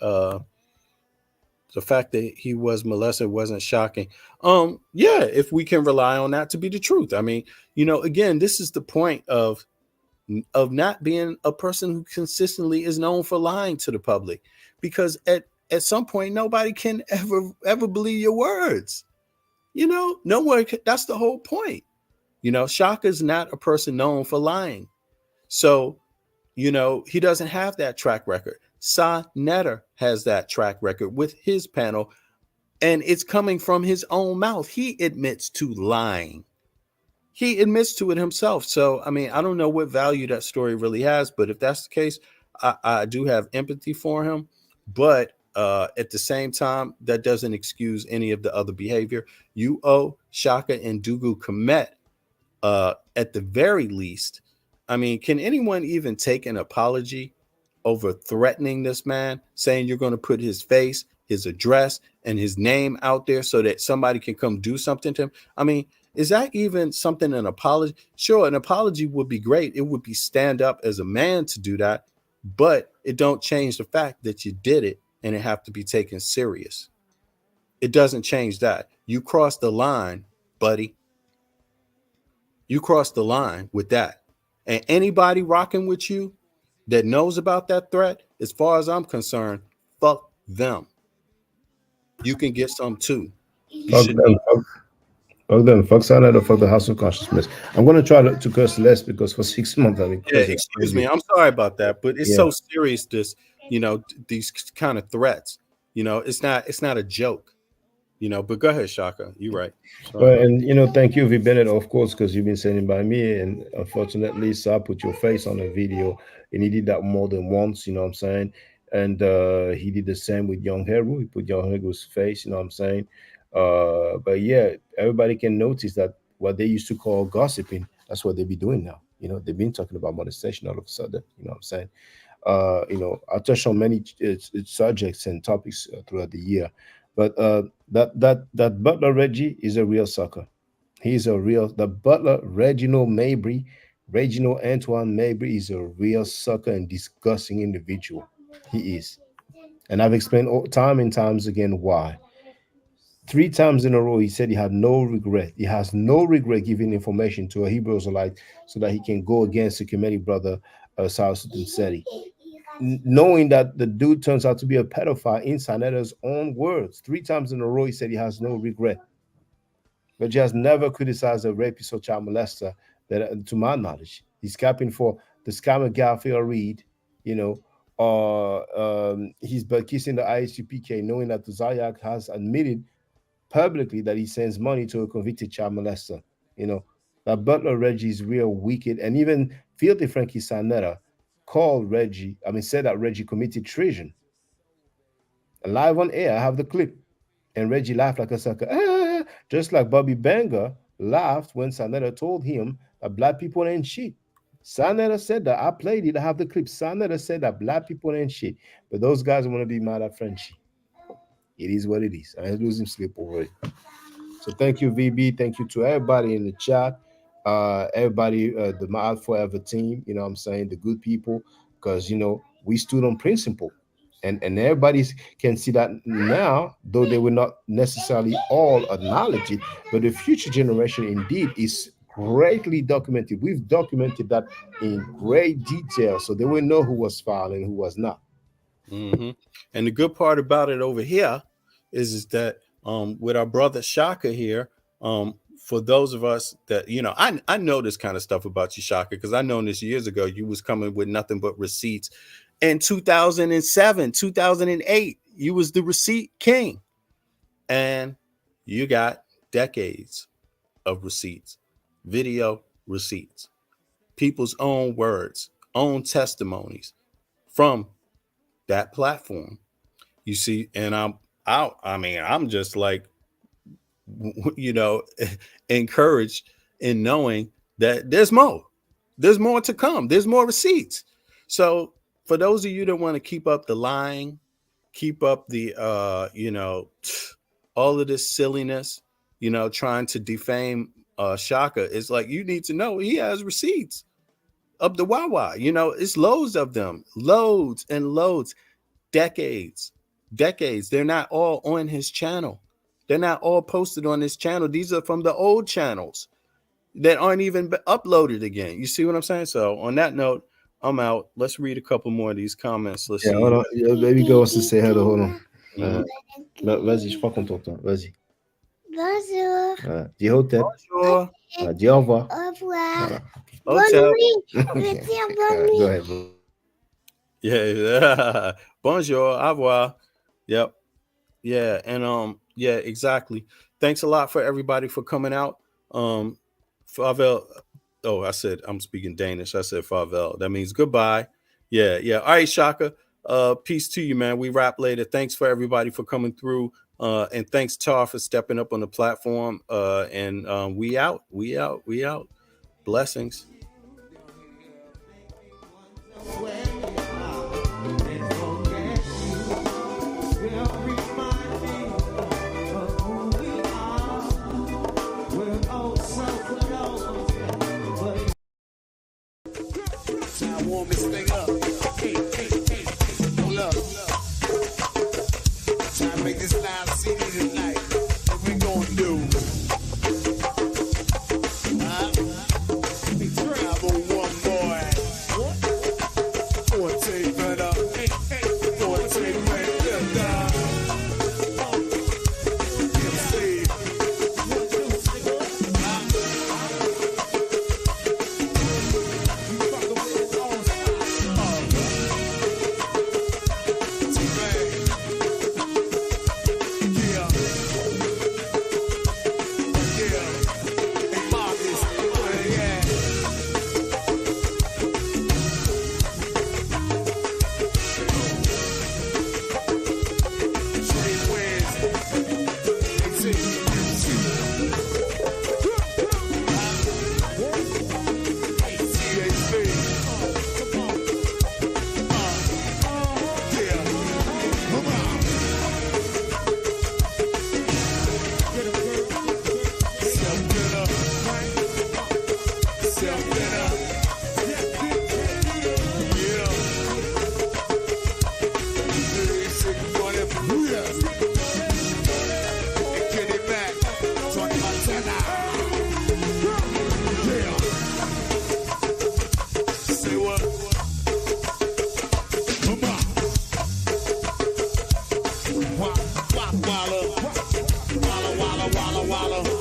[SPEAKER 2] he was molested wasn't shocking. Yeah, if we can rely on that to be the truth. I mean, again, this is the point of not being a person who consistently is known for lying to the public, because at some point nobody can ever believe your words. No one. That's the whole point. Shaka is not a person known for lying, so he doesn't have that track record. Sa Neter has that track record with his panel, and it's coming from his own mouth. He admits to lying. He admits to it himself. So, I mean, I don't know what value that story really has, but if that's the case, I do have empathy for him. But at the same time, that doesn't excuse any of the other behavior. You owe Shaka Ndugu Kemet, at the very least. I mean, can anyone even take an apology over threatening this man, saying you're going to put his face, his address, and his name out there so that somebody can come do something to him? I mean, is that even something, an apology? Sure, an apology would be great. It would be stand up as a man to do that, but it don't change the fact that you did it and it have to be taken serious. It doesn't change that. You crossed the line, buddy. You crossed the line with that. And anybody rocking with you that knows about that threat, as far as I'm concerned, fuck them. You can get some too.
[SPEAKER 16] Fuck them. Fuck Sana, fuck the House of Consciousness. I'm going to try to curse less, because for 6 months I've been cursing.
[SPEAKER 2] Excuse me. I'm sorry about that, but it's so serious. These kind of threats. It's not a joke. But go ahead, Shaka. You're right.
[SPEAKER 16] Well, and thank you, V. Bennett, of course, because you've been standing by me, and unfortunately, Sa put your face on a video, and he did that more than once. You know what I'm saying? And he did the same with Young Heru. He put Young Heru's face. You know what I'm saying? But yeah, everybody can notice that what they used to call gossiping, that's what they be doing now. They've been talking about molestation all of a sudden. You know what I'm saying? I touched on many subjects and topics throughout the year. But that Butler Reggie is a real sucker. He's the Butler Reginald Antoine Mabry is a real sucker and disgusting individual. He is. And I've explained time and times again why. 3 times in a row, he said he had no regret. He has no regret giving information to a Hebrew Israelite so that he can go against the Kemetic brother, Salsuddin Seti. Knowing that the dude turns out to be a pedophile in Sa Neter's own words. 3 times in a row, he said he has no regret. Reggie has never criticized a rapist or child molester, that, to my knowledge. He's capping for the scammer Garfield Reed, you know, or he's but kissing the IHCPK, knowing that Zayak has admitted publicly that he sends money to a convicted child molester. You know, that Butler Reggie is real wicked, and even Filthy Frankie Sanetta said that Reggie committed treason. Live on air, I have the clip. And Reggie laughed like a sucker, just like Bobby Banger laughed when Sanetta told him that black people ain't shit. Sanetta said that. I played it. I have the clip. Sanetta said that black people ain't shit. But those guys want to be mad at Frenchie. It is what it is. I ain't losing sleep over it. So thank you, VB. Thank you to everybody in the chat. Everybody, the MAAT Forever team, you know what I'm saying? The good people, because, you know, we stood on principle. And everybody can see that now, though they will not necessarily all acknowledge it, but the future generation indeed is greatly documented. We've documented that in great detail, so they will know who was foul and who was not.
[SPEAKER 2] Mm-hmm. And the good part about it over here is that with our brother Shaka here, for those of us that, you know, I know this kind of stuff about you, Shaka, because I known this years ago. You was coming with nothing but receipts. In 2007, 2008, you was the receipt king. And you got decades of receipts, video receipts, people's own words, own testimonies from that platform. You see, and I'm just like, you know, encouraged in knowing that there's more to come. There's more receipts. So for those of you that want to keep up the lying, keep up the, you know, all of this silliness, you know, trying to defame Shaka, it's like, you need to know he has receipts up the Wawa. You know, it's loads of them, loads and loads, decades. They're not all on his channel. They're not all posted on his channel. These are from the old channels that aren't even uploaded again. You see what I'm saying? So on that note, I'm out. Let's read a couple more of these comments. Let's see.
[SPEAKER 16] Hold on. Baby girl wants to say hello. Hold on. Vas-y, je crois qu'on t'entend. Vas-y.
[SPEAKER 20] Bonjour.
[SPEAKER 16] Dis hotep.
[SPEAKER 2] Bonjour.
[SPEAKER 16] Dis au revoir.
[SPEAKER 20] Au revoir.
[SPEAKER 2] Bonne
[SPEAKER 20] nuit. Je vais dire bonne nuit.
[SPEAKER 16] Go ahead.
[SPEAKER 2] Yeah. Bonjour. Au revoir. Yep. Yeah. And yeah, exactly. Thanks a lot for everybody for coming out. Favel. Oh, I said I'm speaking Danish. I said Favel. That means goodbye. Yeah. All right, Shaka. Peace to you, man. We rap later. Thanks for everybody for coming through. And thanks, Tar, for stepping up on the platform. And we out. Blessings.
[SPEAKER 10] Warm this thing up. Hold up. Try to make this live CD tonight. What we gonna do? Grab on one boy. Or take it up. Or take it down. Walla, walla, walla, walla, walla.